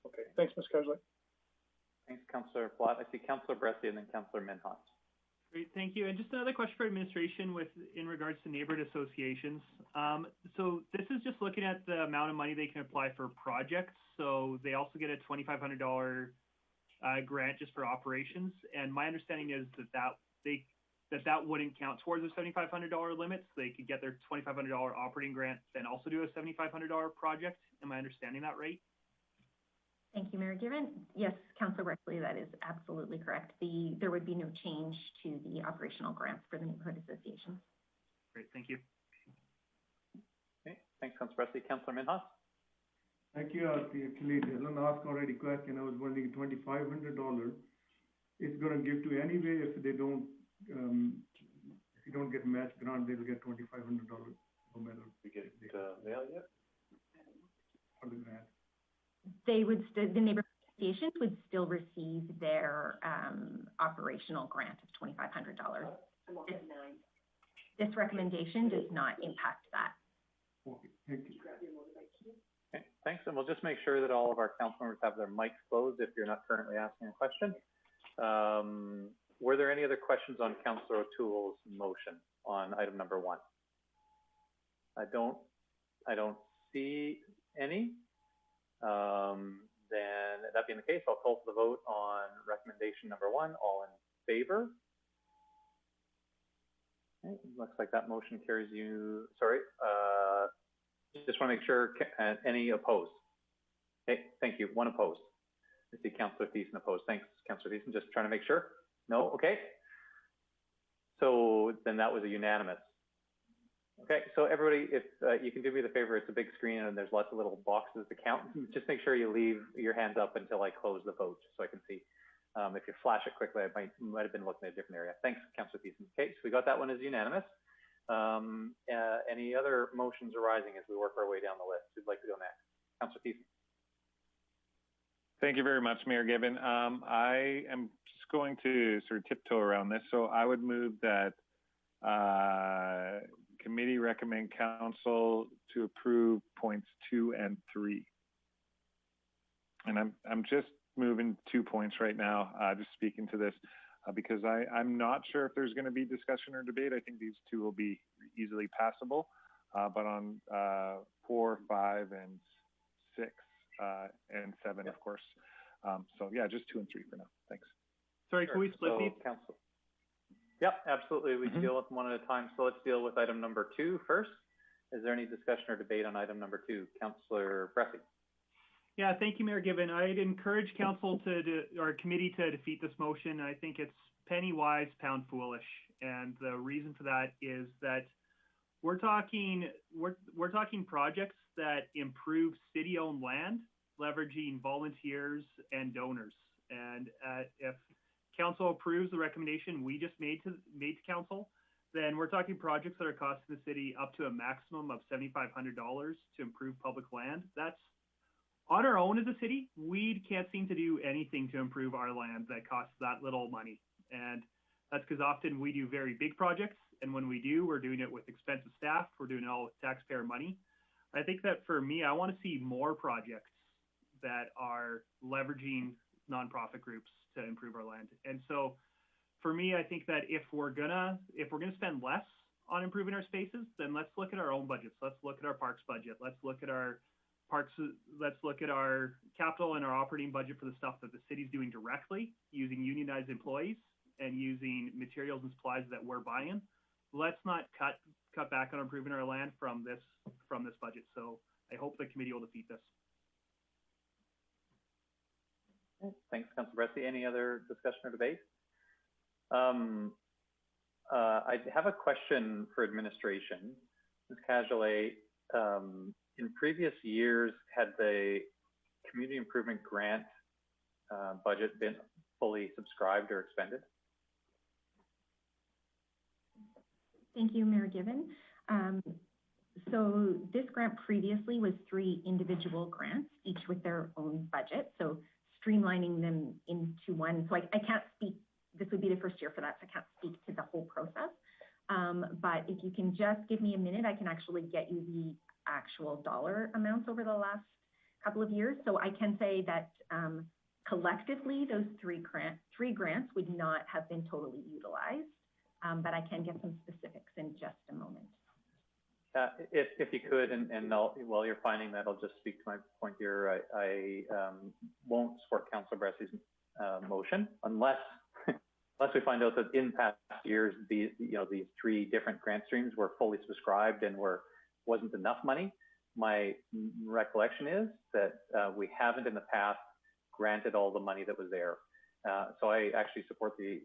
Okay, thanks, Ms. Kesley. Thanks, Councillor Platt. I see Councillor Bressie and then Councillor Minhas. Great, thank you. And just another question for administration in regards to neighborhood associations. So this is just looking at the amount of money they can apply for projects. So they also get a $2,500 grant just for operations. And my understanding is that wouldn't count towards the $7,500 limits. They could get their $2,500 operating grant, then also do a $7,500 project. Am I understanding that right? Thank you, Mayor Given. Yes, Councillor Wexley, that is absolutely correct. There would be no change to the operational grants for the neighborhood associations. Great, thank you. Okay, thanks, Councillor Bressie. Councillor Minhas? Thank you. Actually, Dylan asked already question. I was wondering $2,500. It's going to give to anyway if they don't, if you don't get match grant, they will get $2,500 no matter. We get mail yet? For the grant. They would the neighborhood associations would still receive their operational grant of $2,500. This recommendation does not impact that. Okay, thank you. Okay, thanks. And we'll just make sure that all of our council members have their mics closed if you're not currently asking a question. Were there any other questions on Councillor O'Toole's motion on item number 1? I don't see any. Then that being the case, I'll call for the vote on recommendation number 1. All in favor? Okay, looks like that motion carries you. Sorry, just want to make sure. Any opposed? Okay, thank you. 1 opposed. I see Councillor Thiessen opposed. Thanks, Councillor Thiessen. Just trying to make sure. No, okay. So then that was a unanimous. Okay, so everybody, if you can do me the favor, it's a big screen and there's lots of little boxes to count. Just make sure you leave your hands up until I close the vote, just so I can see. If you flash it quickly, I might have been looking at a different area. Thanks, Councillor Thiessen. Okay, so we got that one as unanimous. Any other motions arising as we work our way down the list? Who'd like to go next? Councillor Thiessen. Thank you very much, Mayor Gibbon. I am just going to sort of tiptoe around this. So I would move that committee recommend council to approve points 2 and 3. And I'm just moving 2 points right now, just speaking to this, because I'm not sure if there's going to be discussion or debate. I think these 2 will be easily passable, but on 4, 5, and 6, and 7, of course. So yeah, just 2 and 3 for now. Thanks. Sorry, can we split these? Council. Yep, absolutely. We can deal with them one at a time. So let's deal with item number 2 first. Is there any discussion or debate on item number 2? Councillor Bressie. Yeah, thank you, Mayor Gibbon. I'd encourage council or committee to defeat this motion. I think it's penny wise, pound foolish. And the reason for that is that we're talking projects that improve city-owned land, leveraging volunteers and donors. And if council approves the recommendation we just made to council, then we're talking projects that are costing the city up to a maximum of $7,500 to improve public land. That's on our own as a city. We can't seem to do anything to improve our land that costs that little money. And that's because often we do very big projects. And when we do, we're doing it with expensive staff. We're doing it all with taxpayer money. I think that for me, I want to see more projects that are leveraging nonprofit groups to improve our land. And so for me, I think that if we're gonna spend less on improving our spaces, then let's look at our own budgets. Let's look at our parks budget. Let's look at our capital and our operating budget for the stuff that the city's doing directly, using unionized employees and using materials and supplies that we're buying. Let's not cut back on improving our land from this budget. So I hope the committee will defeat this. Thanks, Councilor Bressie. Any other discussion or debate? I have a question for administration. Ms. Cajolet, in previous years, had the community improvement grant budget been fully subscribed or expended? Thank you, Mayor Given. So this grant previously was 3 individual grants, each with their own budget. So streamlining them into one. So I can't speak, this would be the first year for that, so I can't speak to the whole process. But if you can just give me a minute, I can actually get you the actual dollar amounts over the last couple of years. So I can say that collectively, those 3 grants would not have been totally utilized. But I can get some specifics in just a moment. If you could, and while you're finding that, I'll just speak to my point here. I won't support Councilor Bressie's motion unless we find out that in past years these 3 different grant streams were fully subscribed and wasn't enough money. My recollection is that we haven't in the past granted all the money that was there. So I actually support the,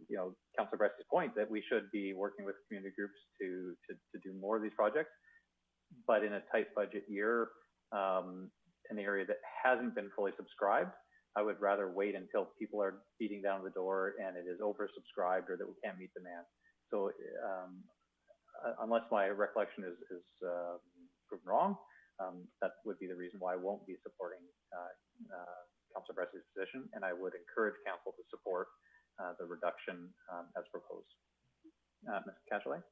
Councilor Bressie's point that we should be working with community groups to do more of these projects. But in a tight budget year, an area that hasn't been fully subscribed, I would rather wait until people are beating down the door and it is oversubscribed or that we can't meet demand. So unless my recollection is proven wrong, that would be the reason why I won't be supporting Councilor Bressie's position, and I would encourage council to support the reduction as proposed. Ms. Cajolet?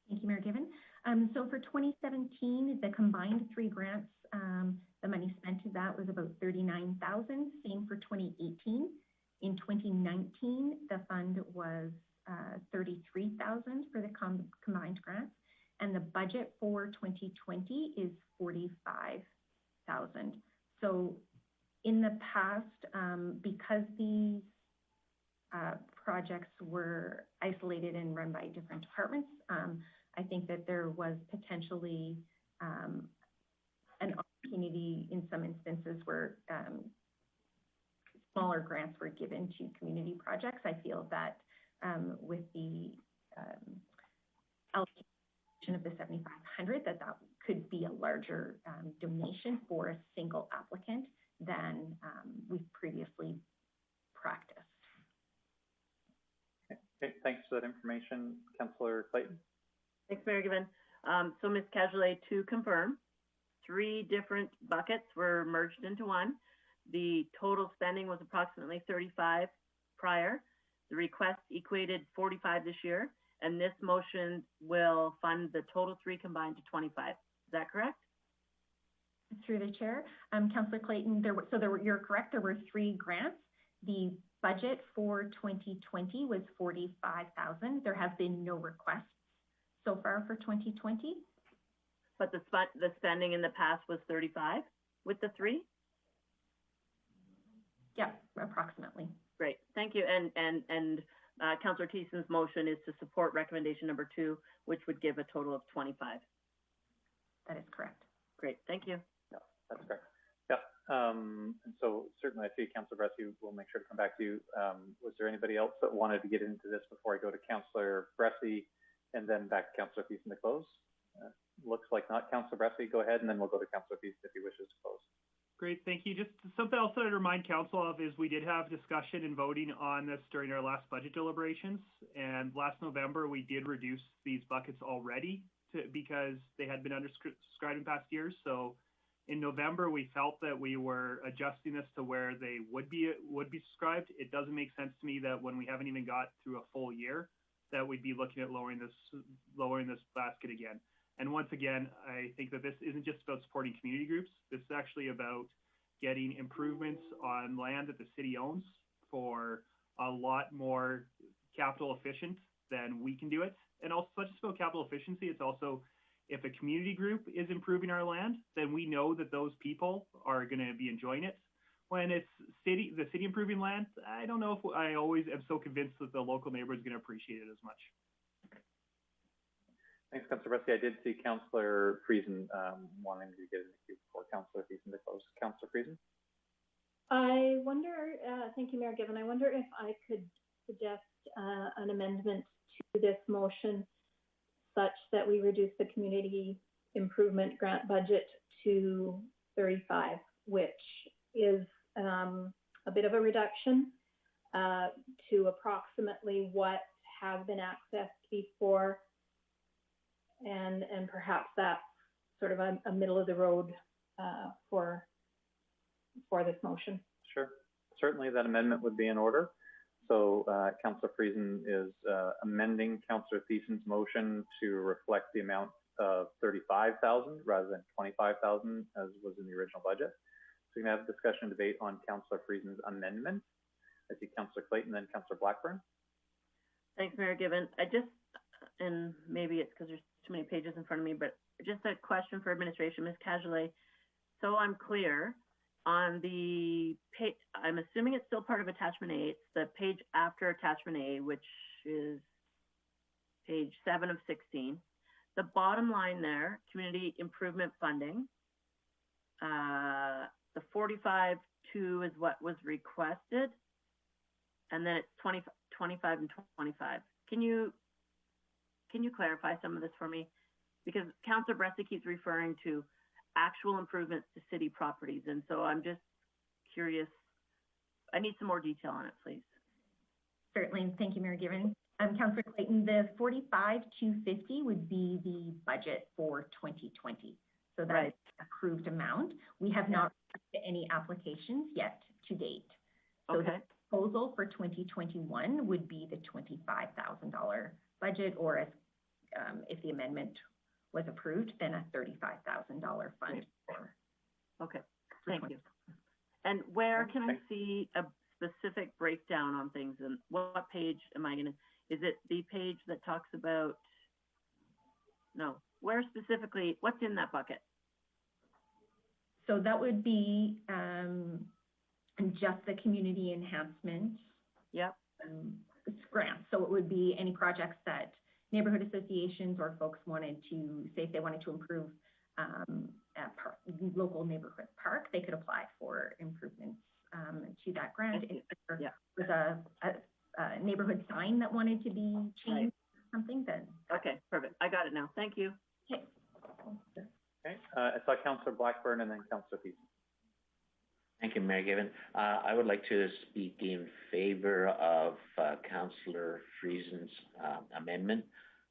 Thank you, Mayor Given. So for 2017, the combined 3 grants, the money spent to that was about $39,000. Same for 2018. In 2019, the fund was $33,000 for the combined grants, and the budget for 2020 is $45,000. So in the past, because these projects were isolated and run by different departments, I think that there was potentially an opportunity in some instances where smaller grants were given to community projects. I feel that with the allocation of the $7,500, that could be a larger donation for a single applicant than we've previously practiced. Okay, thanks for that information. Councillor Clayton? Thanks, Mayor Given. So Ms. Cajolet, to confirm, 3 different buckets were merged into one. The total spending was approximately 35 prior. The request equated 45 this year, and this motion will fund the total 3 combined to 25. Is that correct? Through the chair, Councillor Clayton, you're correct. There were 3 grants. The budget for 2020 was $45,000. There have been no requests so far for 2020. But the spending in the past was 35 with the 3? Yeah, approximately. Great, thank you. And Councillor Thiessen's motion is to support recommendation number 2, which would give a total of 25. That is correct. Great, thank you. Yeah, that's correct. Yeah, and so certainly I see Councillor Bressie will make sure to come back to you. Was there anybody else that wanted to get into this before I go to Councillor Bressie and then back to Councillor Thiessen to close? Looks like not. Councillor Bressie, go ahead, and then we'll go to Councillor Thiessen if he wishes to close. Great, thank you. Just something else that I'd remind council of is we did have discussion and voting on this during our last budget deliberations. And last November, we did reduce these buckets already because they had been undersubscribed in past years. So in November, we felt that we were adjusting this to where they would be subscribed. It doesn't make sense to me that when we haven't even got through a full year, that we'd be looking at lowering this basket again. And once again, I think that this isn't just about supporting community groups. This is actually about getting improvements on land that the city owns for a lot more capital efficient than we can do it. And also, it's not just about capital efficiency, it's also if a community group is improving our land, then we know that those people are going to be enjoying it. When it's the city improving land, I don't know if I always am so convinced that the local neighborhood is going to appreciate it as much. Thanks, Councillor Bressy. I did see Councillor Friesen wanting to get in the queue before Councillor Thiessen to close. Councillor Friesen? I wonder, thank you, Mayor Given. I wonder if I could suggest an amendment to this motion such that we reduce the community improvement grant budget to 35, which is a bit of a reduction to approximately what has been accessed before, and perhaps that's sort of a middle of the road for this motion. Sure. Certainly that amendment would be in order. So Councillor Friesen is amending Councillor Thiessen's motion to reflect the amount of 35,000 rather than 25,000 as was in the original budget. So we're going to have a discussion and debate on Councillor Friesen's amendment. I see Councillor Clayton, then Councillor Blackburn. Thanks, Mayor Given. I just, and maybe it's because there's too many pages in front of me, but just a question for administration, Ms. Cajolet. So I'm clear on the page, I'm assuming it's still part of attachment A. It's the page after attachment A, which is page 7 of 16. The bottom line there, community improvement funding, the 45.2 is what was requested, and then it's 25 and 25. Can you clarify some of this for me? Because Councillor Bressy keeps referring to actual improvements to city properties, and so I'm just curious. I need some more detail on it, please. Certainly, thank you, Mayor Given. Councillor Clayton, the 45,250 would be the budget for 2020. So that's right. Approved amount. We have not received any applications yet to date. So the proposal for 2021 would be the $25,000 budget, or as, if the amendment was approved, then a $35,000 fund. Okay, thank you. And where can I see a specific breakdown on things, and what page am I gonna, is it the page that talks about, no, where specifically, what's in that bucket? So that would be just the community enhancement grants. So it would be any projects that neighborhood associations or folks wanted to, say if they wanted to improve a local neighborhood park, they could apply for improvements to that grant. If there was a neighborhood sign that wanted to be changed, something, then. Okay, perfect. I got it now. Thank you. Okay. Okay, I saw Councillor Blackburn and then Councillor Thiessen. Thank you, Mayor Given. I would like to speak in favor of Councillor Friesen's amendment.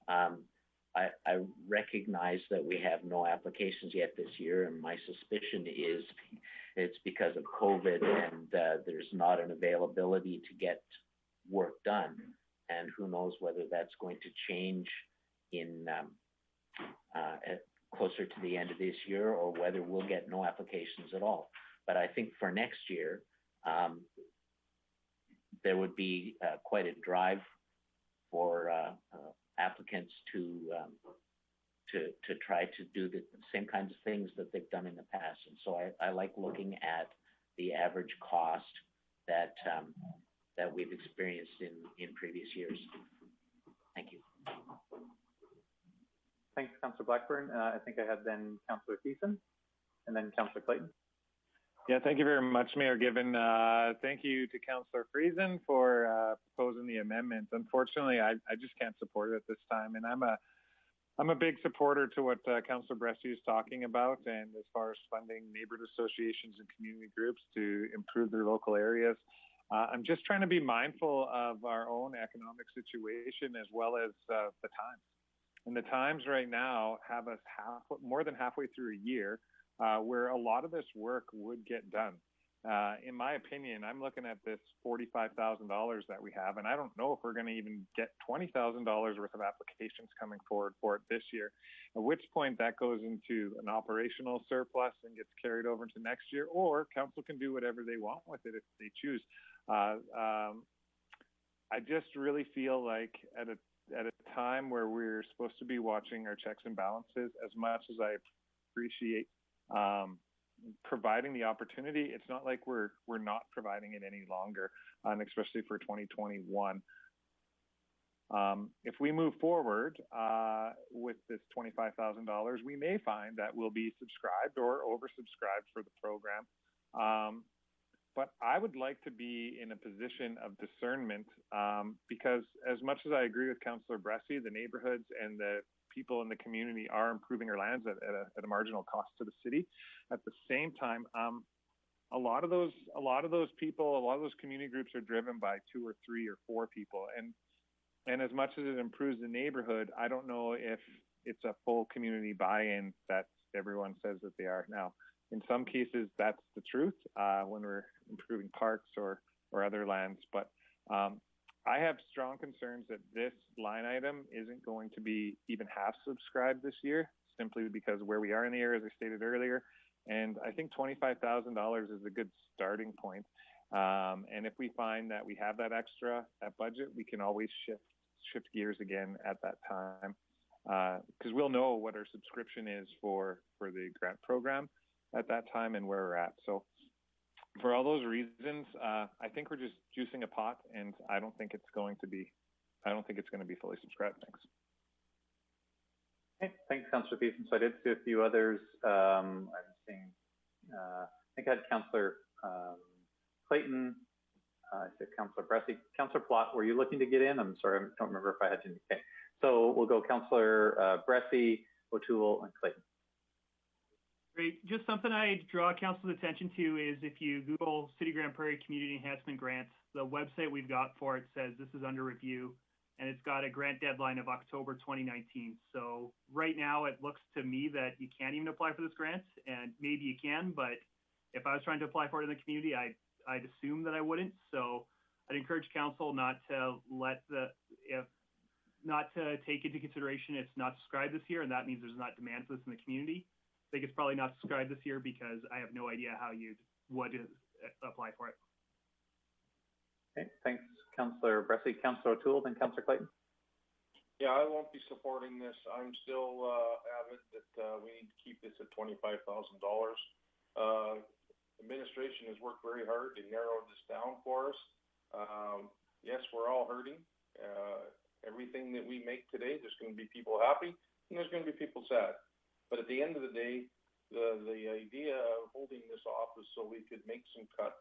I recognize that we have no applications yet this year, and my suspicion is it's because of COVID and there's not an availability to get work done. And who knows whether that's going to change in closer to the end of this year, or whether we'll get no applications at all. But I think for next year, there would be quite a drive for applicants to try to do the same kinds of things that they've done in the past. And so I like looking at the average cost that that we've experienced in previous years. Thank you. Thanks, Councillor Blackburn. I think I had then Councillor Thiessen and then Councillor Clayton. Yeah, thank you very much, Mayor Given. Thank you to Councillor Friesen for proposing the amendment. Unfortunately, I just can't support it at this time, and I'm a big supporter to what Councillor Bressy is talking about, and as far as funding neighborhood associations and community groups to improve their local areas. I'm just trying to be mindful of our own economic situation as well as the times. And the times right now have us more than halfway through a year where a lot of this work would get done. in my opinion, I'm looking at this $45,000 that we have, and I don't know if we're going to even get $20,000 worth of applications coming forward for it this year, at which point that goes into an operational surplus and gets carried over into next year, or council can do whatever they want with it if they choose. I just really feel like at a time where we're supposed to be watching our checks and balances, as much as I appreciate providing the opportunity, it's not like we're not providing it any longer, and especially for 2021. If we move forward with this $25,000, we may find that we'll be subscribed or oversubscribed for the program. But I would like to be in a position of discernment because as much as I agree with Councillor Bressie, the neighborhoods and the people in the community are improving our lands at a marginal cost to the city. At the same time, a lot of those people, a lot of those community groups are driven by 2 or 3 or 4 people. And as much as it improves the neighborhood, I don't know if it's a full community buy-in that everyone says that they are now. In some cases, that's the truth when we're improving parks or other lands. But I have strong concerns that this line item isn't going to be even half subscribed this year, simply because of where we are in the year, as I stated earlier. And I think $25,000 is a good starting point. And if we find that we have that budget, we can always shift gears again at that time, because we'll know what our subscription is for the grant program at that time and where we're at. So for all those reasons, I think we're just juicing a pot, and I don't think it's going to be fully subscribed. Thanks. Okay, thanks, Councillor Thiessen. So I did see a few others. I'm seeing, I think I had Councillor Clayton. I said Councillor Bressie. Councillor Plott, were you looking to get in? I'm sorry, I don't remember if I had you. Okay, so we'll go Councillor Bressie, O'Toole, and Clayton. Great. Just something I draw council's attention to is if you Google City Grande Prairie Community Enhancement Grants, the website we've got for it says this is under review, and it's got a grant deadline of October 2019. So right now it looks to me that you can't even apply for this grant, and maybe you can, but if I was trying to apply for it in the community, I'd assume that I wouldn't. So I'd encourage council not to take into consideration it's not subscribed this year, and that means there's not demand for this in the community. I think it's probably not subscribed this year because I have no idea how you would apply for it. Okay, thanks, Councillor Bressie. Councillor O'Toole, then Councillor Clayton. Yeah, I won't be supporting this. I'm still avid that we need to keep this at $25,000. Administration has worked very hard to narrow this down for us. Yes, we're all hurting. Everything that we make today, there's going to be people happy and there's going to be people sad. But at the end of the day, the idea of holding this off is so we could make some cuts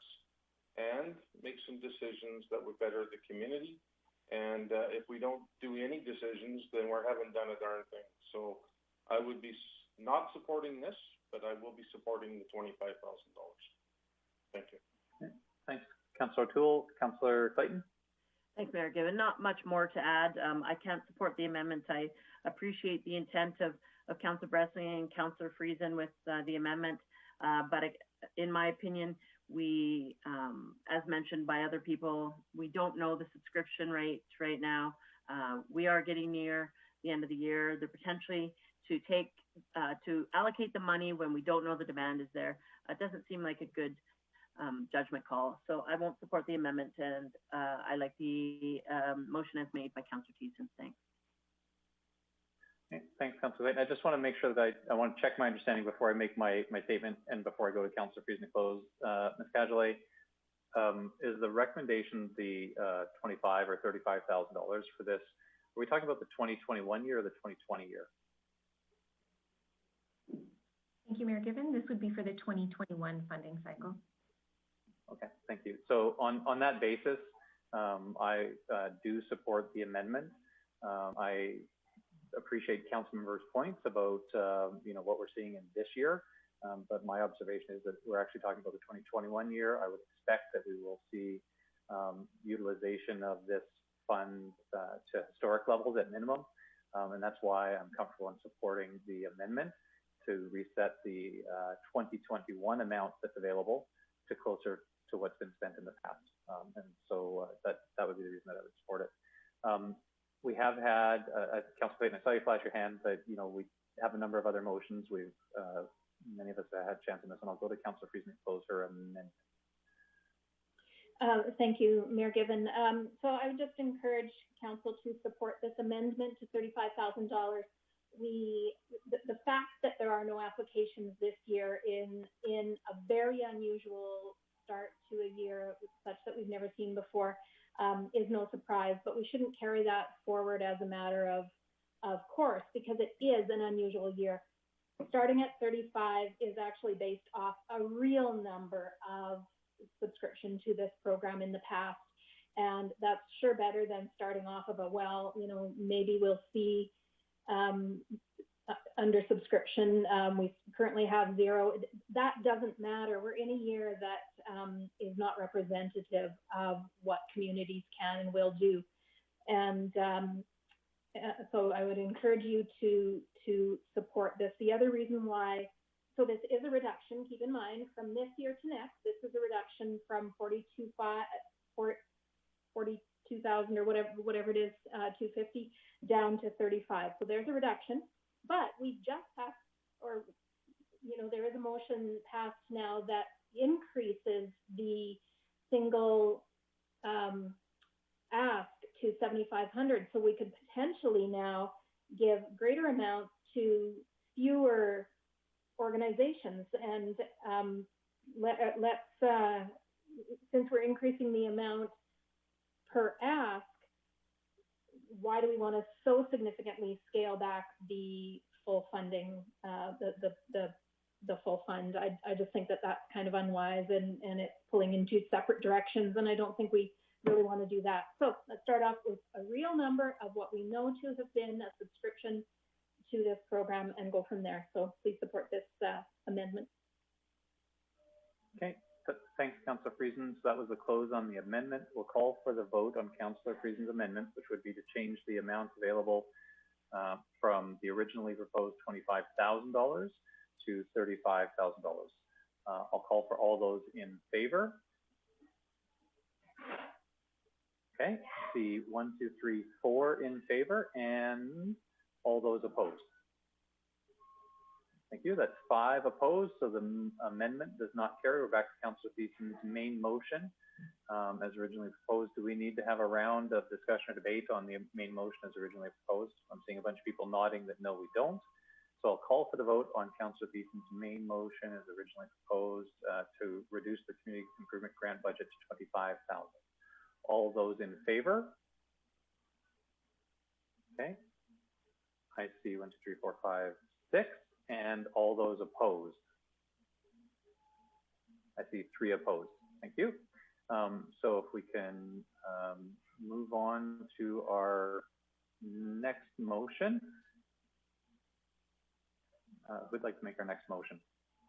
and make some decisions that would better the community. And if we don't do any decisions, then we haven't done a darn thing. So I would be not supporting this, but I will be supporting the $25,000. Thank you. Okay. Thanks, Councillor O'Toole. Councillor Clayton. Thanks, Mayor Given. Not much more to add. I can't support the amendments. I appreciate the intent of Councillor Bressie and Councillor Friesen with the amendment. But in my opinion, we, as mentioned by other people, we don't know the subscription rates right now. We are getting near the end of the year. They're potentially to allocate the money when we don't know the demand is there. It doesn't seem like a good judgment call. So I won't support the amendment, and I like the motion as made by Councillor Thiessen. Thanks. Okay, thanks, Councillor Clayton. I just want to make sure that I want to check my understanding before I make my statement and before I go to Councillor Friesen to close. Ms. Cajolet, is the recommendation the $25,000 or $35,000 for this? Are we talking about the 2021 year or the 2020 year? Thank you, Mayor Given. This would be for the 2021 funding cycle. Okay, thank you. So on that basis, I do support the amendment. I appreciate Councilmember's points about what we're seeing in this year, but my observation is that we're actually talking about the 2021 year. I would expect that we will see utilization of this fund to historic levels at minimum, and that's why I'm comfortable in supporting the amendment to reset the 2021 amount that's available closer to what's been spent in the past. And so that would be the reason that I would support it. We have had, Councilor Clayton, I saw you flash your hand, but we have a number of other motions. Many of us have had a chance on this, and I'll go to Councilor Friesen to close her amendment. Thank you, Mayor Given. So I would just encourage council to support this amendment to $35,000. The fact that there are no applications this year in a very unusual start to a year such that we've never seen before is no surprise, but we shouldn't carry that forward as a matter of course, because it is an unusual year. Starting at 35 is actually based off a real number of subscription to this program in the past, and that's sure better than starting off of maybe we'll see under subscription. We currently have 0. That doesn't matter. We're in a year that is not representative of what communities can and will do. And so I would encourage you to support this. The other reason why, so this is a reduction, keep in mind, from this year to next, this is a reduction from 42,000 or whatever it is, 250 down to 35. So there's a reduction, but we just passed, there is a motion passed now that increases the single ask to 7,500. So we could potentially now give greater amounts to fewer organizations, and let's since we're increasing the amount per ask, why do we want to so significantly scale back the full funding, the full fund? I just think that that's kind of unwise, and it's pulling in two separate directions, and I don't think we really want to do that. So let's start off with a real number of what we know to have been a subscription to this program and go from there. So please support this amendment. Okay, thanks, Councillor Friesen. So that was the close on the amendment. We'll call for the vote on Councillor Friesen's amendment, which would be to change the amount available from the originally proposed $25,000 to $35,000. I'll call for all those in favor. Okay, see 1, 2, 3, 4 in favor, and all those opposed. Thank you. That's 5 opposed, so the amendment does not carry. We're back to Councillor Thiesen's main motion as originally proposed. Do we need to have a round of discussion or debate on the main motion as originally proposed? I'm seeing a bunch of people nodding that no, we don't. So I'll call for the vote on Councillor Thiesen's main motion as originally proposed to reduce the community improvement grant budget to $25,000. All those in favor? Okay. I see 1, 2, 3, 4, 5, 6, and all those opposed. I see 3 opposed. Thank you. So if we can move on to our next motion. Who'd like to make our next motion?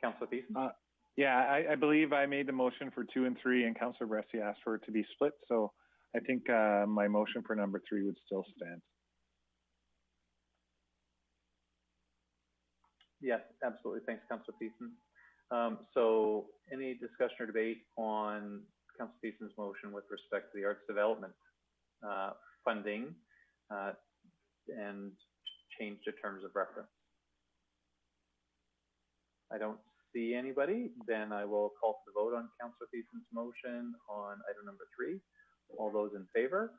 Councillor Thiessen? Yeah, I believe I made the motion for 2 and 3, and Councillor Bressi asked for it to be split. So I think my motion for number 3 would still stand. Yes, absolutely. Thanks, Councillor Thiessen. So any discussion or debate on Councillor Thiessen's motion with respect to the arts development funding and change to terms of reference? I don't see anybody. Then I will call for the vote on Councillor Thiessen's motion on item number 3. All those in favor?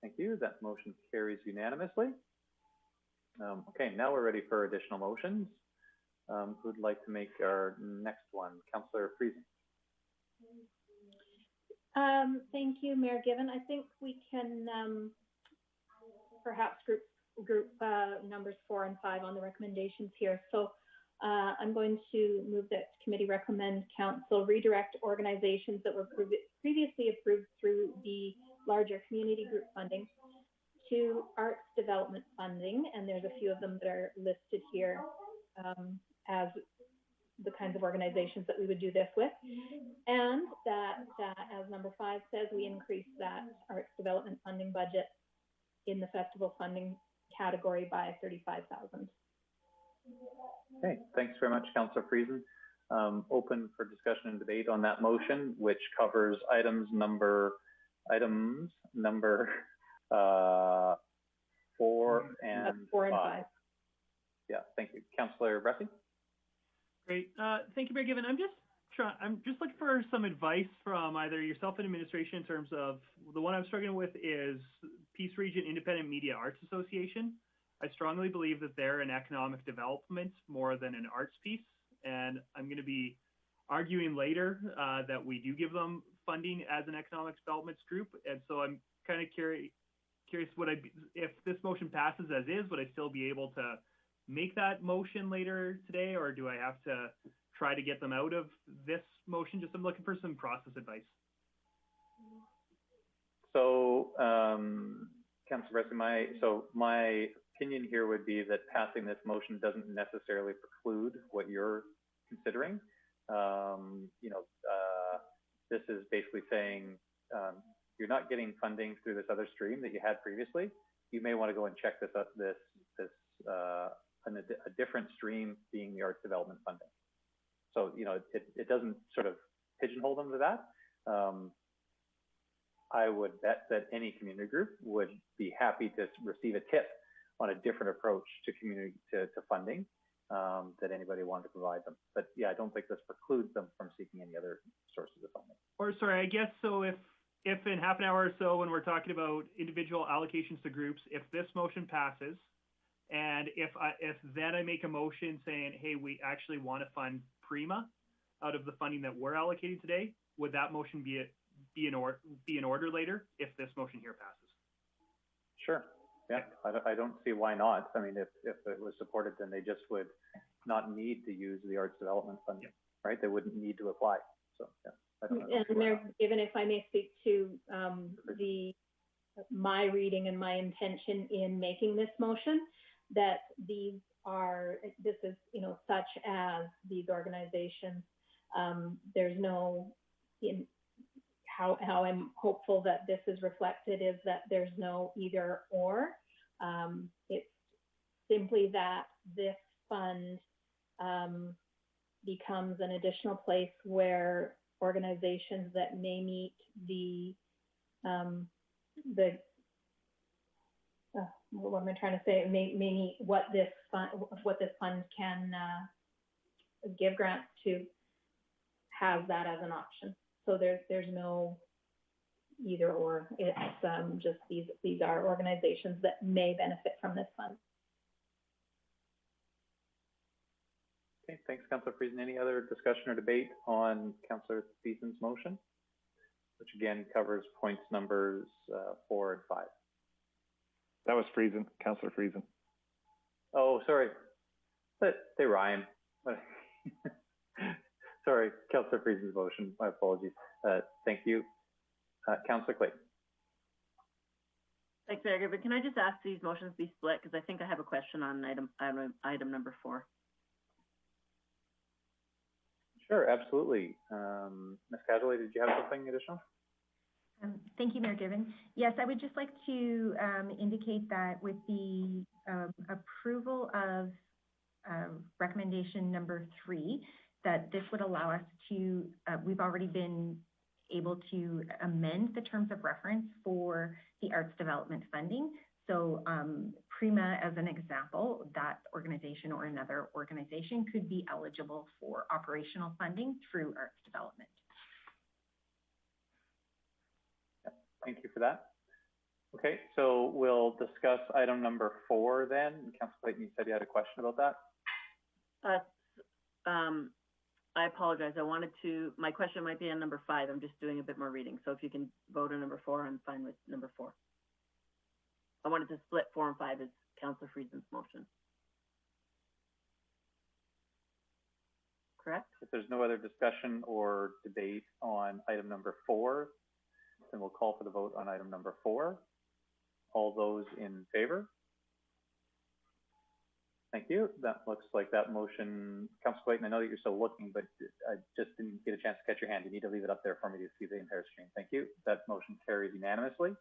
Thank you. That motion carries unanimously. Okay, now we're ready for additional motions. Who'd like to make our next one? Councillor Friesen. Thank you, Mayor Given. I think we can perhaps group numbers 4 and 5 on the recommendations here. So I'm going to move that committee recommend council redirect organizations that were previously approved through the larger community group funding to arts development funding, and there's a few of them that are listed here as the kinds of organizations that we would do this with, and that as number 5 says, we increase that arts development funding budget in the festival funding category by $35,000. Okay, thanks very much, Councillor Friesen. open for discussion and debate on that motion, which covers items number 4 and 5. Yeah, thank you. Councillor Bressie? Great. Thank you, Mayor Given. I'm just looking for some advice from either yourself and administration in terms of the one I'm struggling with is Peace Region Independent Media Arts Association. I strongly believe that they're an economic development more than an arts piece, and I'm going to be arguing later that we do give them funding as an economic development group, and so I'm kind of curious if this motion passes as is, would I still be able to make that motion later today, or do I have to try to get them out of this motion? Just I'm looking for some process advice. So, Councillor Bressie, my opinion here would be that passing this motion doesn't necessarily preclude what you're considering. This is basically saying you're not getting funding through this other stream that you had previously. You may want to go and check this out, a different stream being the arts development funding. So, it doesn't sort of pigeonhole them to that. I would bet that any community group would be happy to receive a tip on a different approach to funding that anybody wanted to provide them. But yeah, I don't think this precludes them from seeking any other sources of funding. Or sorry, I guess so if in half an hour or so when we're talking about individual allocations to groups, if this motion passes, and if then I make a motion saying, hey, we actually want to fund Prima out of the funding that we're allocating today, would that motion be in order later if this motion here passes? Sure. Yeah, I don't see why not. I mean, if it was supported, then they just would not need to use the arts development funding, right? They wouldn't need to apply. So yeah, I don't know. And Mayor, given if I may speak to my reading and my intention in making this motion, that this is, such as these organizations, there's no, how I'm hopeful that this is reflected is that there's no either or. It's simply that this fund becomes an additional place where organizations that may meet what am I trying to say? May meet what this fund can give grants to, have that as an option. So there's no either or. It's just these are organizations that may benefit from this fund. Okay, thanks, Councillor Friesen. Any other discussion or debate on Councillor Thiesen's motion, which again covers points numbers 4 and 5? That was Friesen, Councillor Friesen. Oh, sorry, but they rhyme. Sorry, Councillor Friesen's motion. My apologies. Thank you, Councillor Clayton. Thanks, Mayor Given. Can I just ask these motions be split? Because I think I have a question on item number 4. Sure, absolutely. Ms. Casually, did you have something additional? Thank you, Mayor Given. Yes, I would just like to indicate that with the approval of recommendation number 3, that this would allow us to, we've already been able to amend the terms of reference for the arts development funding. So Prima, as an example, that organization or another organization could be eligible for operational funding through arts development. Thank you for that. Okay, so we'll discuss item number 4 then. Councillor Clayton, you said you had a question about that? I apologize. My question might be on number 5. I'm just doing a bit more reading. So if you can vote on number 4, I'm fine with number 4. I wanted to split 4 and 5 as Councillor Friesen's motion. Correct? If there's no other discussion or debate on item number 4, then we'll call for the vote on item number 4. All those in favor? Thank you. That looks like that motion. Councillor Clayton, I know that you're still looking, but I just didn't get a chance to catch your hand. You need to leave it up there for me to see the entire screen. Thank you. That motion carries unanimously.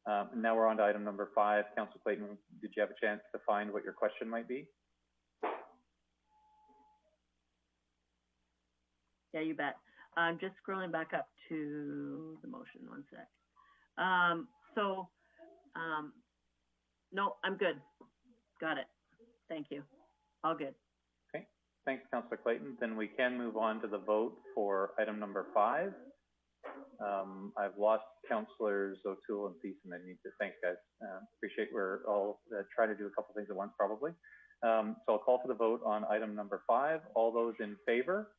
And now we're on to item number 5. Councillor Clayton, did you have a chance to find what your question might be? Yeah, you bet. I'm just scrolling back up to the motion, one sec. No, I'm good. Got it. Thank you. All good. Okay, thanks, Councillor Clayton. Then we can move on to the vote for item number 5. I've lost Councillors O'Toole and Thiessen. I need to thank guys. Appreciate we're all trying to do a couple things at once probably. So I'll call for the vote on item number 5. All those in favor?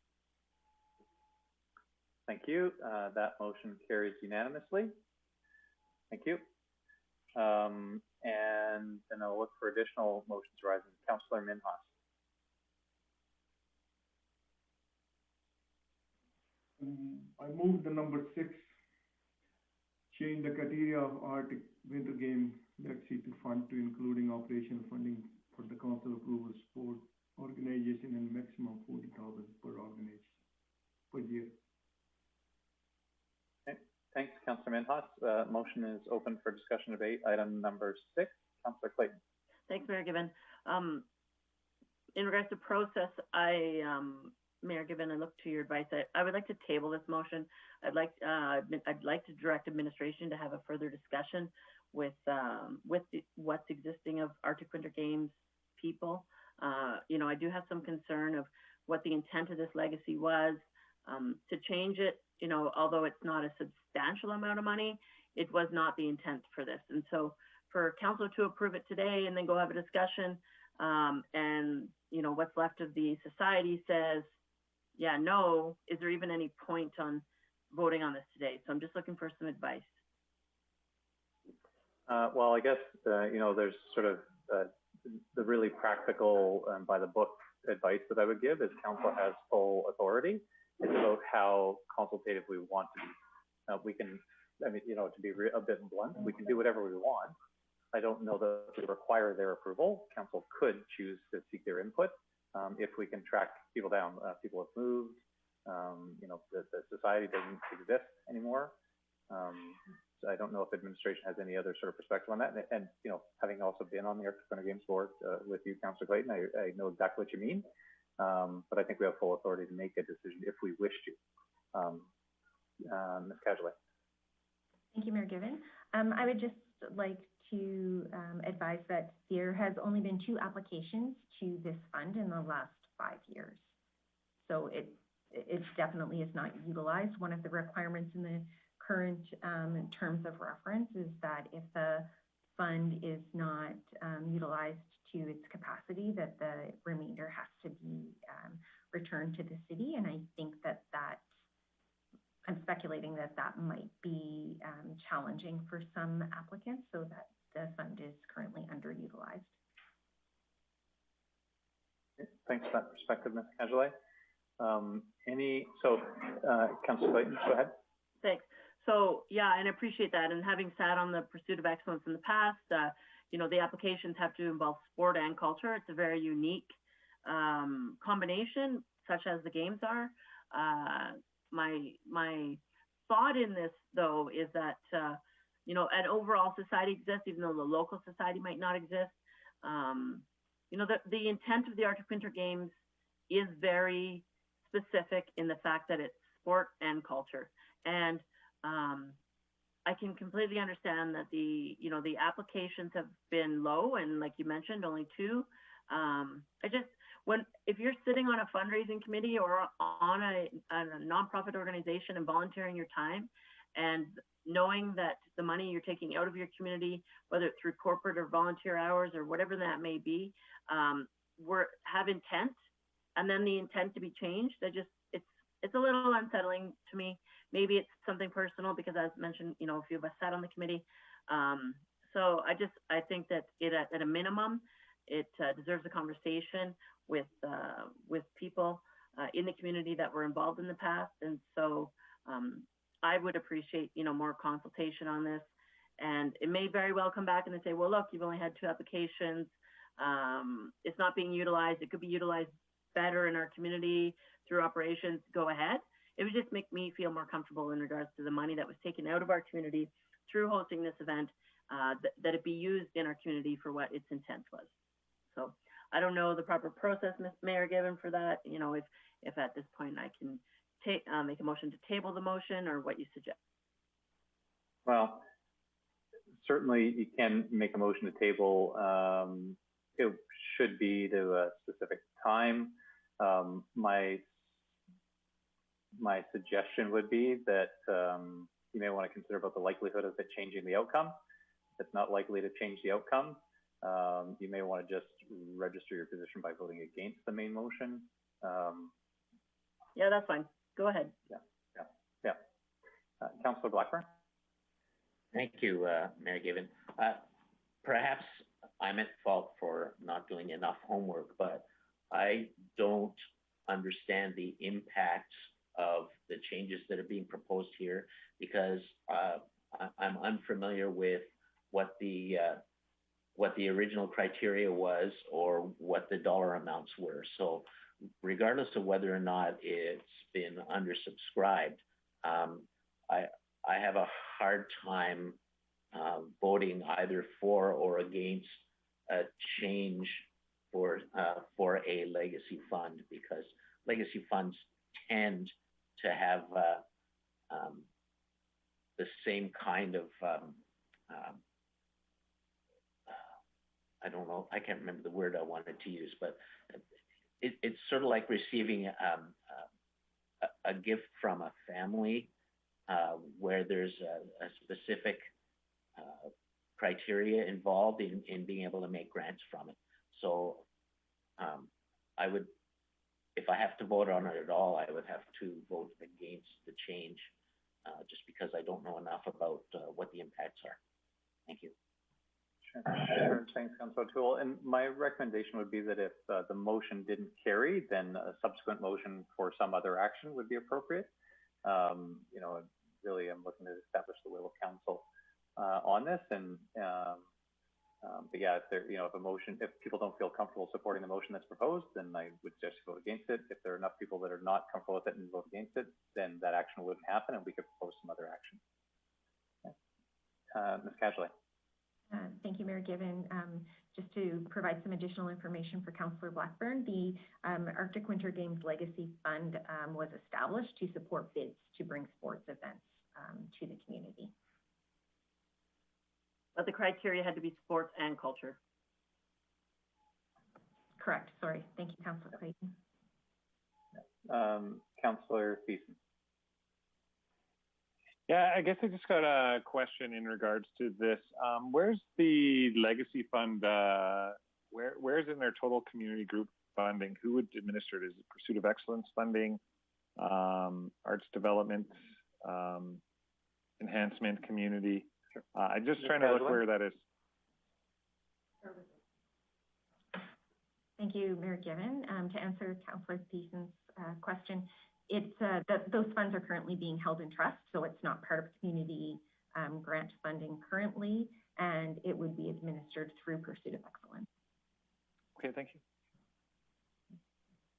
Thank you. That motion carries unanimously. Thank you. And then I'll look for additional motions arising. Councillor Minhas. I move the number 6, change the criteria of Arctic Winter Game Legacy to fund to including operational funding for the council approval sport organization and maximum 40,000 per organization per year. Okay. Thanks, Councillor Minhas. Motion is open for discussion of item number 6. Councillor Clayton. Thanks, Mayor Given. In regards to process, Mayor Given, I look to your advice. I would like to table this motion. I'd like to direct administration to have a further discussion with what's existing of Arctic Winter Games people. I do have some concern of what the intent of this legacy was. To change it, although it's not a substantial amount of money, it was not the intent for this. And so for council to approve it today and then go have a discussion, and what's left of the society says, yeah, no, is there even any point on voting on this today? So I'm just looking for some advice. Well, I guess, there's sort of the really practical by the book advice that I would give is council has full authority. It's about how consultative we want to be. We can, to be a bit blunt, we can do whatever we want. I don't know that we require their approval. Council could choose to seek their input. If we can track people down, people have moved, the society doesn't exist anymore. So I don't know if administration has any other sort of perspective on that. And having also been on the Arctic Winter Games board with you, Councillor Clayton, I know exactly what you mean. But I think we have full authority to make a decision if we wish to. Ms. Casualay. Thank you, Mayor Given. I would just like to advise that there has only been 2 applications to this fund in the last 5 years. So it definitely is not utilized. One of the requirements in the current terms of reference is that if the fund is not utilized to its capacity, that the remainder has to be returned to the city. And I think that I'm speculating that might be challenging for some applicants, so that the fund is currently underutilized. Thanks for that perspective, Ms. Casualay. Councillor Clayton, go ahead. Thanks. So yeah, and I appreciate that. And having sat on the pursuit of excellence in the past, the applications have to involve sport and culture. It's a very unique combination, such as the games are. My thought in this, though, is that an overall society exists, even though the local society might not exist. The intent of the Arctic Winter Games is very specific in the fact that it's sport and culture. And I can completely understand that the applications have been low, and like you mentioned, only 2. If you're sitting on a fundraising committee or on a nonprofit organization and volunteering your time, and knowing that the money you're taking out of your community, whether it's through corporate or volunteer hours or whatever that may be, have intent, and then the intent to be changed, it's a little unsettling to me. Maybe it's something personal because, as mentioned, a few of us sat on the committee. So I think that at a minimum, it deserves a conversation with people in the community that were involved in the past. And so I would appreciate, more consultation on this. And it may very well come back and they say, well, look, you've only had 2 applications. It's not being utilized. It could be utilized better in our community through operations. Go ahead. It would just make me feel more comfortable in regards to the money that was taken out of our community through hosting this event, that it be used in our community for what its intent was. So I don't know the proper process, Ms. Mayor, given for that. If at this point I can make a motion to table the motion, or what you suggest? Well, certainly you can make a motion to table. It should be to a specific time. My suggestion would be that you may want to consider about the likelihood of it changing the outcome. If it's not likely to change the outcome, you may want to just register your position by voting against the main motion. Yeah, that's fine. Go ahead. Yeah. Councillor Blackburn? Thank you, Mayor Given. Perhaps I'm at fault for not doing enough homework, but I don't understand the impacts of the changes that are being proposed here, because I'm unfamiliar with what the original criteria was or what the dollar amounts were. So regardless of whether or not it's been undersubscribed, I have a hard time voting either for or against a change for a legacy fund, because legacy funds tend to have the same kind of I don't know, I can't remember the word I wanted to use, but it's sort of like receiving a gift from a family where there's a specific criteria involved in being able to make grants from it. So I would, if I have to vote on it at all, I would have to vote against the change just because I don't know enough about what the impacts are. Thank you. Sure. Thanks, Councillor O'Toole. And my recommendation would be that if the motion didn't carry, then a subsequent motion for some other action would be appropriate. You know, really, I'm looking to establish the will of council on this, and but yeah, if there, you know, if people don't feel comfortable supporting the motion that's proposed, then I would just vote against it. If there are enough people that are not comfortable with it and vote against it, then that action wouldn't happen, and we could propose some other action. Okay. Ms. Cashel. Thank you, Mayor Given. Just to provide some additional information for Councillor Blackburn, the Arctic Winter Games Legacy Fund was established to support bids to bring sports events to the community. But the criteria had to be sports and culture. Correct. Sorry. Thank you, Councillor Clayton. Councillor Thiessen. Yeah, I guess I just got a question in regards to this. Where's the legacy fund? Where's in their total community group funding? Who would administer it? Is it Pursuit of Excellence funding, arts development, enhancement, community? I'm just trying to look where that is. Thank you, Mayor Given. To answer Councillor Thiessen's question, it's those funds are currently being held in trust, so it's not part of community grant funding currently, and it would be administered through Pursuit of Excellence. Okay, thank you.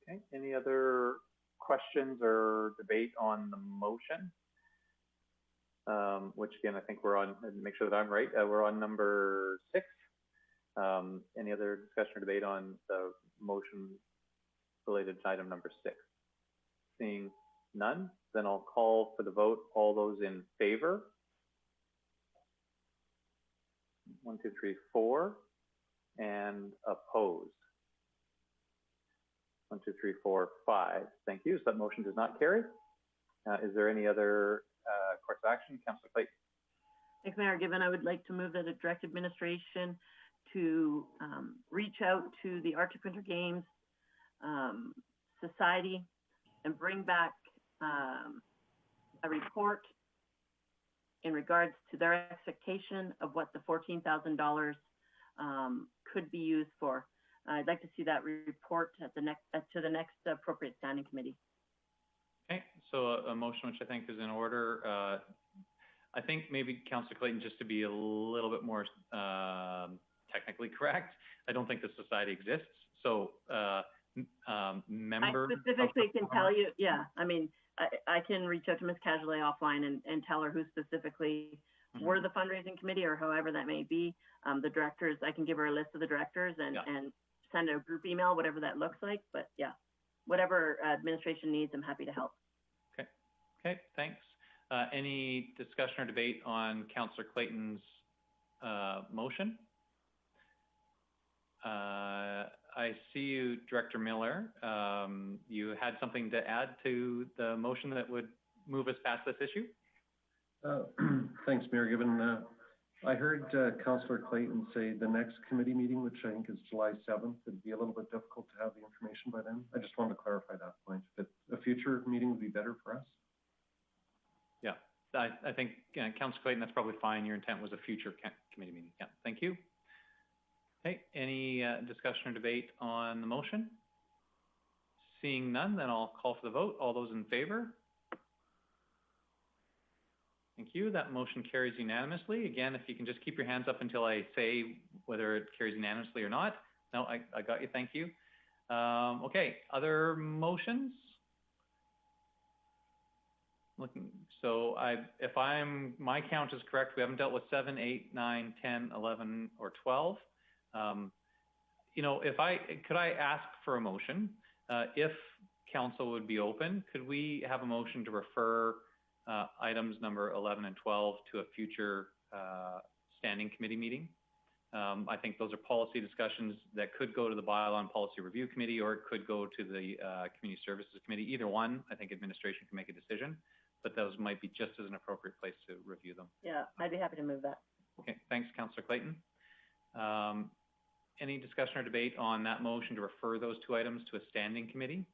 Okay, any other questions or debate on the motion? Which again, I think we're on, make sure that I'm right, we're on number 6. Any other discussion or debate on the motion related to item number 6? Seeing none, then I'll call for the vote. All those in favor? 1, 2, 3, 4. And opposed? 1, 2, 3, 4, 5. Thank you. So that motion does not carry. Is there any other course of action? Councillor Clayton. Thanks, Mayor Given. I would like to move that a direct administration to reach out to the Arctic Winter Games Society and bring back a report in regards to their expectation of what the $14,000 could be used for. I'd like to see that report at the next to the next appropriate standing committee. Okay, so a motion which I think is in order. I think maybe Councillor Clayton, just to be a little bit more technically correct, I don't think the society exists. So member. I specifically can tell you, yeah, I mean, I can reach out to Ms. Casually offline and tell her who specifically were the fundraising committee or however that may be. The directors, I can give her a list of the directors and send a group email, whatever that looks like. But yeah, whatever administration needs, I'm happy to help. Okay, thanks. Any discussion or debate on Councillor Clayton's motion? I see you, Director Miller. You had something to add to the motion that would move us past this issue? Thanks, Mayor Given. I heard Councillor Clayton say the next committee meeting, which I think is July 7th, it'd be a little bit difficult to have the information by then. I just wanted to clarify that point. If a future meeting would be better for us. Yeah, I think, Councillor Clayton, that's probably fine. Your intent was a future committee meeting. Yeah, thank you. Okay, any discussion or debate on the motion? Seeing none, then I'll call for the vote. All those in favor? Thank you. That motion carries unanimously. Again, if you can just keep your hands up until I say whether it carries unanimously or not. No, I got you. Thank you. Okay, other motions? So if my count is correct, we haven't dealt with 7, 8, 9, 10, 11, or 12. You know, could I ask for a motion? If council would be open, could we have a motion to refer items number 11 and 12 to a future standing committee meeting? I think those are policy discussions that could go to the Bylaw and Policy Review Committee, or it could go to the Community Services Committee. Either one, I think administration can make a decision, but those might be just as an appropriate place to review them. Yeah, I'd be happy to move that. Okay, thanks, Councillor Clayton. Any discussion or debate on that motion to refer those two items to a standing committee?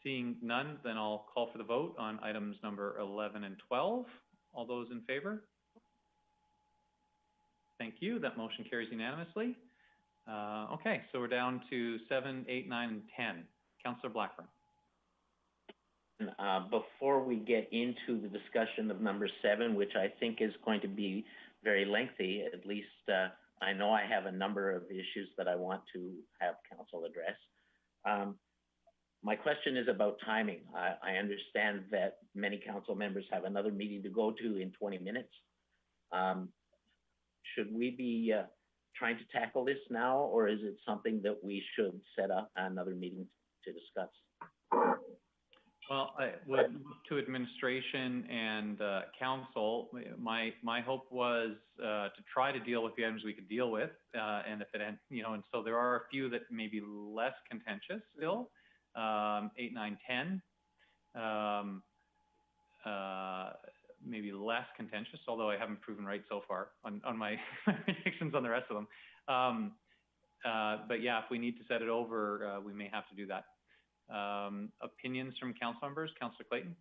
Seeing none, then I'll call for the vote on items number 11 and 12. All those in favor? Thank you. That motion carries unanimously. Okay, so we're down to 7, 8, 9, and 10. Councillor Blackburn. Before we get into the discussion of number 7, which I think is going to be very lengthy, at least I know I have a number of issues that I want to have council address. My question is about timing. I understand that many council members have another meeting to go to in 20 minutes. Should we be trying to tackle this now, or is it something that we should set up another meeting to discuss? Well, I would look to administration and council. My hope was to try to deal with the items we could deal with, and if it, and so there are a few that may be less contentious still. 8, 9, 10, maybe less contentious, although I haven't proven right so far on my predictions on the rest of them. But yeah, if we need to set it over, we may have to do that. Opinions from council members? Councillor Clayton?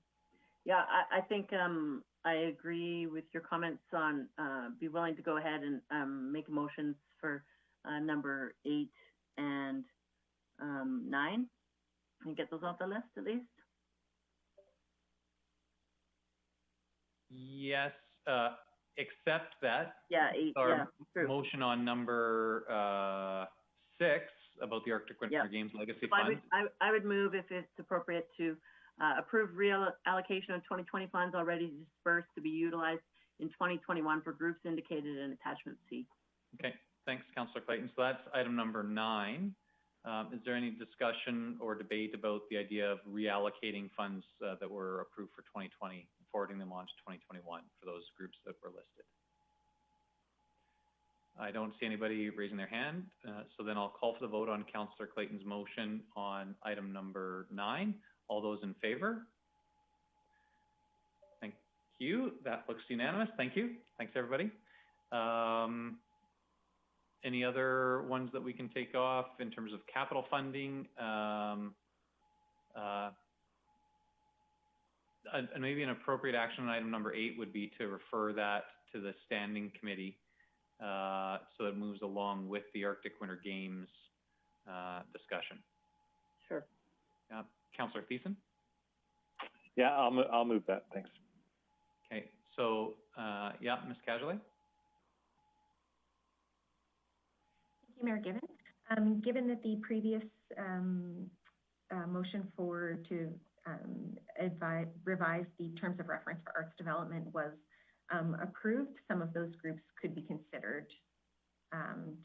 Yeah, I think I agree with your comments on be willing to go ahead and make motions for number 8 and 9 and get those off the list at least. Yes, except that yeah, 8, our motion on number 6 about the Arctic Winter Games Legacy Fund. I would move, if it's appropriate, to approve reallocation of 2020 funds already dispersed to be utilized in 2021 for groups indicated in attachment C. Okay, thanks, Councillor Clayton. So that's item number 9. Is there any discussion or debate about the idea of reallocating funds that were approved for 2020, forwarding them on to 2021 for those groups that were listed? I don't see anybody raising their hand, so then I'll call for the vote on Councillor Clayton's motion on item number 9. All those in favor? Thank you. That looks unanimous. Thank you. Thanks, everybody. Any other ones that we can take off in terms of capital funding? Maybe an appropriate action on item number 8 would be to refer that to the standing committee so it moves along with the Arctic Winter Games discussion. Sure. Councillor Thiessen? Yeah, I'll move that. Thanks. Okay. So, yeah, Ms. Casually? Thank you, Mayor Given. Given that the previous motion to revise the terms of reference for arts development was approved, some of those groups could be considered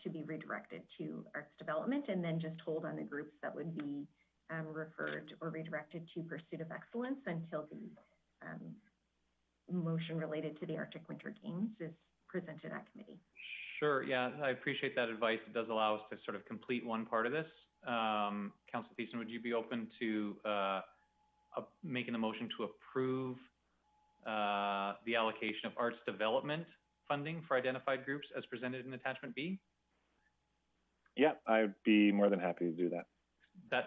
to be redirected to arts development, and then just hold on the groups that would be referred or redirected to Pursuit of Excellence until the motion related to the Arctic Winter Games is presented at committee. Sure, yeah, I appreciate that advice. It does allow us to sort of complete one part of this. Councillor Thiessen, would you be open to making the motion to approve the allocation of arts development funding for identified groups as presented in attachment B? Yeah, I'd be more than happy to do that.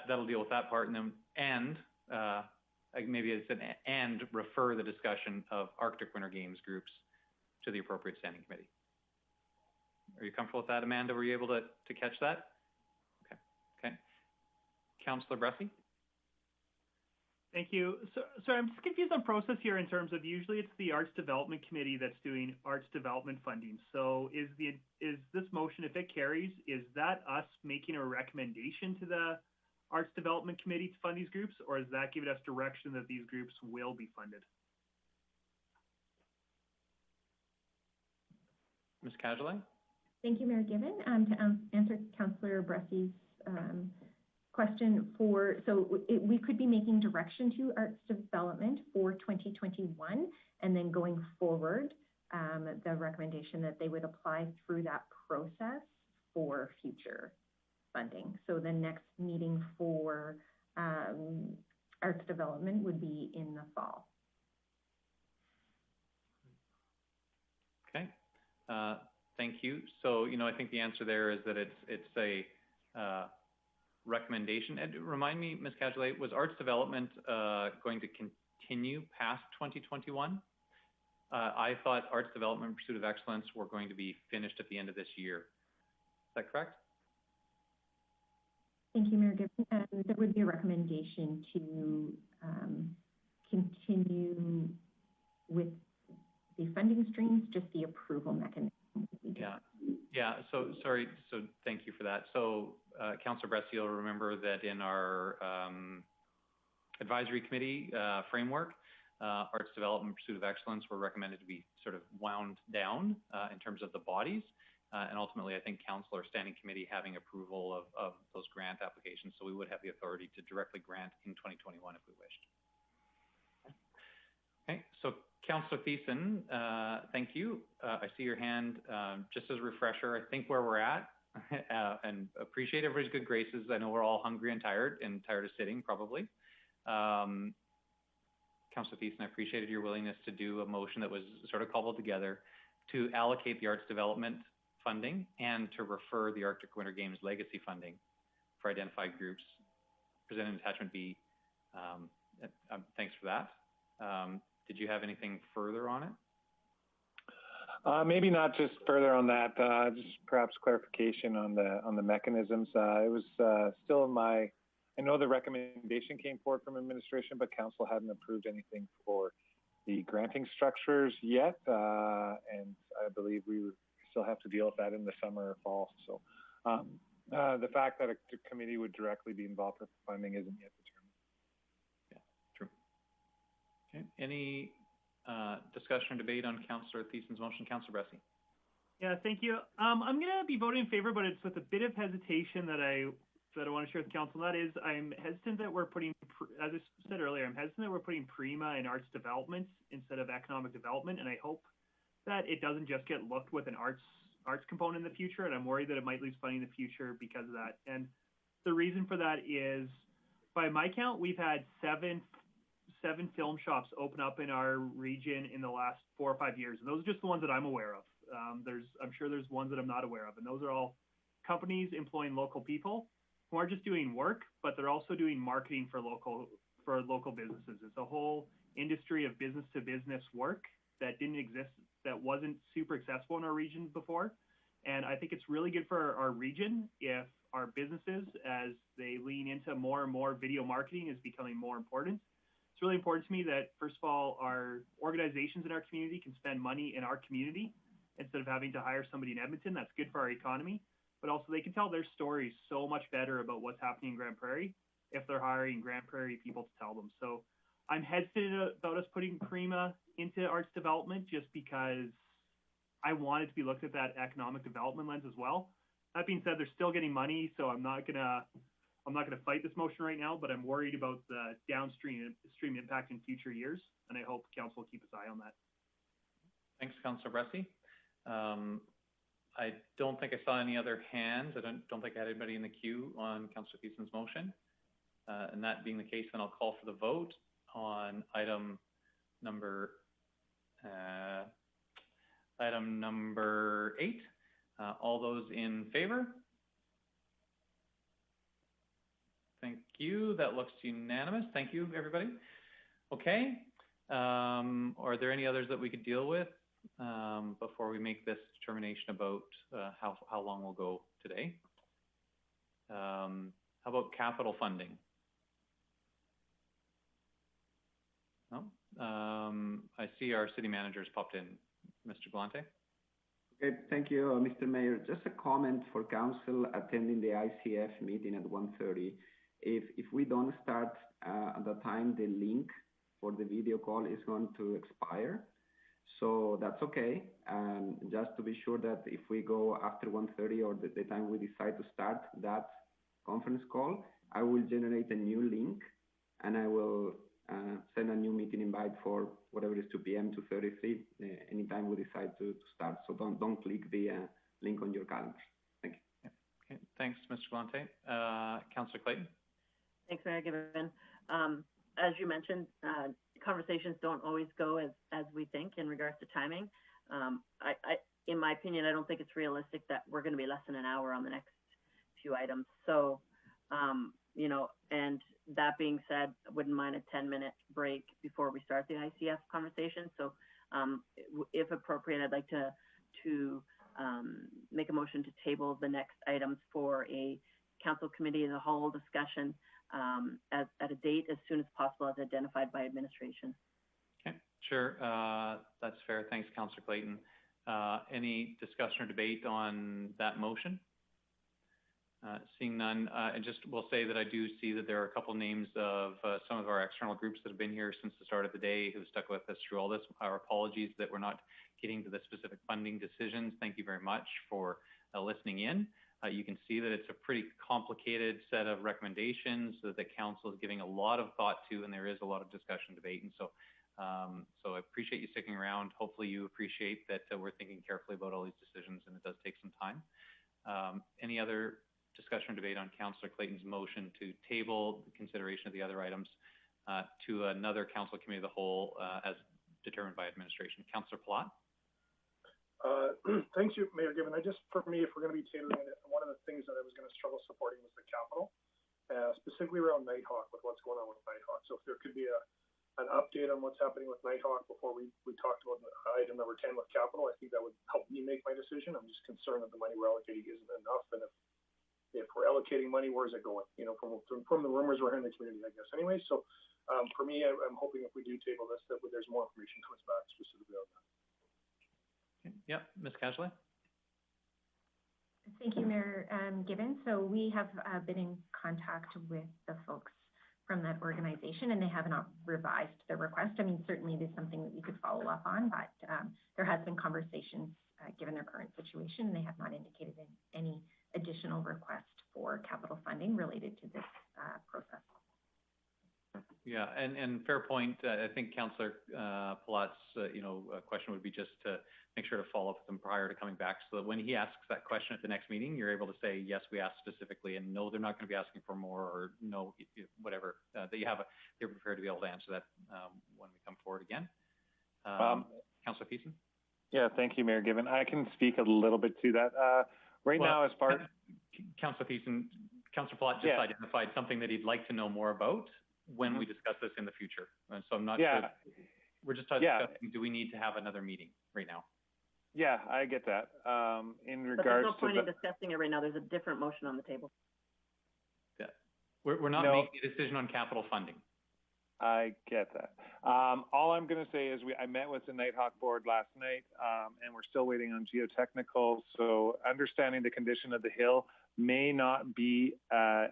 That'll deal with that part, and then maybe it's and refer the discussion of Arctic Winter Games groups to the appropriate standing committee. Are you comfortable with that, Amanda? Were you able to catch that? Okay. Councillor Bressy? Thank you. So I'm just confused on process here in terms of usually it's the Arts Development Committee that's doing arts development funding. So is this motion, if it carries, is that us making a recommendation to the Arts Development Committee to fund these groups, or is that giving us direction that these groups will be funded? Ms. Cajolet? Thank you, Mayor Given. To answer Councillor Bressy's question, we could be making direction to arts development for 2021, and then going forward, the recommendation that they would apply through that process for future funding. So the next meeting for arts development would be in the fall. Okay. Thank you. So, I think the answer there is that it's a recommendation. And remind me, Ms. Cajolet, was arts development going to continue past 2021? I thought arts development and Pursuit of Excellence were going to be finished at the end of this year. Is that correct? Thank you, Mayor Gibbon. There would be a recommendation to continue with the funding streams, just the approval mechanism. Yeah. So sorry. So thank you for that. So Councillor Bressy, you'll remember that in our advisory committee framework, arts development, Pursuit of Excellence were recommended to be sort of wound down in terms of the bodies. And ultimately, I think council or standing committee having approval of those grant applications. So we would have the authority to directly grant in 2021 if we wished. Okay, so Councillor Thiessen, thank you. I see your hand. Just as a refresher, I think where we're at, and appreciate everybody's good graces. I know we're all hungry and tired of sitting probably. Councillor Thiessen, I appreciated your willingness to do a motion that was sort of cobbled together to allocate the arts development funding and to refer the Arctic Winter Games legacy funding for identified groups presented in attachment B. Thanks for that. Did you have anything further on it? Maybe not just further on that, just perhaps clarification on the mechanisms. It was still I know the recommendation came forward from administration, but council hadn't approved anything for the granting structures yet, and I believe we still have to deal with that in the summer or fall. So the fact that a committee would directly be involved with funding isn't yet determined. Yeah, true. Okay, any discussion or debate on Councillor Thiessen's motion? Councillor Bressy. Yeah, thank you. I'm going to be voting in favor, but it's with a bit of hesitation that I want to share with council. That is, I'm hesitant that we're putting, as I said earlier, I'm hesitant that we're putting PRIMA in arts development instead of economic development, and I hope that it doesn't just get looked with an arts component in the future, and I'm worried that it might lose funding in the future because of that. And the reason for that is, by my count, we've had seven film shops open up in our region in the last 4 or 5 years, and those are just the ones that I'm aware of. I'm sure there's ones that I'm not aware of, and those are all companies employing local people who aren't just doing work, but they're also doing marketing for local businesses. It's a whole industry of business to business work that didn't exist, that wasn't super accessible in our region before. And I think it's really good for our region if our businesses, as they lean into more and more video marketing, is becoming more important. It's really important to me that, first of all, our organizations in our community can spend money in our community instead of having to hire somebody in Edmonton. That's good for our economy. But also they can tell their stories so much better about what's happening in Grande Prairie if they're hiring Grande Prairie people to tell them. So I'm hesitant about us putting PRIMA into arts development just because I want it to be looked at that economic development lens as well. That being said, they're still getting money, so I'm not gonna I'm not going to fight this motion right now, but I'm worried about the downstream impact in future years, and I hope council will keep its eye on that. Thanks, Councillor Bressie. I don't think I saw any other hands. I don't think I had anybody in the queue on Councillor Thiessen's motion. And that being the case, then I'll call for the vote on item number 8. All those in favor? Thank you. That looks unanimous. Thank you, everybody. Okay. Are there any others that we could deal with before we make this determination about how long we'll go today? How about capital funding? No. I see our city manager has popped in. Mr. Galante? Okay, thank you, Mr. Mayor. Just a comment for council attending the ICF meeting at 1:30. If we don't start at the time, the link for the video call is going to expire. So that's okay. Just to be sure that if we go after 1:30 or the time we decide to start that conference call, I will generate a new link and I will send a new meeting invite for whatever is 2 p.m. to 33, anytime we decide to start. So don't click the link on your calendar. Thank you. Okay, thanks, Mr. Galante. Councillor Clayton? Thanks, Mayor Gibbon. As you mentioned, conversations don't always go as we think in regards to timing. In my opinion, I don't think it's realistic that we're going to be less than an hour on the next few items. So, you know, and that being said, I wouldn't mind a 10-minute break before we start the ICF conversation. So, if appropriate, I'd like to make a motion to table the next items for a council committee as a whole discussion at a date as soon as possible as identified by administration. Okay, sure. That's fair. Thanks, Councillor Clayton. Any discussion or debate on that motion? Seeing none, I just will say that I do see that there are a couple names of some of our external groups that have been here since the start of the day who stuck with us through all this. Our apologies that we're not getting to the specific funding decisions. Thank you very much for listening in. You can see that it's a pretty complicated set of recommendations that the council is giving a lot of thought to, and there is a lot of discussion, debate, and so I appreciate you sticking around. Hopefully you appreciate that we're thinking carefully about all these decisions, and it does take some time. Any other discussion or debate on Councillor Clayton's motion to table the consideration of the other items to another council committee of the whole as determined by administration? Councillor Palat? Thanks, Mayor Gibbon. For me, if we're going to be tabling it, one of the things that I was going to struggle supporting was the capital, specifically around Nighthawk with what's going on with Nighthawk. So if there could be an update on what's happening with Nighthawk before we talked about item number 10 with capital, I think that would help me make my decision. I'm just concerned that the money we're allocating isn't enough, and if we're allocating money, where is it going? You know, from the rumors we're hearing in the community, I guess. Anyway, so for me, I'm hoping if we do table this, that there's more information comes back specifically on that. Okay. Yep, Ms. Cashley? Thank you, Mayor Gibbon. So we have been in contact with the folks from that organization, and they have not revised their request. I mean, certainly it is something that we could follow up on, but there has been conversations given their current situation, and they have not indicated any additional request for capital funding related to this process. Yeah, and fair point. I think Councillor Palat's question would be just to make sure to follow up with him prior to coming back, so that when he asks that question at the next meeting, you're able to say, yes, we asked specifically, and no, they're not going to be asking for more, or no, whatever, that you're prepared to be able to answer that when we come forward again. Councillor Thiessen? Yeah, thank you, Mayor Gibbon. I can speak a little bit to that. Now, as far as Councillor Thiessen, Councillor Palat just identified something that he'd like to know more about when we discuss this in the future. And so I'm not sure. We're just discussing, do we need to have another meeting right now? Yeah, I get that. In regards to there's no point in discussing it right now. There's a different motion on the table. Yeah, we're not making a decision on capital funding. I get that. All I'm going to say is I met with the Nighthawk board last night, and we're still waiting on geotechnical. So understanding the condition of the hill may not be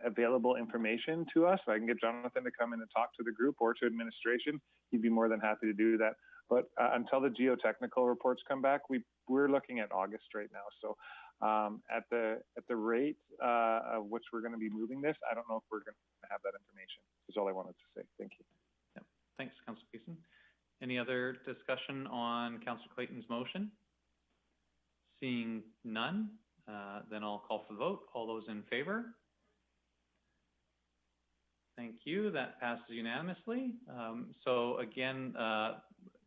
available information to us. I can get Jonathan to come in and talk to the group or to administration. He'd be more than happy to do that. But until the geotechnical reports come back, we're looking at August right now. So at the rate of which we're going to be moving this, I don't know if we're going to have that information. Is all I wanted to say. Thank you. Yeah. Thanks, Councillor Pearson. Any other discussion on Councillor Clayton's motion? Seeing none, then I'll call for the vote. All those in favor? Thank you. That passes unanimously. So again,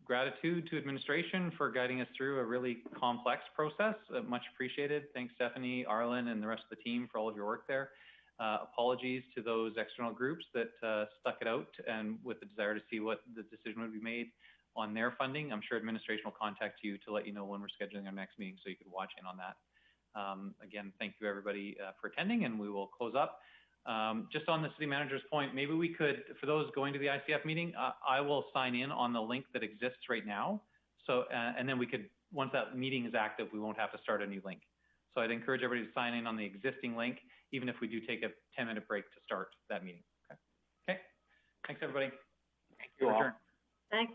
gratitude to administration for guiding us through a really complex process. Much appreciated. Thanks, Stephanie, Arlen, and the rest of the team for all of your work there. Apologies to those external groups that stuck it out and with the desire to see what the decision would be made on their funding. I'm sure administration will contact you to let you know when we're scheduling our next meeting so you can watch in on that. Again, thank you everybody for attending, and we will close up. Just on the city manager's point, maybe we could, for those going to the ICF meeting, I will sign in on the link that exists right now. So, and then we could, once that meeting is active, we won't have to start a new link. So I'd encourage everybody to sign in on the existing link, even if we do take a 10-minute break to start that meeting. Okay. Okay. Thanks, everybody. Thank you all. Thanks.